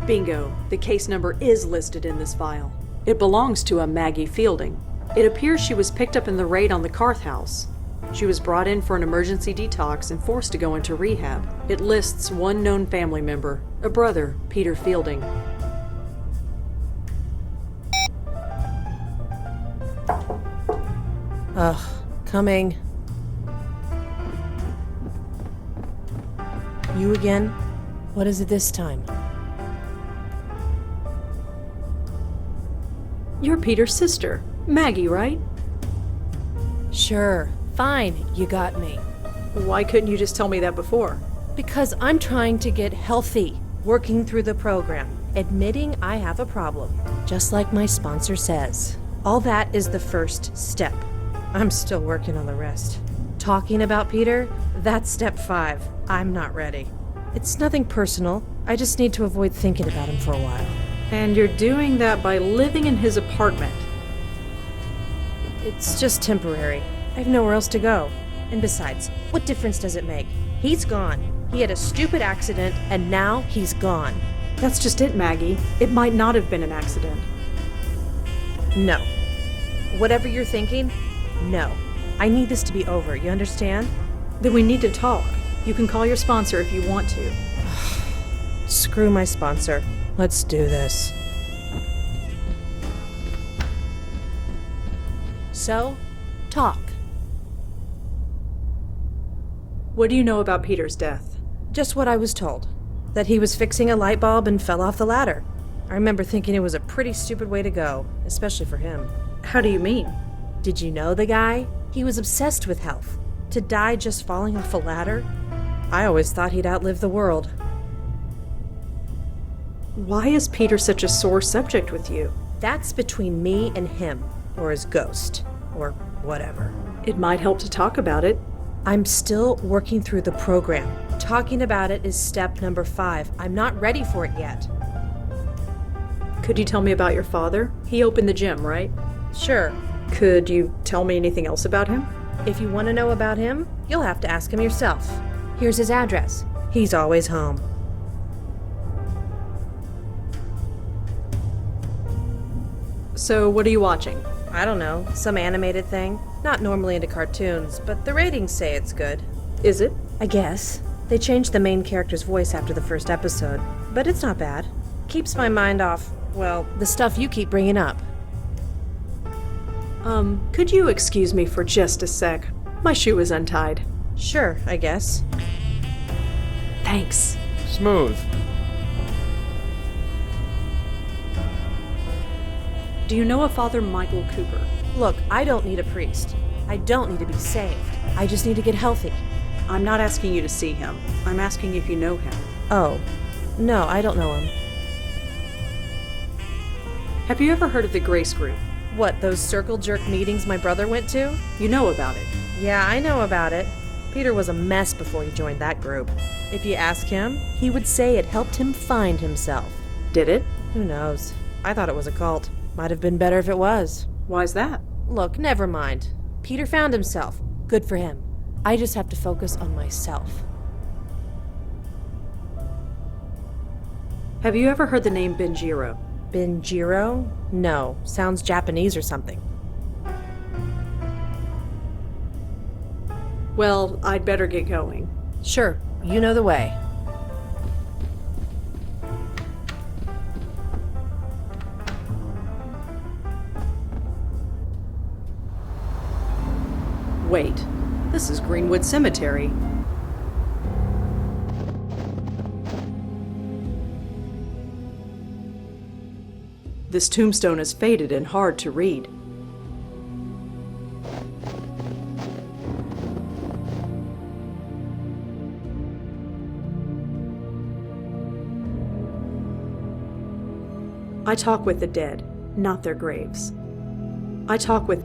Bingo. The case number is listed in this file. It belongs to a Maggie Fielding. It appears she was picked up in the raid on the Carth house. She was brought in for an emergency detox and forced to go into rehab. It lists one known family member, a brother, Peter Fielding. Ugh, coming. You again? What is it this time? You're Peter's sister, Maggie, right? Sure, fine, you got me. Why couldn't you just tell me that before? Because I'm trying to get healthy, working through the program, admitting I have a problem, just like my sponsor says. All that is the first step. I'm still working on the rest. Talking about Peter, that's step 5. I'm not ready. It's nothing personal. I just need to avoid thinking about him for a while. And you're doing that by living in his apartment. It's just temporary. I have nowhere else to go. And besides, what difference does it make? He's gone. He had a stupid accident, and now he's gone. That's just it, Maggie. It might not have been an accident. No. Whatever you're thinking, no. I need this to be over, you understand? Then we need to talk. You can call your sponsor if you want to. Screw my sponsor. Let's do this. So, talk. What do you know about Peter's death? Just what I was told. That he was fixing a light bulb and fell off the ladder. I remember thinking it was a pretty stupid way to go, especially for him. How do you mean? Did you know the guy? He was obsessed with health. To die just falling off a ladder? I always thought he'd outlive the world. Why is Peter such a sore subject with you? That's between me and him, or his ghost, or whatever. It might help to talk about it. I'm still working through the program. Talking about it is step number 5. I'm not ready for it yet. Could you tell me about your father? He opened the gym, right? Sure. Could you tell me anything else about him? If you want to know about him, you'll have to ask him yourself. Here's his address. He's always home. So, what are you watching? I don't know, some animated thing. Not normally into cartoons, but the ratings say it's good. Is it? I guess. They changed the main character's voice after the first episode, but it's not bad. Keeps my mind off, well, the stuff you keep bringing up. Could you excuse me for just a sec? My shoe is untied. Sure, I guess. Thanks. Smooth. Do you know a Father Michael Cooper? Look, I don't need a priest. I don't need to be saved. I just need to get healthy. I'm not asking you to see him. I'm asking if you know him. Oh, no, I don't know him. Have you ever heard of the Grace Group? What, those circle jerk meetings my brother went to? You know about it. Yeah, I know about it. Peter was a mess before he joined that group. If you ask him, he would say it helped him find himself. Did it? Who knows? I thought it was a cult. Might have been better if it was. Why's that? Look, never mind. Peter found himself. Good for him. I just have to focus on myself. Have you ever heard the name Benjiro? Benjiro? No. Sounds Japanese or something. Well, I'd better get going. Sure. You know the way. Wait. This is Greenwood Cemetery. This tombstone is faded and hard to read. I talk with the dead, not their graves. I talk with...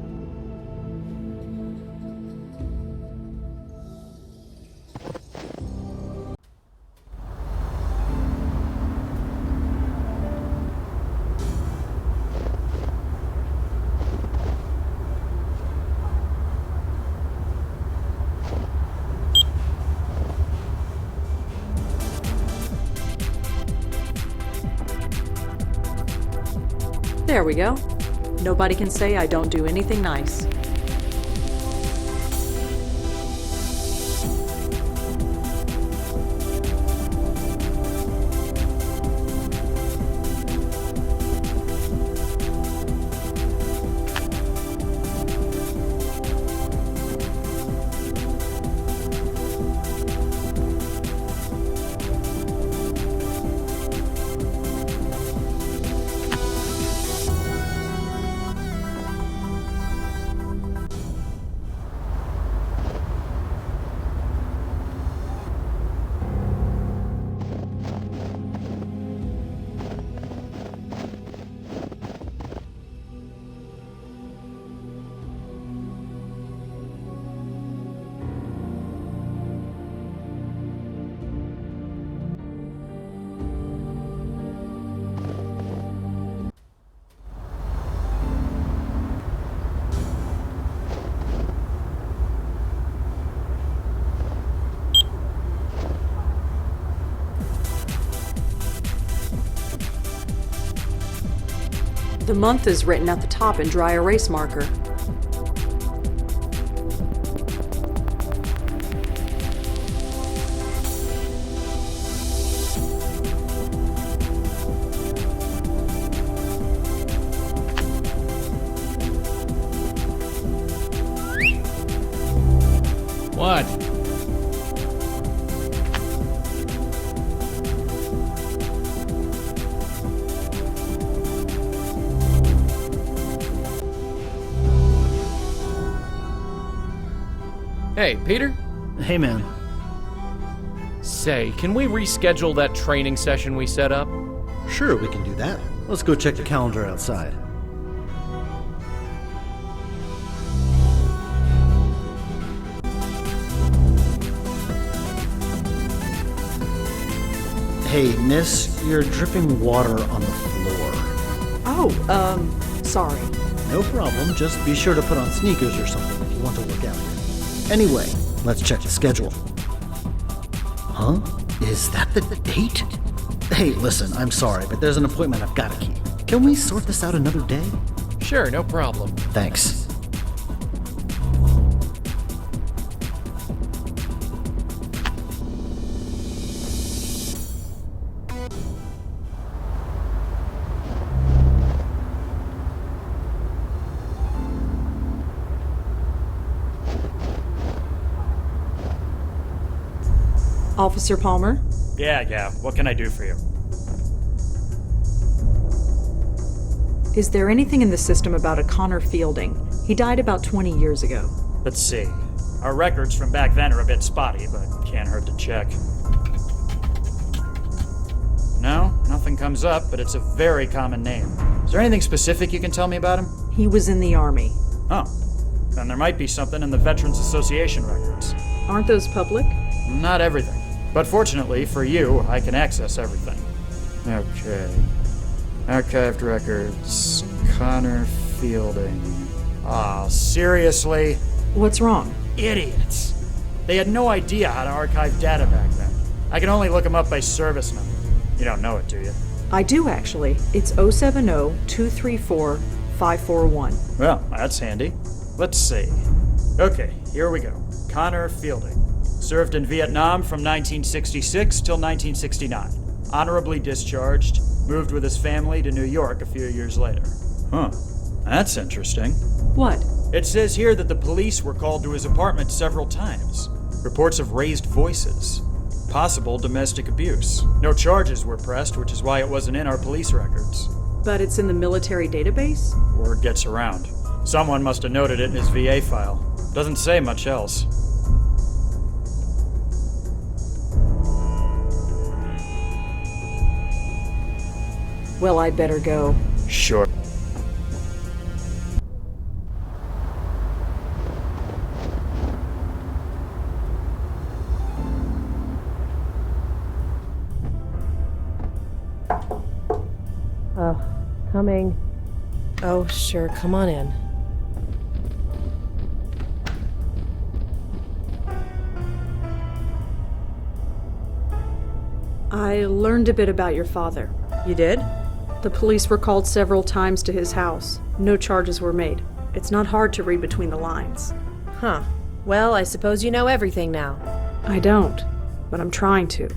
There we go. Nobody can say I don't do anything nice. The month is written at the top in dry erase marker. What? Hey, Peter? Hey, man. Say, can we reschedule that training session we set up? Sure, we can do that. Let's go check the calendar outside. Hey, miss, you're dripping water on the floor. Oh, sorry. No problem, just be sure to put on sneakers or something if you want to work out. Anyway, let's check the schedule. Huh? Is that the date? Hey, listen, I'm sorry, but there's an appointment I've got to keep. Can we sort this out another day? Sure, no problem. Thanks. Officer Palmer? Yeah, what can I do for you? Is there anything in the system about a Connor Fielding? He died about 20 years ago. Let's see. Our records from back then are a bit spotty, but can't hurt to check. No, nothing comes up, but it's a very common name. Is there anything specific you can tell me about him? He was in the Army. Oh, then there might be something in the Veterans Association records. Aren't those public? Not everything. But fortunately for you, I can access everything. Okay. Archived records. Connor Fielding. Ah, seriously? What's wrong? Idiots. They had no idea how to archive data back then. I can only look them up by service number. You don't know it, do you? I do, actually. It's 070-234-541. Well, that's handy. Let's see. Okay, here we go. Connor Fielding. Served in Vietnam from 1966 till 1969. Honorably discharged. Moved with his family to New York a few years later. Huh. That's interesting. What? It says here that the police were called to his apartment several times. Reports of raised voices. Possible domestic abuse. No charges were pressed, which is why it wasn't in our police records. But it's in the military database? Word gets around. Someone must have noted it in his VA file. Doesn't say much else. Well, I'd better go. Sure. Oh, coming. Oh, sure, come on in. I learned a bit about your father. You did? The police were called several times to his house. No charges were made. It's not hard to read between the lines. Huh. Well, I suppose you know everything now. I don't, but I'm trying to.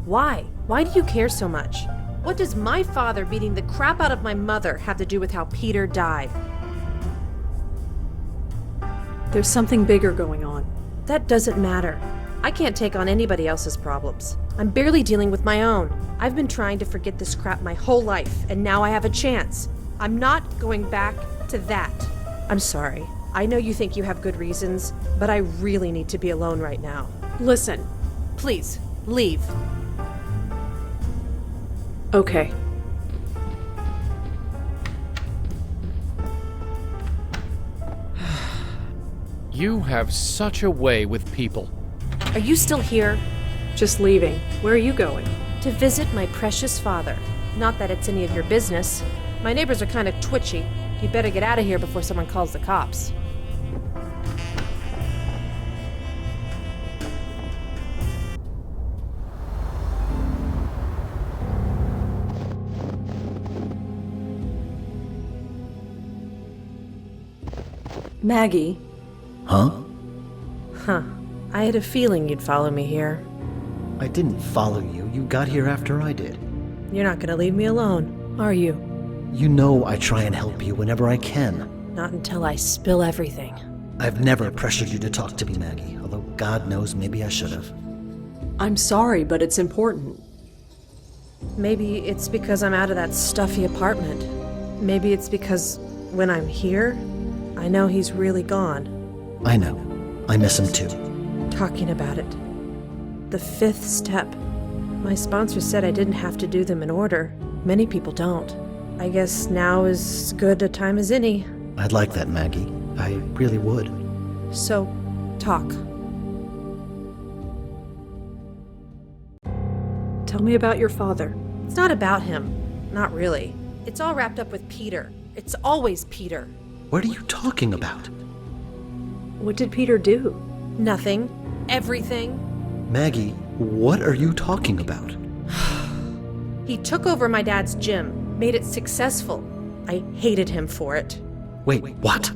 Why? Why do you care so much? What does my father beating the crap out of my mother have to do with how Peter died? There's something bigger going on. That doesn't matter. I can't take on anybody else's problems. I'm barely dealing with my own. I've been trying to forget this crap my whole life, and now I have a chance. I'm not going back to that. I'm sorry. I know you think you have good reasons, but I really need to be alone right now. Listen. Please, leave. Okay. You have such a way with people. Are you still here? Just leaving. Where are you going? To visit my precious father. Not that it's any of your business. My neighbors are kind of twitchy. You'd better get out of here before someone calls the cops. Maggie. Huh? Huh. I had a feeling you'd follow me here. I didn't follow you. You got here after I did. You're not gonna leave me alone, are you? You know I try and help you whenever I can. Not until I spill everything. I've never pressured you to talk to me, Maggie, although God knows maybe I should have. I'm sorry, but it's important. Maybe it's because I'm out of that stuffy apartment. Maybe it's because when I'm here, I know he's really gone. I know. I miss him too. Talking about it. The fifth step. My sponsor said I didn't have to do them in order. Many people don't. I guess now is as good a time as any. I'd like that, Maggie. I really would. So, talk. Tell me about your father. It's not about him. Not really. It's all wrapped up with Peter. It's always Peter. What are you talking about? What did Peter do? Nothing. Everything. Maggie, what are you talking about? He took over my dad's gym, made it successful. I hated him for it. Wait, what?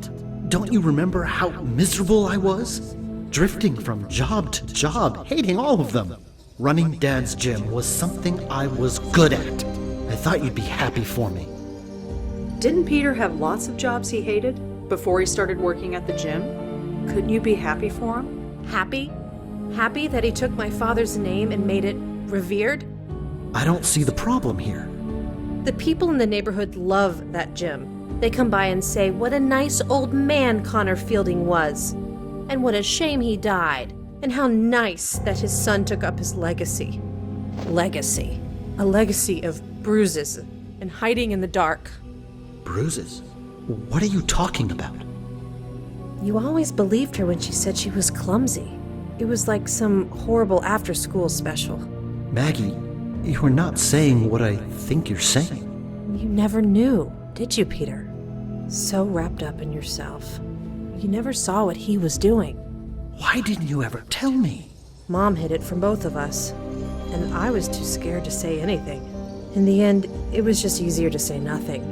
Don't you remember how miserable I was? Drifting from job to job, hating all of them. Running Dad's gym was something I was good at. I thought you'd be happy for me. Didn't Peter have lots of jobs he hated before he started working at the gym? Couldn't you be happy for him? Happy? Happy that he took my father's name and made it revered? I don't see the problem here. The people in the neighborhood love that gym. They come by and say what a nice old man Connor Fielding was. And what a shame he died. And how nice that his son took up his legacy. Legacy. A legacy of bruises and hiding in the dark. Bruises? What are you talking about? You always believed her when she said she was clumsy. It was like some horrible after-school special. Maggie, you're not saying what I think you're saying. You never knew, did you, Peter? So wrapped up in yourself. You never saw what he was doing. Why didn't you ever tell me? Mom hid it from both of us, and I was too scared to say anything. In the end, it was just easier to say nothing.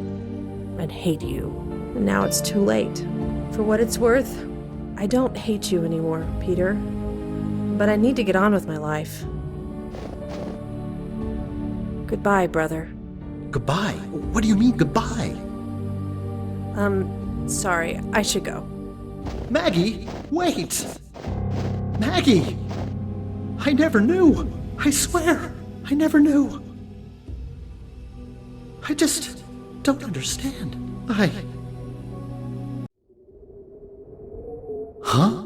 And hate you. And now it's too late. For what it's worth, I don't hate you anymore, Peter. But I need to get on with my life. Goodbye, brother. Goodbye? What do you mean, goodbye? Sorry, I should go. Maggie, wait! Maggie! I never knew! I swear, I never knew! I just don't understand. Huh?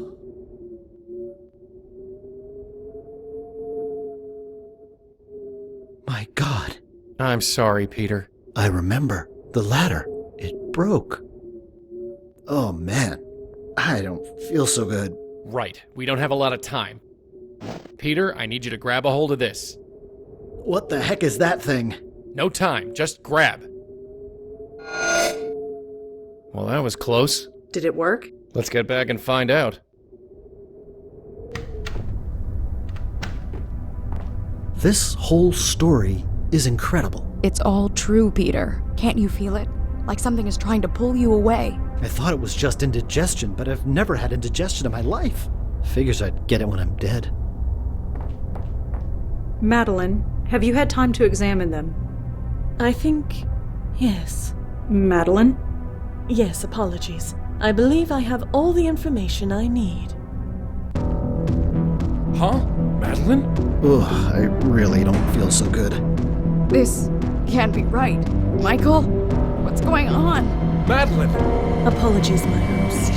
My God. I'm sorry, Peter. I remember. The ladder. It broke. Oh, man. I don't feel so good. Right. We don't have a lot of time. Peter, I need you to grab a hold of this. What the heck is that thing? No time. Just grab. Well, that was close. Did it work? Let's get back and find out. This whole story is incredible. It's all true, Peter. Can't you feel it? Like something is trying to pull you away. I thought it was just indigestion, but I've never had indigestion in my life. Figures I'd get it when I'm dead. Madeline, have you had time to examine them? I think... yes. Madeline? Yes, apologies. I believe I have all the information I need. Huh? Madeline? Ugh, I really don't feel so good. This can't be right. Michael? What's going on? Madeline! Apologies, my host.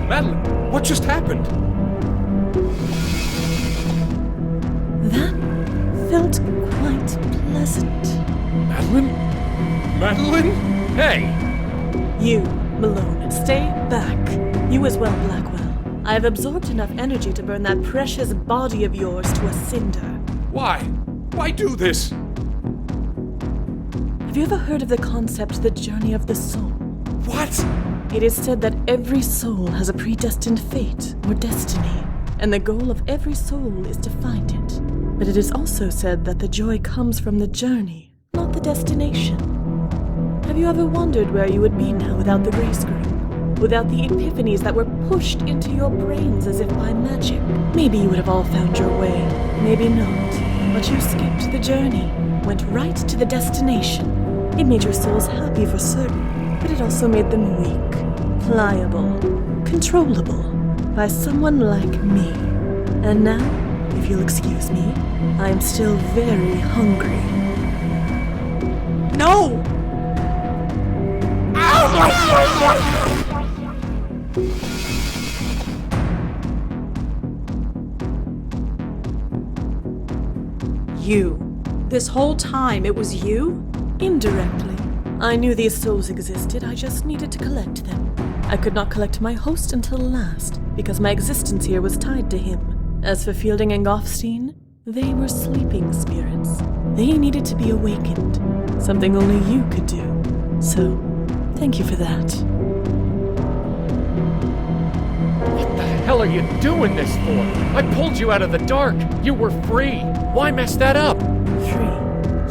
Madeline, what just happened? That felt quite pleasant. Madeline? Madeline? Hey! You, Malone, stay back. You as well, Blackwell. I have absorbed enough energy to burn that precious body of yours to a cinder. Why? Why do this? Have you ever heard of the concept, the journey of the soul? What? It is said that every soul has a predestined fate or destiny, and the goal of every soul is to find it. But it is also said that the joy comes from the journey, not the destination. Have you ever wondered where you would be now without the grace group? Without the epiphanies that were pushed into your brains as if by magic? Maybe you would have all found your way, maybe not. But you skipped the journey, went right to the destination. It made your souls happy for certain, but it also made them weak, pliable, controllable by someone like me. And now, if you'll excuse me, I'm still very hungry. No! You. This whole time it was you? Indirectly. I knew these souls existed, I just needed to collect them. I could not collect my host until last, because my existence here was tied to him. As for Fielding and Goffstein, they were sleeping spirits. They needed to be awakened, something only you could do. So, thank you for that. What the hell are you doing this for? I pulled you out of the dark. You were free. Why mess that up? Free.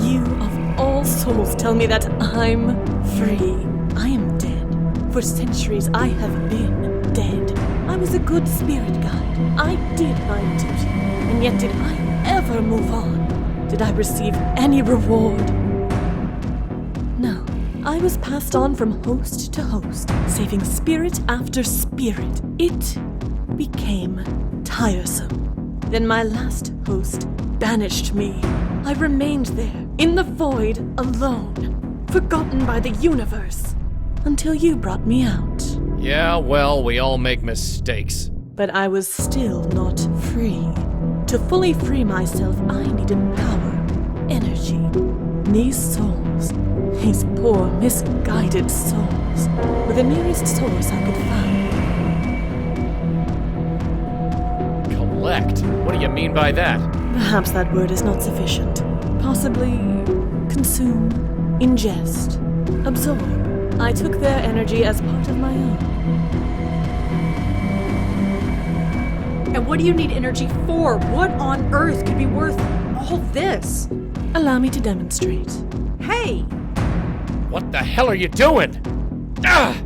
You, of all souls, tell me that I'm free. I am dead. For centuries, I have been dead. I was a good spirit guide. I did my duty. And yet, did I ever move on? Did I receive any reward? No. I was passed on from host to host, saving spirit after spirit. It became tiresome. Then my last host banished me. I remained there, in the void, alone, forgotten by the universe. Until you brought me out. Yeah, well, we all make mistakes. But I was still not free. To fully free myself, I needed power, energy. These souls, these poor, misguided souls, were the nearest source I could find. Collect? What do you mean by that? Perhaps that word is not sufficient. Possibly consume, ingest, absorb. I took their energy as part of my own. And what do you need energy for? What on earth could be worth all this? Allow me to demonstrate. Hey! What the hell are you doing? Ah!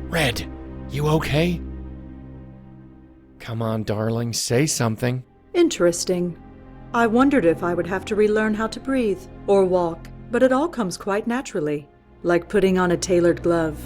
Red, you okay? Come on, darling, say something. Interesting. I wondered if I would have to relearn how to breathe or walk, but it all comes quite naturally, like putting on a tailored glove.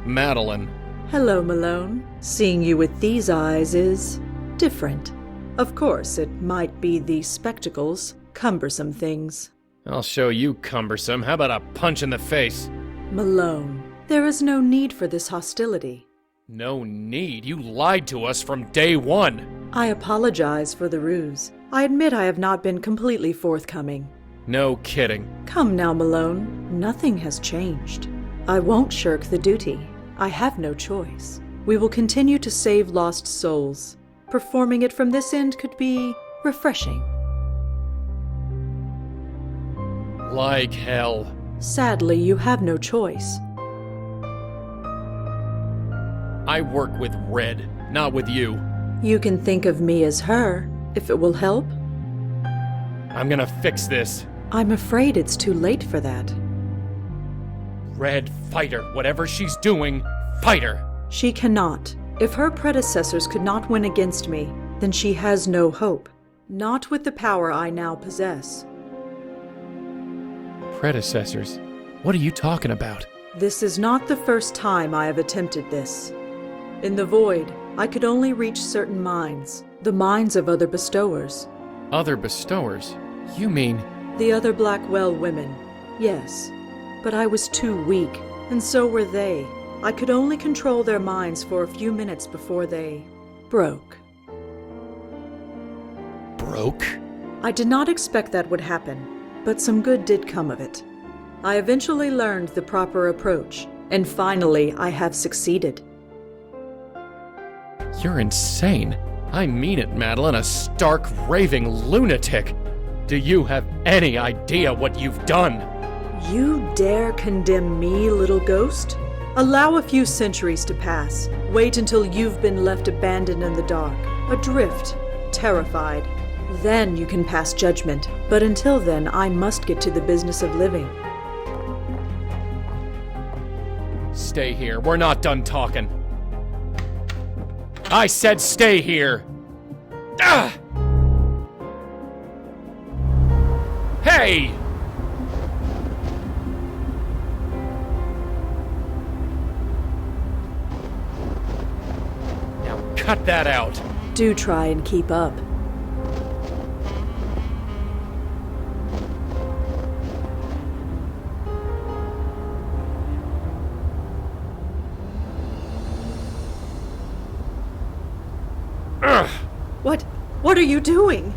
Madeline. Hello, Malone. Seeing you with these eyes is different. Of course, it might be the spectacles, cumbersome things. I'll show you cumbersome. How about a punch in the face? Malone, there is no need for this hostility. No need. You lied to us from day one. I apologize for the ruse. I admit I have not been completely forthcoming. No kidding. Come now, Malone. Nothing has changed. I won't shirk the duty. I have no choice. We will continue to save lost souls. Performing it from this end could be refreshing. Like hell. Sadly, you have no choice. I work with Red, not with you. You can think of me as her, if it will help. I'm gonna fix this. I'm afraid it's too late for that. Red, fight her. Whatever she's doing, fight her. She cannot. If her predecessors could not win against me, then she has no hope. Not with the power I now possess. Predecessors? What are you talking about? This is not the first time I have attempted this. In the void, I could only reach certain minds, the minds of other bestowers. Other bestowers? You mean... The other Blackwell women, yes. But I was too weak, and so were they. I could only control their minds for a few minutes before they broke. Broke? I did not expect that would happen, but some good did come of it. I eventually learned the proper approach, and finally I have succeeded. You're insane. I mean it, Madeline, a stark, raving lunatic. Do you have any idea what you've done? You dare condemn me, little ghost? Allow a few centuries to pass. Wait until you've been left abandoned in the dark, adrift, terrified. Then you can pass judgment. But until then, I must get to the business of living. Stay here. We're not done talking. I said stay here! Ah! Hey! Now cut that out. Do try and keep up. Ugh. What are you doing?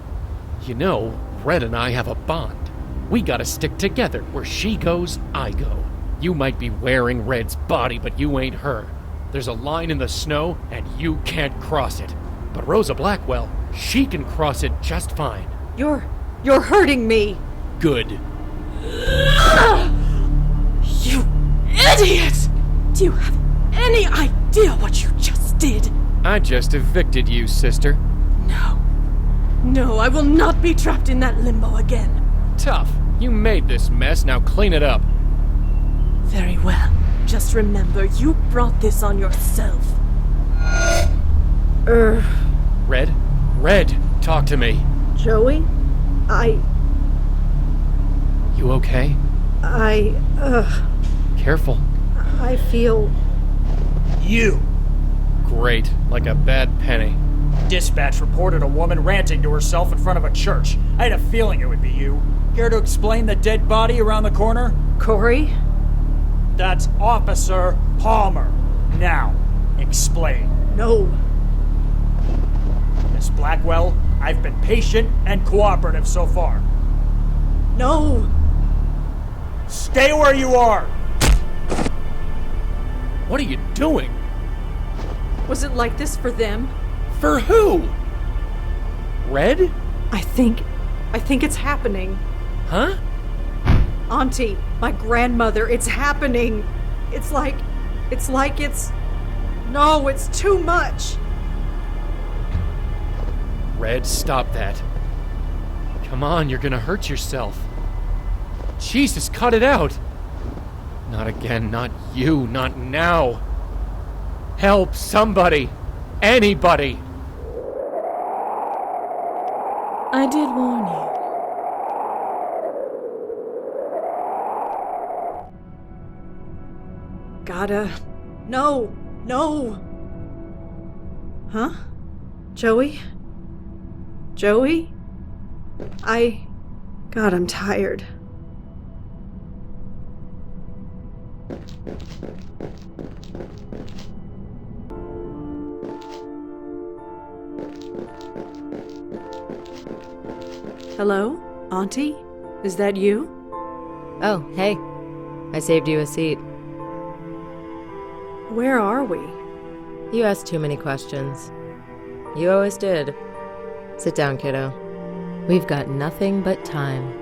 You know, Red and I have a bond. We gotta stick together. Where she goes, I go. You might be wearing Red's body, but you ain't her. There's a line in the snow, and you can't cross it. But Rosa Blackwell, she can cross it just fine. You're hurting me. Good. You idiot! Do you have any idea what you just did? I just evicted you, sister. No, I will not be trapped in that limbo again. Tough. You made this mess, now clean it up. Very well. Just remember, you brought this on yourself. Red, talk to me. Joey? You okay? Careful. I feel... You! Great, like a bad penny. Dispatch reported a woman ranting to herself in front of a church. I had a feeling it would be you. Care to explain the dead body around the corner? Corey? That's Officer Palmer. Now, explain. No. Miss Blackwell, I've been patient and cooperative so far. No. Stay where you are! What are you doing? Was it like this for them? For who? Red? I think it's happening. Huh? Auntie, my grandmother, it's happening. No, it's too much. Red, stop that. Come on, you're gonna hurt yourself. Jesus, cut it out. Not again, not you, not now. Help, somebody. Anybody. I did warn you. No. Huh? Joey? God, I'm tired. Hello? Auntie? Is that you? Oh, hey. I saved you a seat. Where are we? You asked too many questions. You always did. Sit down, kiddo. We've got nothing but time.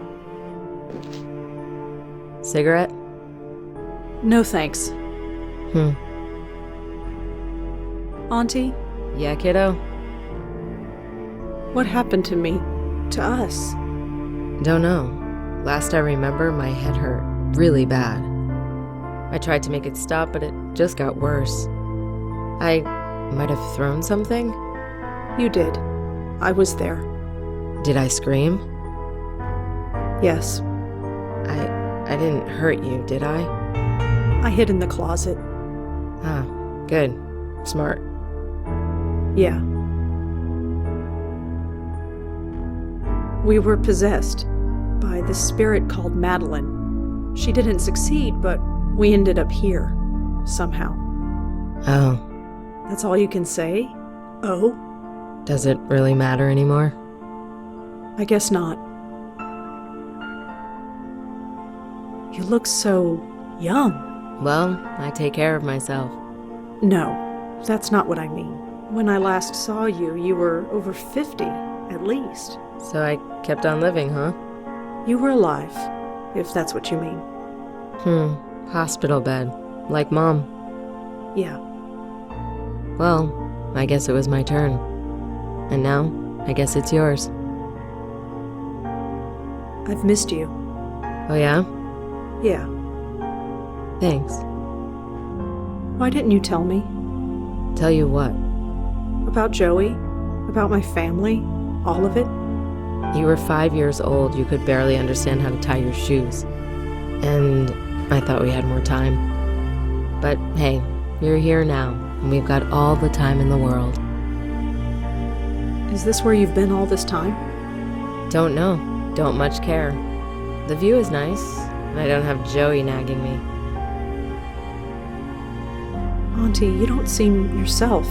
Cigarette? No thanks. Auntie? Yeah, kiddo? What happened to me? To us? Don't know. Last I remember, my head hurt really bad. I tried to make it stop, but it just got worse. I might have thrown something? You did. I was there. Did I scream? Yes. I didn't hurt you, did I? I hid in the closet. Ah, good. Smart. Yeah. We were possessed by this spirit called Madeline. She didn't succeed, but we ended up here. Somehow. Oh. That's all you can say? Oh? Does it really matter anymore? I guess not. You look so young. Well, I take care of myself. No, that's not what I mean. When I last saw you, you were over 50, at least. So I kept on living, huh? You were alive, if that's what you mean. Hospital bed. Like Mom. Yeah. Well, I guess it was my turn. And now, I guess it's yours. I've missed you. Oh yeah? Yeah. Thanks. Why didn't you tell me? Tell you what? About Joey? About my family? All of it? You were 5 years old. You could barely understand how to tie your shoes. And I thought we had more time. But hey, you're here now, and we've got all the time in the world. Is this where you've been all this time? Don't know. Don't much care. The view is nice, and I don't have Joey nagging me. Auntie, you don't seem yourself.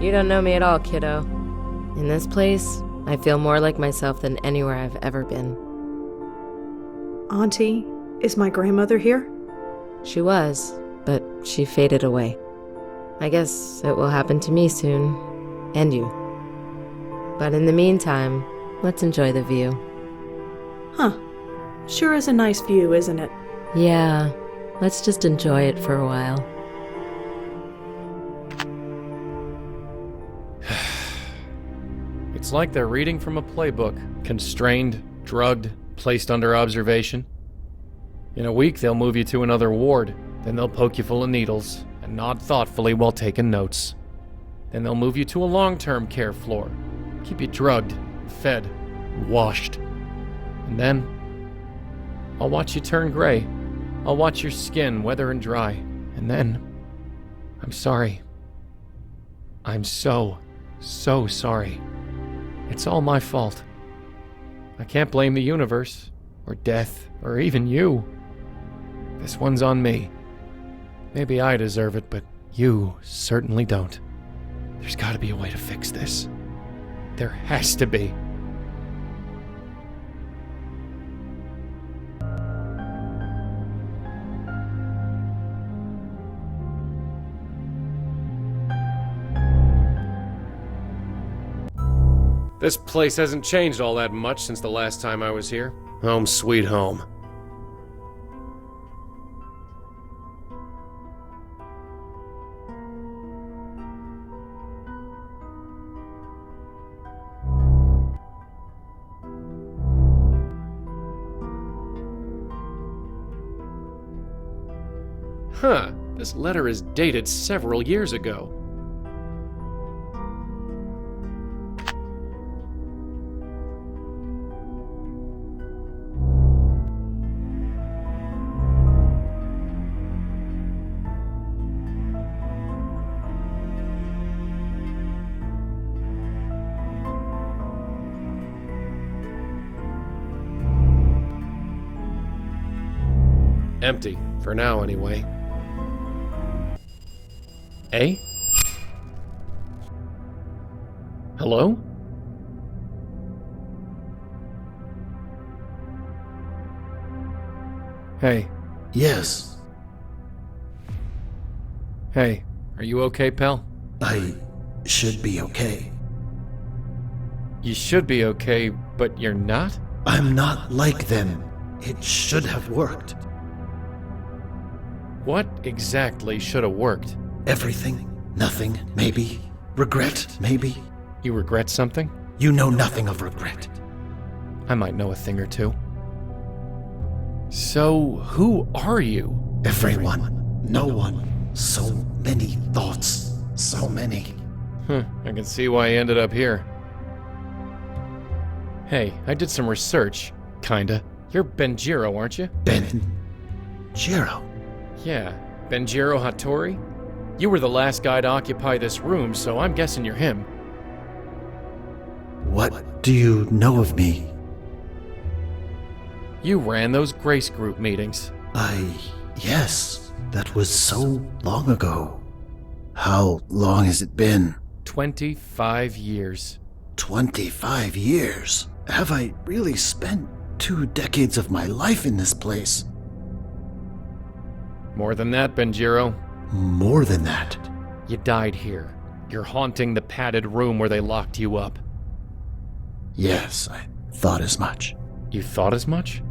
You don't know me at all, kiddo. In this place, I feel more like myself than anywhere I've ever been. Auntie, is my grandmother here? She was, but she faded away. I guess it will happen to me soon, and you. But in the meantime, let's enjoy the view. Huh. Sure is a nice view, isn't it? Yeah, let's just enjoy it for a while. It's like they're reading from a playbook. Constrained, drugged, placed under observation. In a week, they'll move you to another ward. Then they'll poke you full of needles and nod thoughtfully while taking notes. Then they'll move you to a long-term care floor. Keep you drugged, fed, washed. And then, I'll watch you turn gray. I'll watch your skin weather and dry. And then, I'm sorry. I'm so sorry. It's all my fault. I can't blame the universe, or death, or even you. This one's on me. Maybe I deserve it, but you certainly don't. There's gotta be a way to fix this. There has to be. This place hasn't changed all that much since the last time I was here. Home sweet home. Huh, this letter is dated several years ago. Empty, for now anyway. Eh? Hello? Hey. Yes. Hey, are you okay, pal? I should be okay. You should be okay, but you're not? I'm not like them. It should have worked. What exactly should have worked? Everything. Nothing, maybe. Regret, maybe. You regret something? You know nothing of regret. I might know a thing or two. So, who are you? Everyone. No one. So many thoughts. So many. I can see why you ended up here. Hey, I did some research. Kinda. You're Benjiro, aren't you? Benjiro? Yeah, Benjiro Hattori? You were the last guy to occupy this room, so I'm guessing you're him. What do you know of me? You ran those Grace Group meetings. Yes, that was so long ago. How long has it been? 25 years. 25 years? Have I really spent 2 decades of my life in this place? More than that, Benjiro. More than that? You died here. You're haunting the padded room where they locked you up. Yes, I thought as much. You thought as much?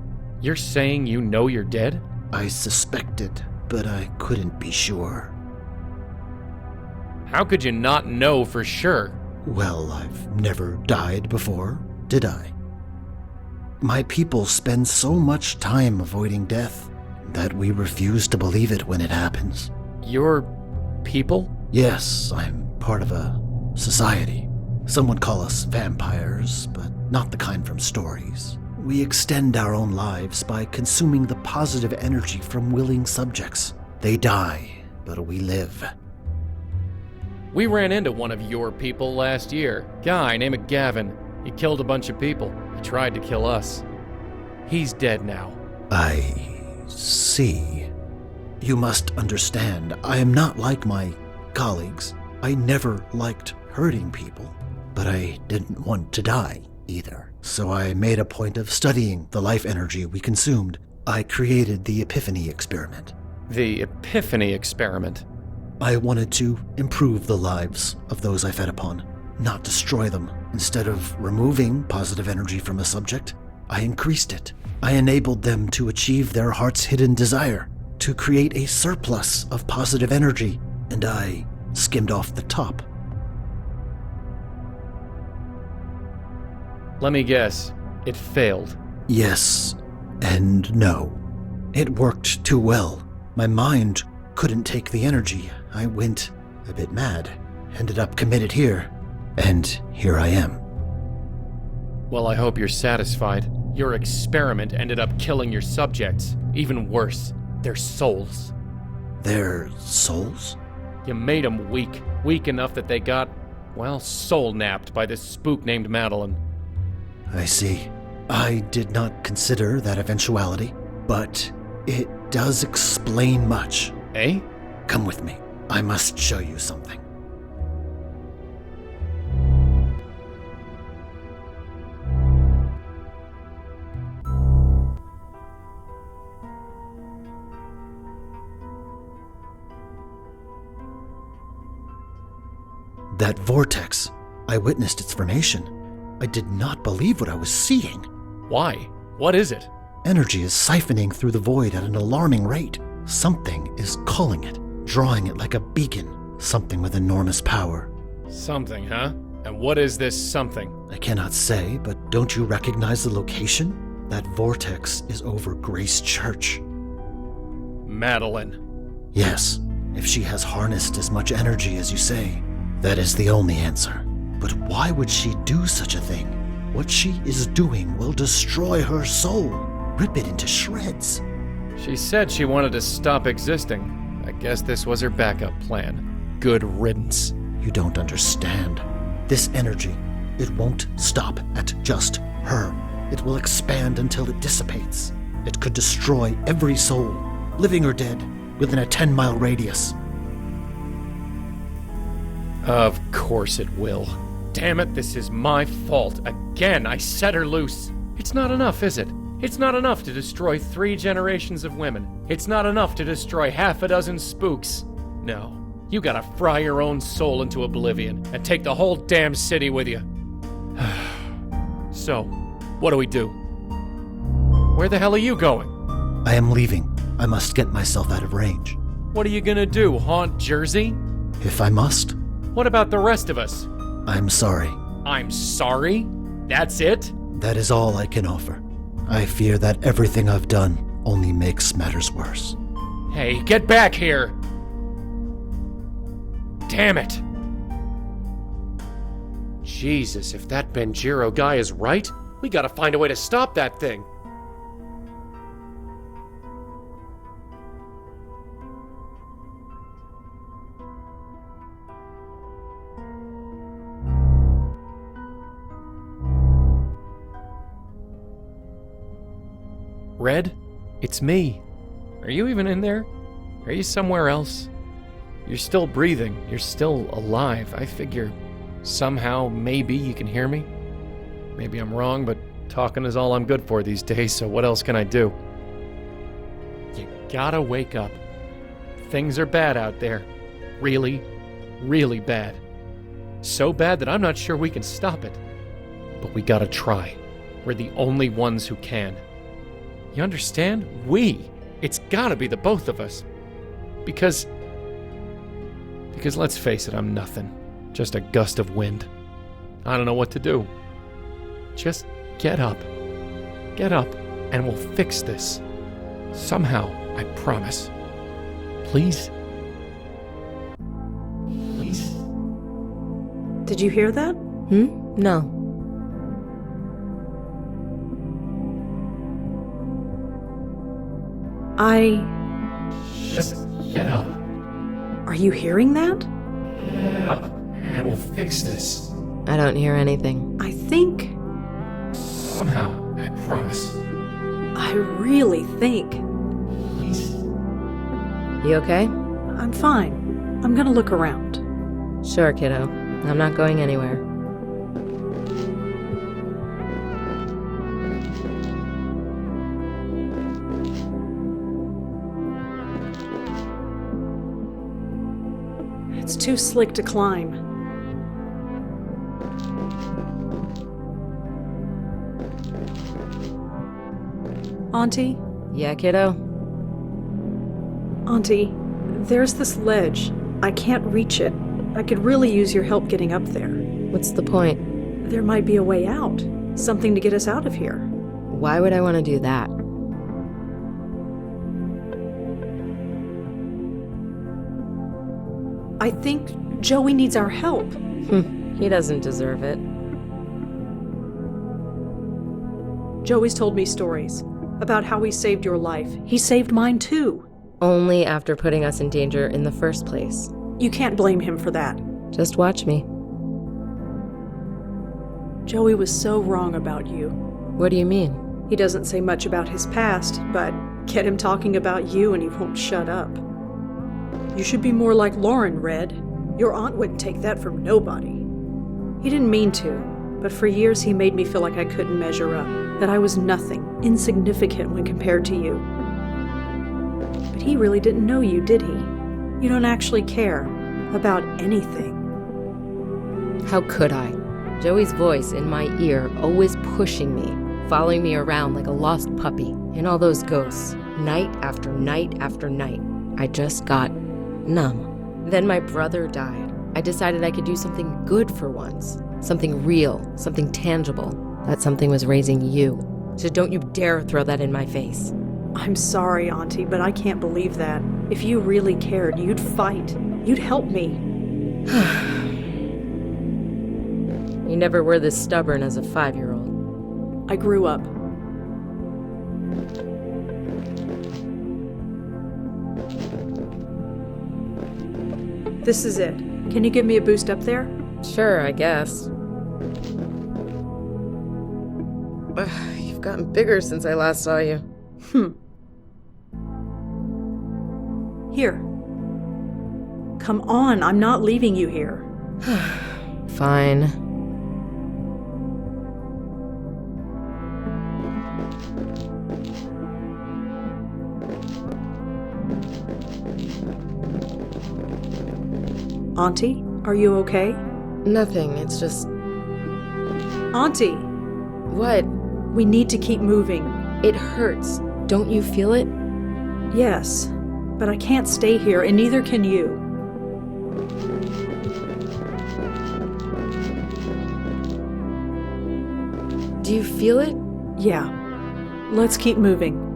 You're saying you know you're dead? I suspected, but I couldn't be sure. How could you not know for sure? Well, I've never died before, did I? My people spend so much time avoiding death that we refuse to believe it when it happens. Your people? Yes, I'm part of a society. Some would call us vampires, but not the kind from stories. We extend our own lives by consuming the positive energy from willing subjects. They die, but we live. We ran into one of your people last year. Guy named Gavin. He killed a bunch of people. He tried to kill us. He's dead now. I see. You must understand, I am not like my colleagues. I never liked hurting people, but I didn't want to die either. So I made a point of studying the life energy we consumed. I created the Epiphany experiment. The Epiphany experiment? I wanted to improve the lives of those I fed upon, not destroy them. Instead of removing positive energy from a subject, I increased it. I enabled them to achieve their heart's hidden desire, to create a surplus of positive energy, and I skimmed off the top. Let me guess. It failed. Yes and no. It worked too well. My mind couldn't take the energy. I went a bit mad, ended up committed here, and here I am. Well, I hope you're satisfied. Your experiment ended up killing your subjects. Even worse, their souls. Their souls? You made them weak. Weak enough that they got, well, soul-napped by this spook named Madeline. I see. I did not consider that eventuality, but it does explain much. Eh? Come with me. I must show you something. That vortex, I witnessed its formation. I did not believe what I was seeing. Why? What is it? Energy is siphoning through the void at an alarming rate. Something is calling it, drawing it like a beacon. Something with enormous power. Something, huh? And what is this something? I cannot say, but don't you recognize the location? That vortex is over Grace Church. Madeline. Yes, if she has harnessed as much energy as you say, that is the only answer. But why would she do such a thing? What she is doing will destroy her soul, rip it into shreds. She said she wanted to stop existing. I guess this was her backup plan. Good riddance. You don't understand. This energy, it won't stop at just her. It will expand until it dissipates. It could destroy every soul, living or dead, within a 10-mile radius. Of course it will. Damn it, this is my fault. Again, I set her loose. It's not enough, is it? It's not enough to destroy 3 generations of women. It's not enough to destroy half a dozen spooks. No, you gotta fry your own soul into oblivion and take the whole damn city with you. So, what do we do? Where the hell are you going? I am leaving. I must get myself out of range. What are you gonna do, haunt Jersey? If I must. What about the rest of us? I'm sorry. I'm sorry? That's it? That is all I can offer. I fear that everything I've done only makes matters worse. Hey, get back here! Damn it! Jesus, if that Benjiro guy is right, we gotta find a way to stop that thing. Red, it's me. Are you even in there? Are you somewhere else? You're still breathing. You're still alive. I figure somehow, maybe you can hear me. Maybe I'm wrong, but talking is all I'm good for these days, so what else can I do? You gotta wake up. Things are bad out there. Really, really bad. So bad that I'm not sure we can stop it. But we gotta try. We're the only ones who can. You understand? We. It's gotta be the both of us. Because let's face it, I'm nothing. Just a gust of wind. I don't know what to do. Just get up. Get up, and we'll fix this. Somehow, I promise. Please? Please? Did you hear that? No. Just get up. Are you hearing that? Get up, and we'll fix this. I don't hear anything. I think... Somehow, I promise. I really think... Please? You okay? I'm fine. I'm gonna look around. Sure, kiddo. I'm not going anywhere. It's too slick to climb. Auntie? Yeah, kiddo? Auntie, there's this ledge. I can't reach it. I could really use your help getting up there. What's the point? There might be a way out. Something to get us out of here. Why would I want to do that? I think Joey needs our help. He doesn't deserve it. Joey's told me stories about how he saved your life. He saved mine too. Only after putting us in danger in the first place. You can't blame him for that. Just watch me. Joey was so wrong about you. What do you mean? He doesn't say much about his past, but get him talking about you and he won't shut up. You should be more like Lauren, Red. Your aunt wouldn't take that from nobody. He didn't mean to, but for years he made me feel like I couldn't measure up, that I was nothing, insignificant when compared to you. But he really didn't know you, did he? You don't actually care about anything. How could I? Joey's voice in my ear, always pushing me, following me around like a lost puppy, and all those ghosts, night after night after night. I just got numb. Then my brother died. I decided I could do something good for once. Something real, something tangible. That something was raising you. So don't you dare throw that in my face. I'm sorry, Auntie, but I can't believe that. If you really cared, you'd fight. You'd help me. You never were this stubborn as a 5-year-old. I grew up. This is it. Can you give me a boost up there? Sure, I guess. You've gotten bigger since I last saw you. Here. Come on, I'm not leaving you here. Fine. Auntie, are you okay? Nothing, it's just... Auntie! What? We need to keep moving. It hurts. Don't you feel it? Yes, but I can't stay here, and neither can you. Do you feel it? Yeah. Let's keep moving.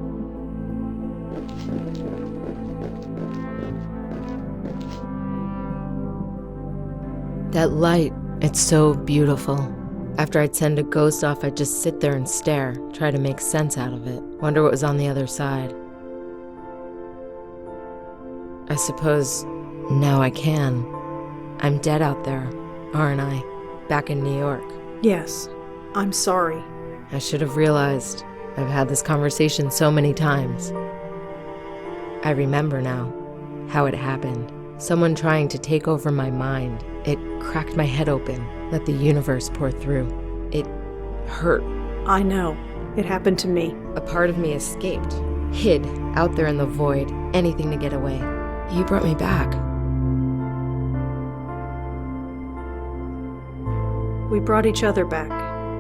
That light, it's so beautiful. After I'd send a ghost off, I'd just sit there and stare, try to make sense out of it, wonder what was on the other side. I suppose now I can. I'm dead out there, aren't I? Back in New York. Yes. I'm sorry. I should have realized. I've had this conversation so many times. I remember now how it happened. Someone trying to take over my mind. It cracked my head open, let the universe pour through. It hurt. I know. It happened to me. A part of me escaped, hid out there in the void, anything to get away. You brought me back. We brought each other back.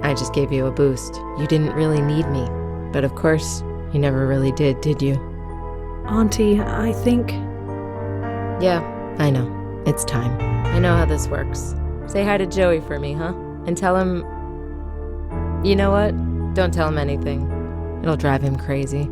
I just gave you a boost. You didn't really need me. But of course, you never really did you? Auntie, I think... Yeah, I know. It's time. I know how this works. Say hi to Joey for me, huh? And tell him... You know what? Don't tell him anything. It'll drive him crazy.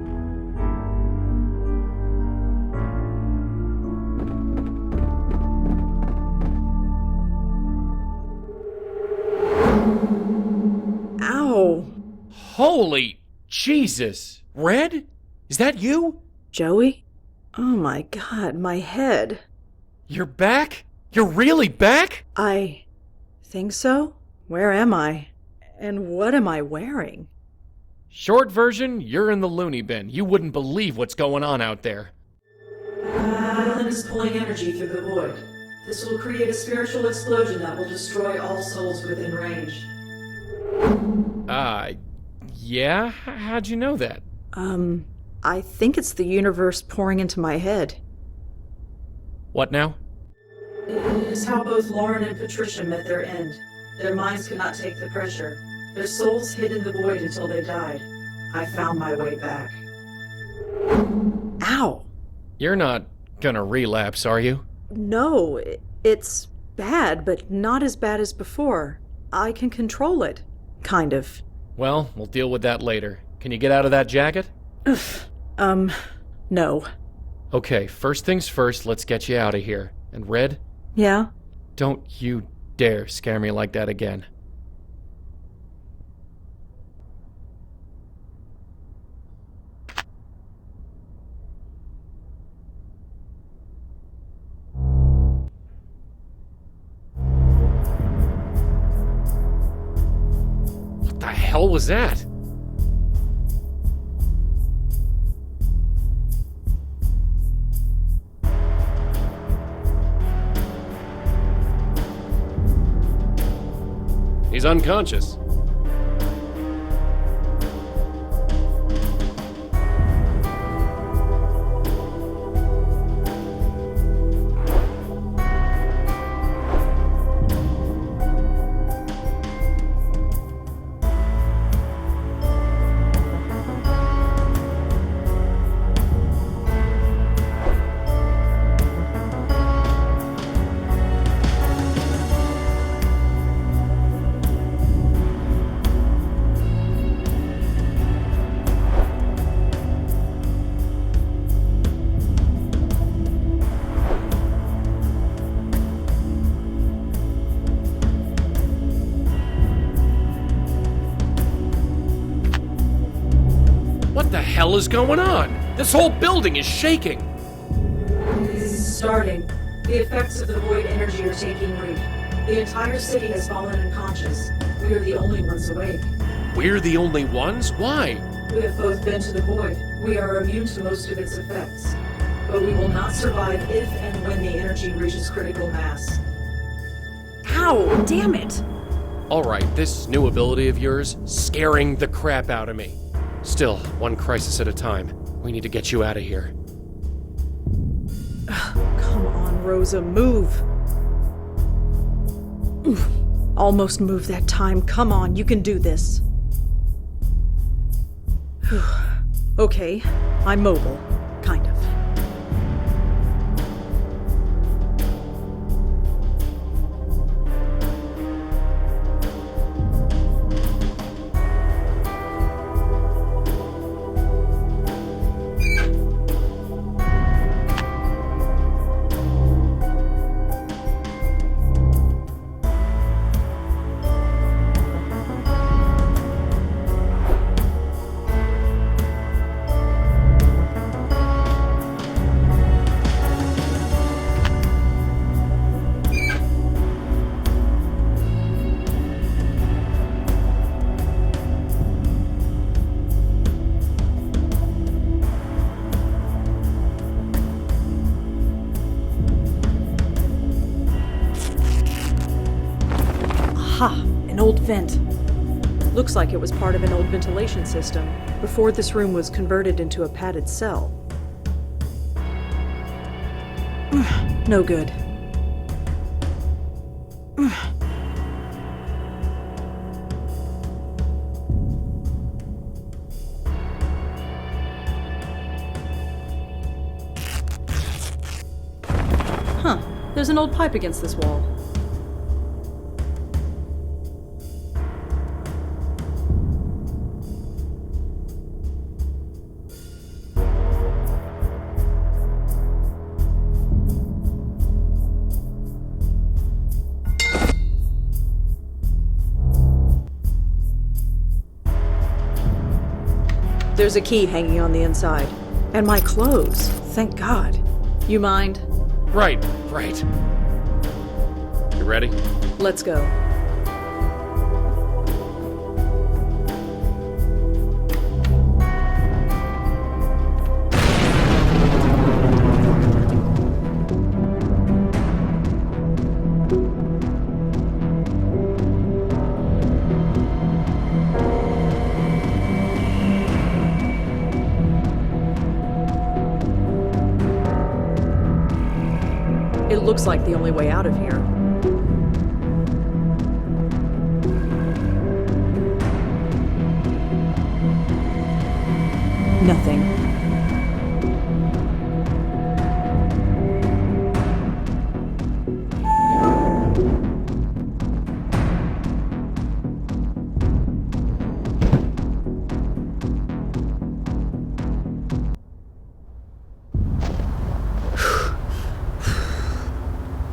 Ow! Holy Jesus! Red? Is that you? Joey? Oh my God, my head. You're back? You're really back? I think so. Where am I? And what am I wearing? Short version, you're in the loony bin. You wouldn't believe what's going on out there. Madeline is pulling energy through the void. This will create a spiritual explosion that will destroy all souls within range. Yeah? How'd you know that? I think it's the universe pouring into my head. What now? It is how both Lauren and Patricia met their end. Their minds could not take the pressure. Their souls hid in the void until they died. I found my way back. Ow! You're not gonna relapse, are you? No, it's bad, but not as bad as before. I can control it. Kind of. Well, we'll deal with that later. Can you get out of that jacket? No. Okay, first things first, let's get you out of here. And Red? Yeah? Don't you dare scare me like that again. hell was that? He's unconscious. What the hell is going on? This whole building is shaking. This is starting. The effects of the void energy are taking root. The entire city has fallen unconscious. We are the only ones awake. We're the only ones? Why? We have both been to the void. We are immune to most of its effects. But we will not survive if and when the energy reaches critical mass. Ow! Damn it! Alright, this new ability of yours, scaring the crap out of me. Still, one crisis at a time. We need to get you out of here. Come on, Rosa, move! Oof. Almost moved that time. Come on, you can do this. Okay, I'm mobile. Kind of. Aha! An old vent. Looks like it was part of an old ventilation system, before this room was converted into a padded cell. No good. Huh. There's an old pipe against this wall. There's a key hanging on the inside. And my clothes. Thank God. You mind? Right. You ready? Let's go. It looks like the only way out of here. Nothing.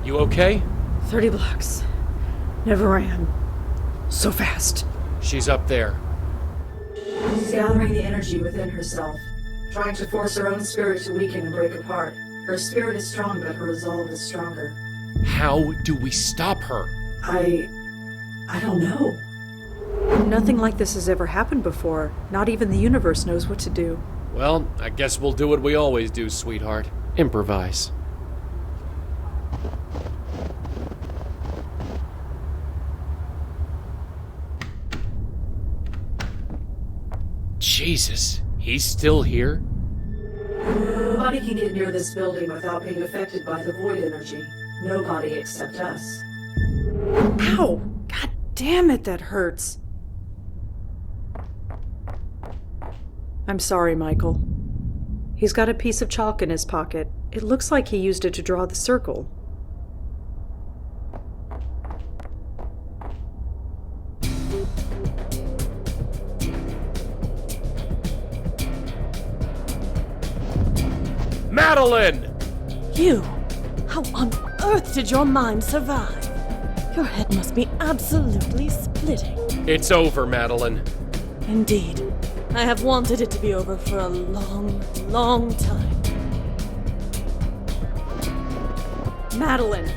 You okay? 30 blocks. Never ran. So fast. She's up there. She's gathering the energy within herself, trying to force her own spirit to weaken and break apart. Her spirit is strong, but her resolve is stronger. How do we stop her? I don't know. Nothing like this has ever happened before. Not even the universe knows what to do. Well, I guess we'll do what we always do, sweetheart. Improvise. Jesus, he's still here? Nobody can get near this building without being affected by the void energy. Nobody except us. Ow! God damn it, that hurts. I'm sorry, Michael. He's got a piece of chalk in his pocket. It looks like he used it to draw the circle. Madeline! You! How on earth did your mind survive? Your head must be absolutely splitting. It's over, Madeline. Indeed. I have wanted it to be over for a long, long time. Madeline!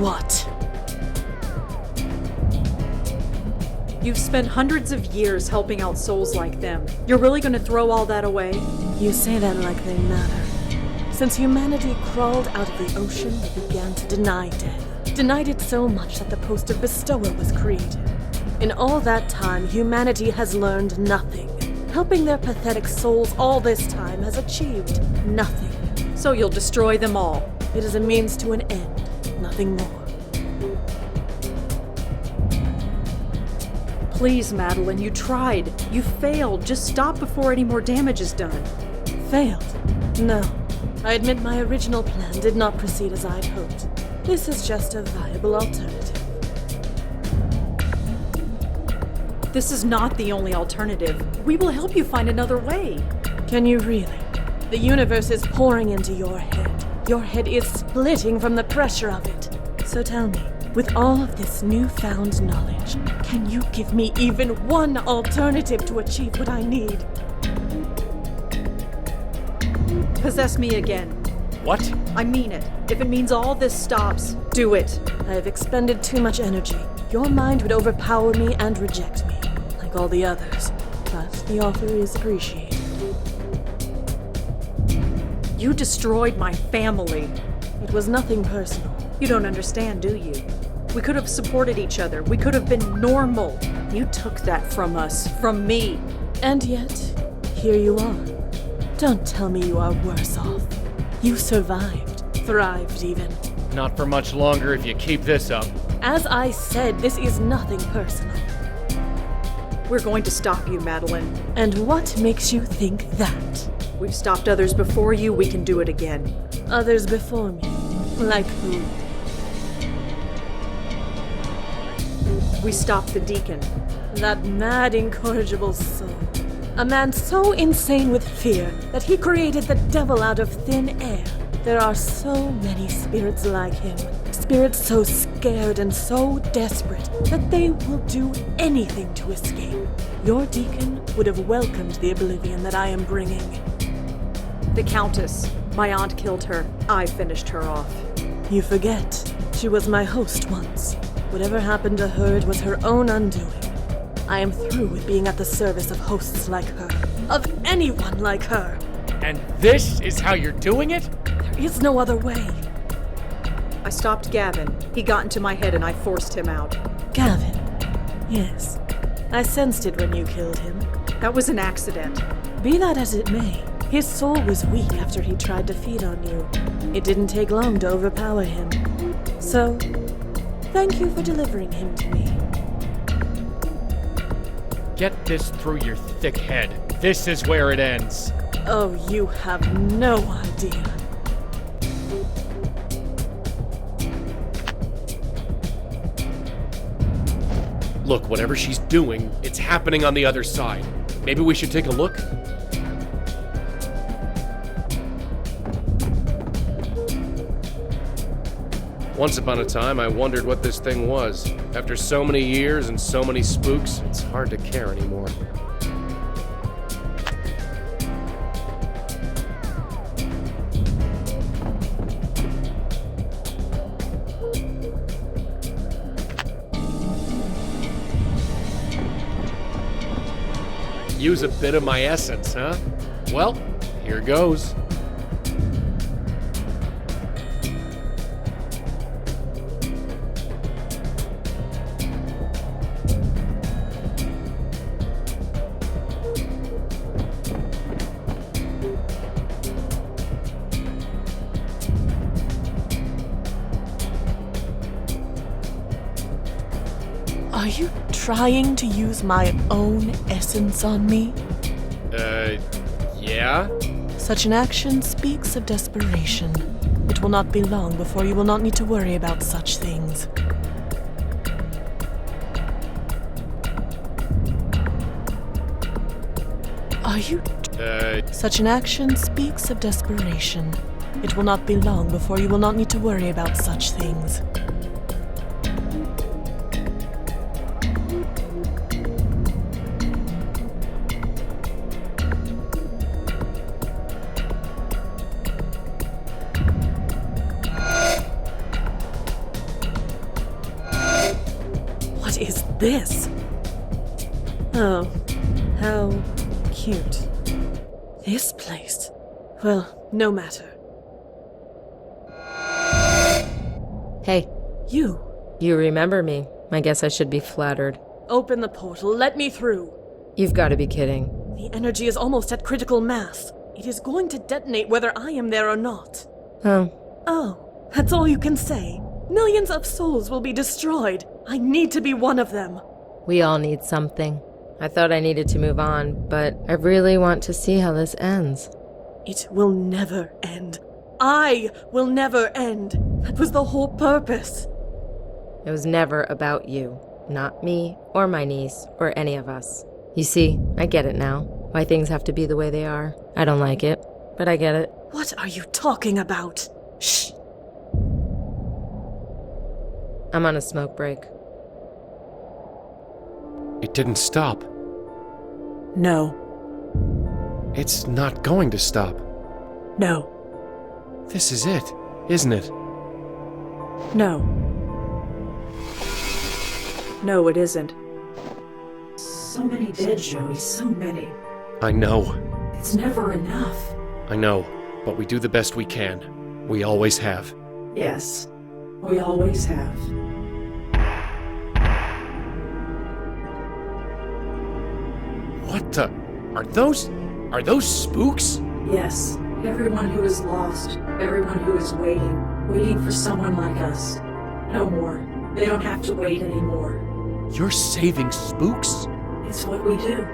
What? You've spent hundreds of years helping out souls like them. You're really gonna throw all that away? You say that like they matter. Since humanity crawled out of the ocean, they began to deny death. Denied it so much that the post of bestower was created. In all that time, humanity has learned nothing. Helping their pathetic souls all this time has achieved nothing. So you'll destroy them all? It is a means to an end, nothing more. Please, Madeline, you tried. You failed. Just stop before any more damage is done. Failed? No. I admit my original plan did not proceed as I'd hoped. This is just a viable alternative. This is not the only alternative. We will help you find another way. Can you really? The universe is pouring into your head. Your head is splitting from the pressure of it. So tell me, with all of this newfound knowledge, can you give me even one alternative to achieve what I need? Possess me again. What? I mean it. If it means all this stops, do it. I have expended too much energy. Your mind would overpower me and reject me, like all the others. But the offer is appreciated. You destroyed my family. It was nothing personal. You don't understand, do you? We could have supported each other. We could have been normal. You took that from us, from me. And yet, here you are. Don't tell me you are worse off. You survived, thrived even. Not for much longer if you keep this up. As I said, this is nothing personal. We're going to stop you, Madeline. And what makes you think that? We've stopped others before you, we can do it again. Others before me? Like who? We stopped the deacon. That mad, incorrigible soul. A man so insane with fear that he created the devil out of thin air. There are so many spirits like him. Spirits so scared and so desperate that they will do anything to escape. Your deacon would have welcomed the oblivion that I am bringing. The Countess. My aunt killed her. I finished her off. You forget. She was my host once. Whatever happened to her, it was her own undoing. I am through with being at the service of hosts like her. Of anyone like her. And this is how you're doing it? There is no other way. I stopped Gavin. He got into my head and I forced him out. Gavin? Yes. I sensed it when you killed him. That was an accident. Be that as it may, his soul was weak after he tried to feed on you. It didn't take long to overpower him. So, thank you for delivering him to me. Get this through your thick head. This is where it ends. Oh, you have no idea. Look, whatever she's doing, it's happening on the other side. Maybe we should take a look? Once upon a time, I wondered what this thing was. After so many years and so many spooks, it's hard to care anymore. Use a bit of my essence, huh? Well, here goes. Are you trying to use my own essence on me? Yeah? Such an action speaks of desperation. It will not be long before you will not need to worry about such things. Are you... Such an action speaks of desperation. It will not be long before you will not need to worry about such things. What is this? Oh, how cute. This place. Well, no matter. Hey. You. You remember me. I guess I should be flattered. Open the portal. Let me through. You've got to be kidding. The energy is almost at critical mass. It is going to detonate whether I am there or not. Oh, that's all you can say? Millions of souls will be destroyed. I need to be one of them. We all need something. I thought I needed to move on, but I really want to see how this ends. It will never end. I will never end. That was the whole purpose. It was never about you. Not me, or my niece, or any of us. You see, I get it now. Why things have to be the way they are. I don't like it, but I get it. What are you talking about? Shh. I'm on a smoke break. It didn't stop. No. It's not going to stop. No. This is it, isn't it? No. No, it isn't. So many dead, Joey, so many. I know. It's never enough. I know, but we do the best we can. We always have. Yes, we always have. What the? Are those spooks? Yes, everyone who is lost, everyone who is waiting for someone like us. No more. They don't have to wait anymore. You're saving spooks? It's what we do.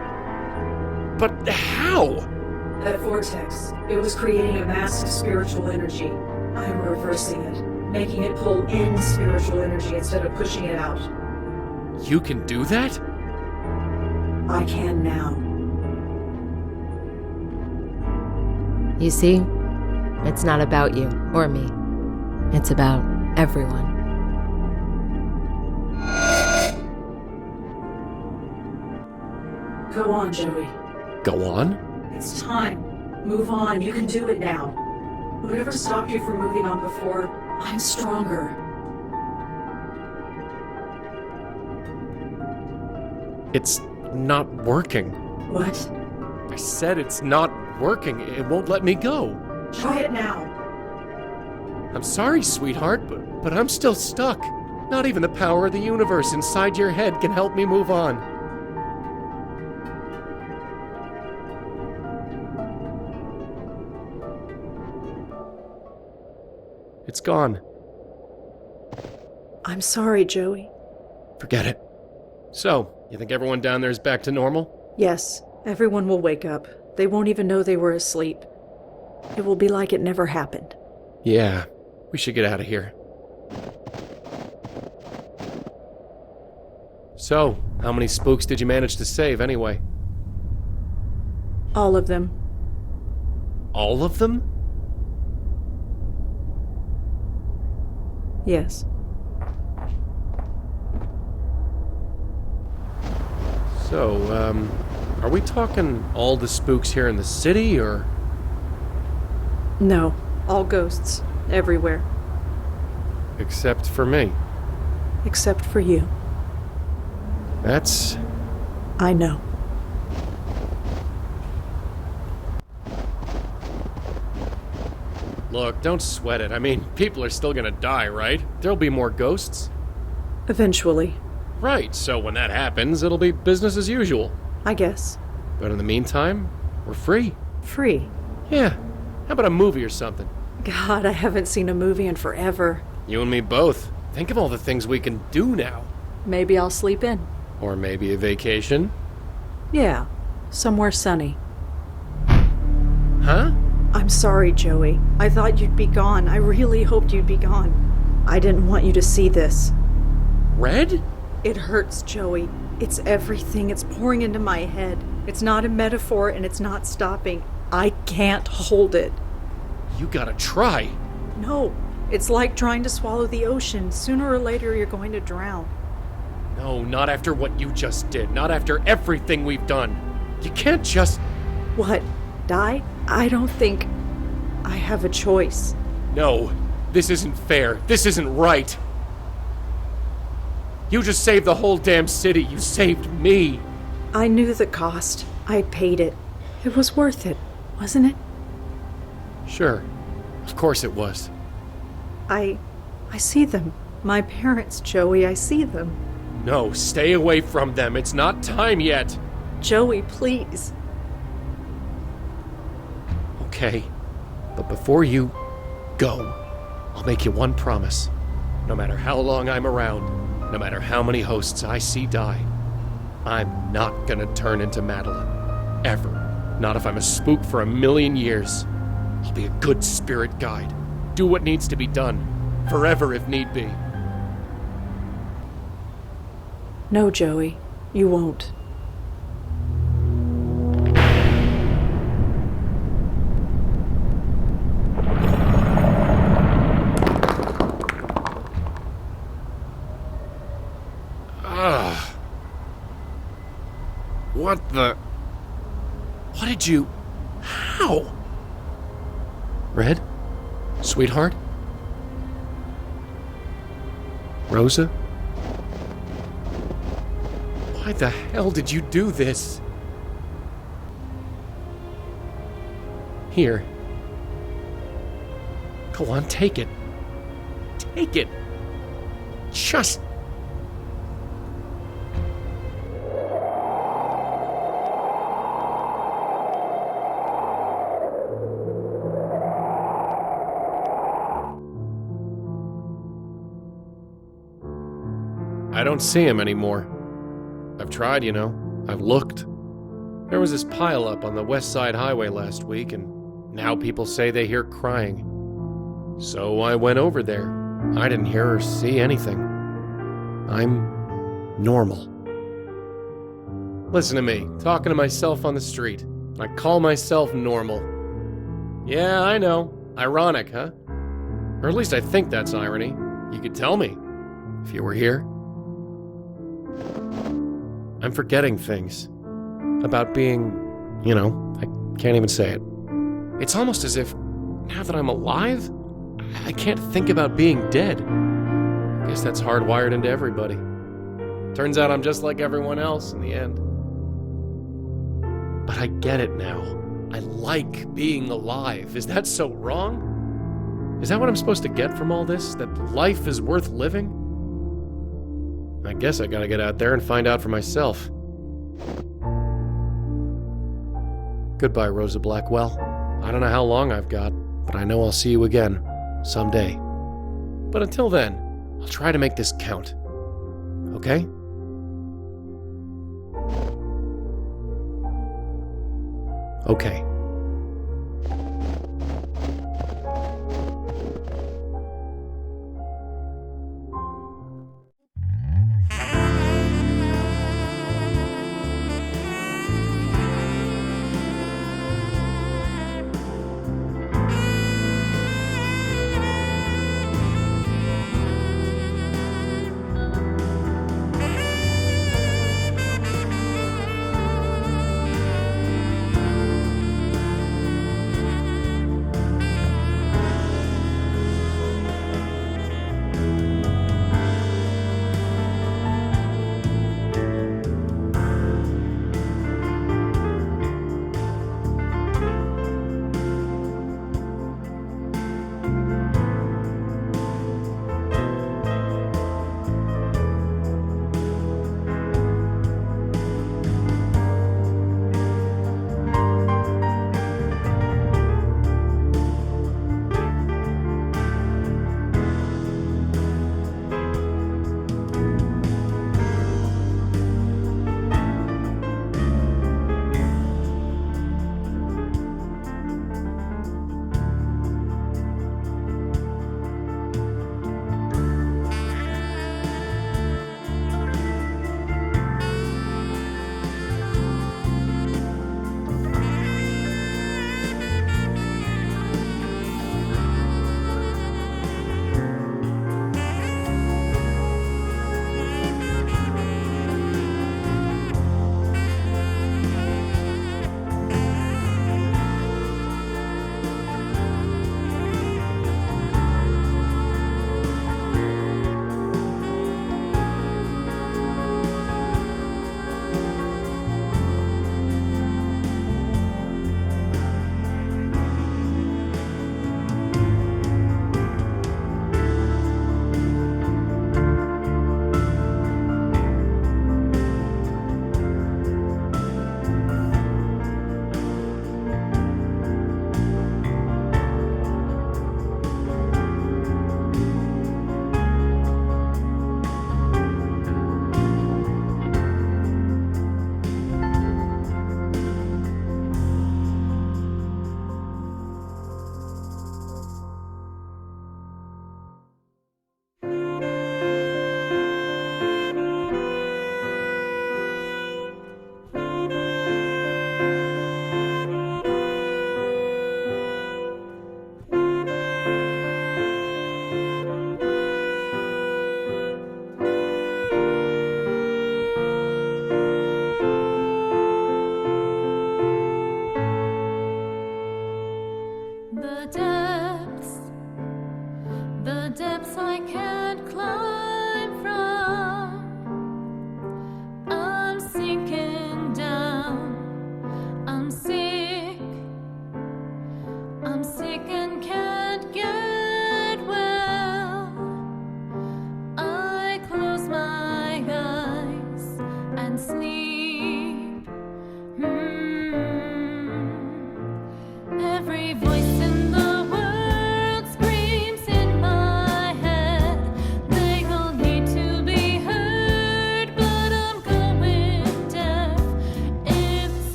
But how? That vortex, it was creating a mass of spiritual energy. I'm reversing it, making it pull in spiritual energy instead of pushing it out. You can do that? I can now. You see, it's not about you or me. It's about everyone. Go on, Joey. Go on? It's time. Move on. You can do it now. Whatever stopped you from moving on before, I'm stronger. It's not working. What? I said it's not working. It won't let me go. Try it now. I'm sorry, sweetheart, but I'm still stuck. Not even the power of the universe inside your head can help me move on. It's gone. I'm sorry, Joey. Forget it. So, you think everyone down there is back to normal? Yes, everyone will wake up. They won't even know they were asleep. It will be like it never happened. Yeah, we should get out of here. So, how many spooks did you manage to save anyway? All of them. All of them? Yes. So, are we talking all the spooks here in the city, or...? No, all ghosts, everywhere. Except for me. Except for you. That's... I know. Look, don't sweat it. I mean, people are still gonna die, right? There'll be more ghosts. Eventually. Right, so when that happens, it'll be business as usual. I guess. But in the meantime, we're free. Free? Yeah. How about a movie or something? God, I haven't seen a movie in forever. You and me both. Think of all the things we can do now. Maybe I'll sleep in. Or maybe a vacation. Yeah, somewhere sunny. Huh? I'm sorry, Joey. I thought you'd be gone. I really hoped you'd be gone. I didn't want you to see this. Red? It hurts, Joey. It's everything. It's pouring into my head. It's not a metaphor and it's not stopping. I can't hold it. You gotta try. No, it's like trying to swallow the ocean. Sooner or later, you're going to drown. No, not after what you just did. Not after everything we've done. You can't just... What? Die? I don't think I have a choice. No, this isn't fair. This isn't right. You just saved the whole damn city. You saved me. I knew the cost. I paid it. It was worth it, wasn't it? Sure. Of course it was. I see them. My parents, Joey, I see them. No, stay away from them. It's not time yet. Joey, please. Okay, but before you go, I'll make you one promise. No matter how long I'm around, no matter how many hosts I see die, I'm not gonna turn into Madeline. Ever. Not if I'm a spook for 1,000,000 years. I'll be a good spirit guide. Do what needs to be done. Forever if need be. No, Joey, you won't. What the... What did you... How? Red? Sweetheart? Rosa? Why the hell did you do this? Here. Go on, take it. Take it. Just... I don't see him anymore. I've tried, you know. I've looked. There was this pile-up on the West Side Highway last week, and now people say they hear crying. So I went over there. I didn't hear or see anything. I'm normal. Listen to me, talking to myself on the street. I call myself normal. Yeah, I know. Ironic, huh? Or at least I think that's irony. You could tell me, if you were here. I'm forgetting things. About being, you know, I can't even say it. It's almost as if, now that I'm alive, I can't think about being dead. I guess that's hardwired into everybody. Turns out I'm just like everyone else in the end. But I get it now. I like being alive. Is that so wrong? Is that what I'm supposed to get from all this? That life is worth living? I guess I gotta get out there and find out for myself. Goodbye, Rosa Blackwell. I don't know how long I've got, but I know I'll see you again, someday. But until then, I'll try to make this count. Okay? Okay.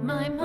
My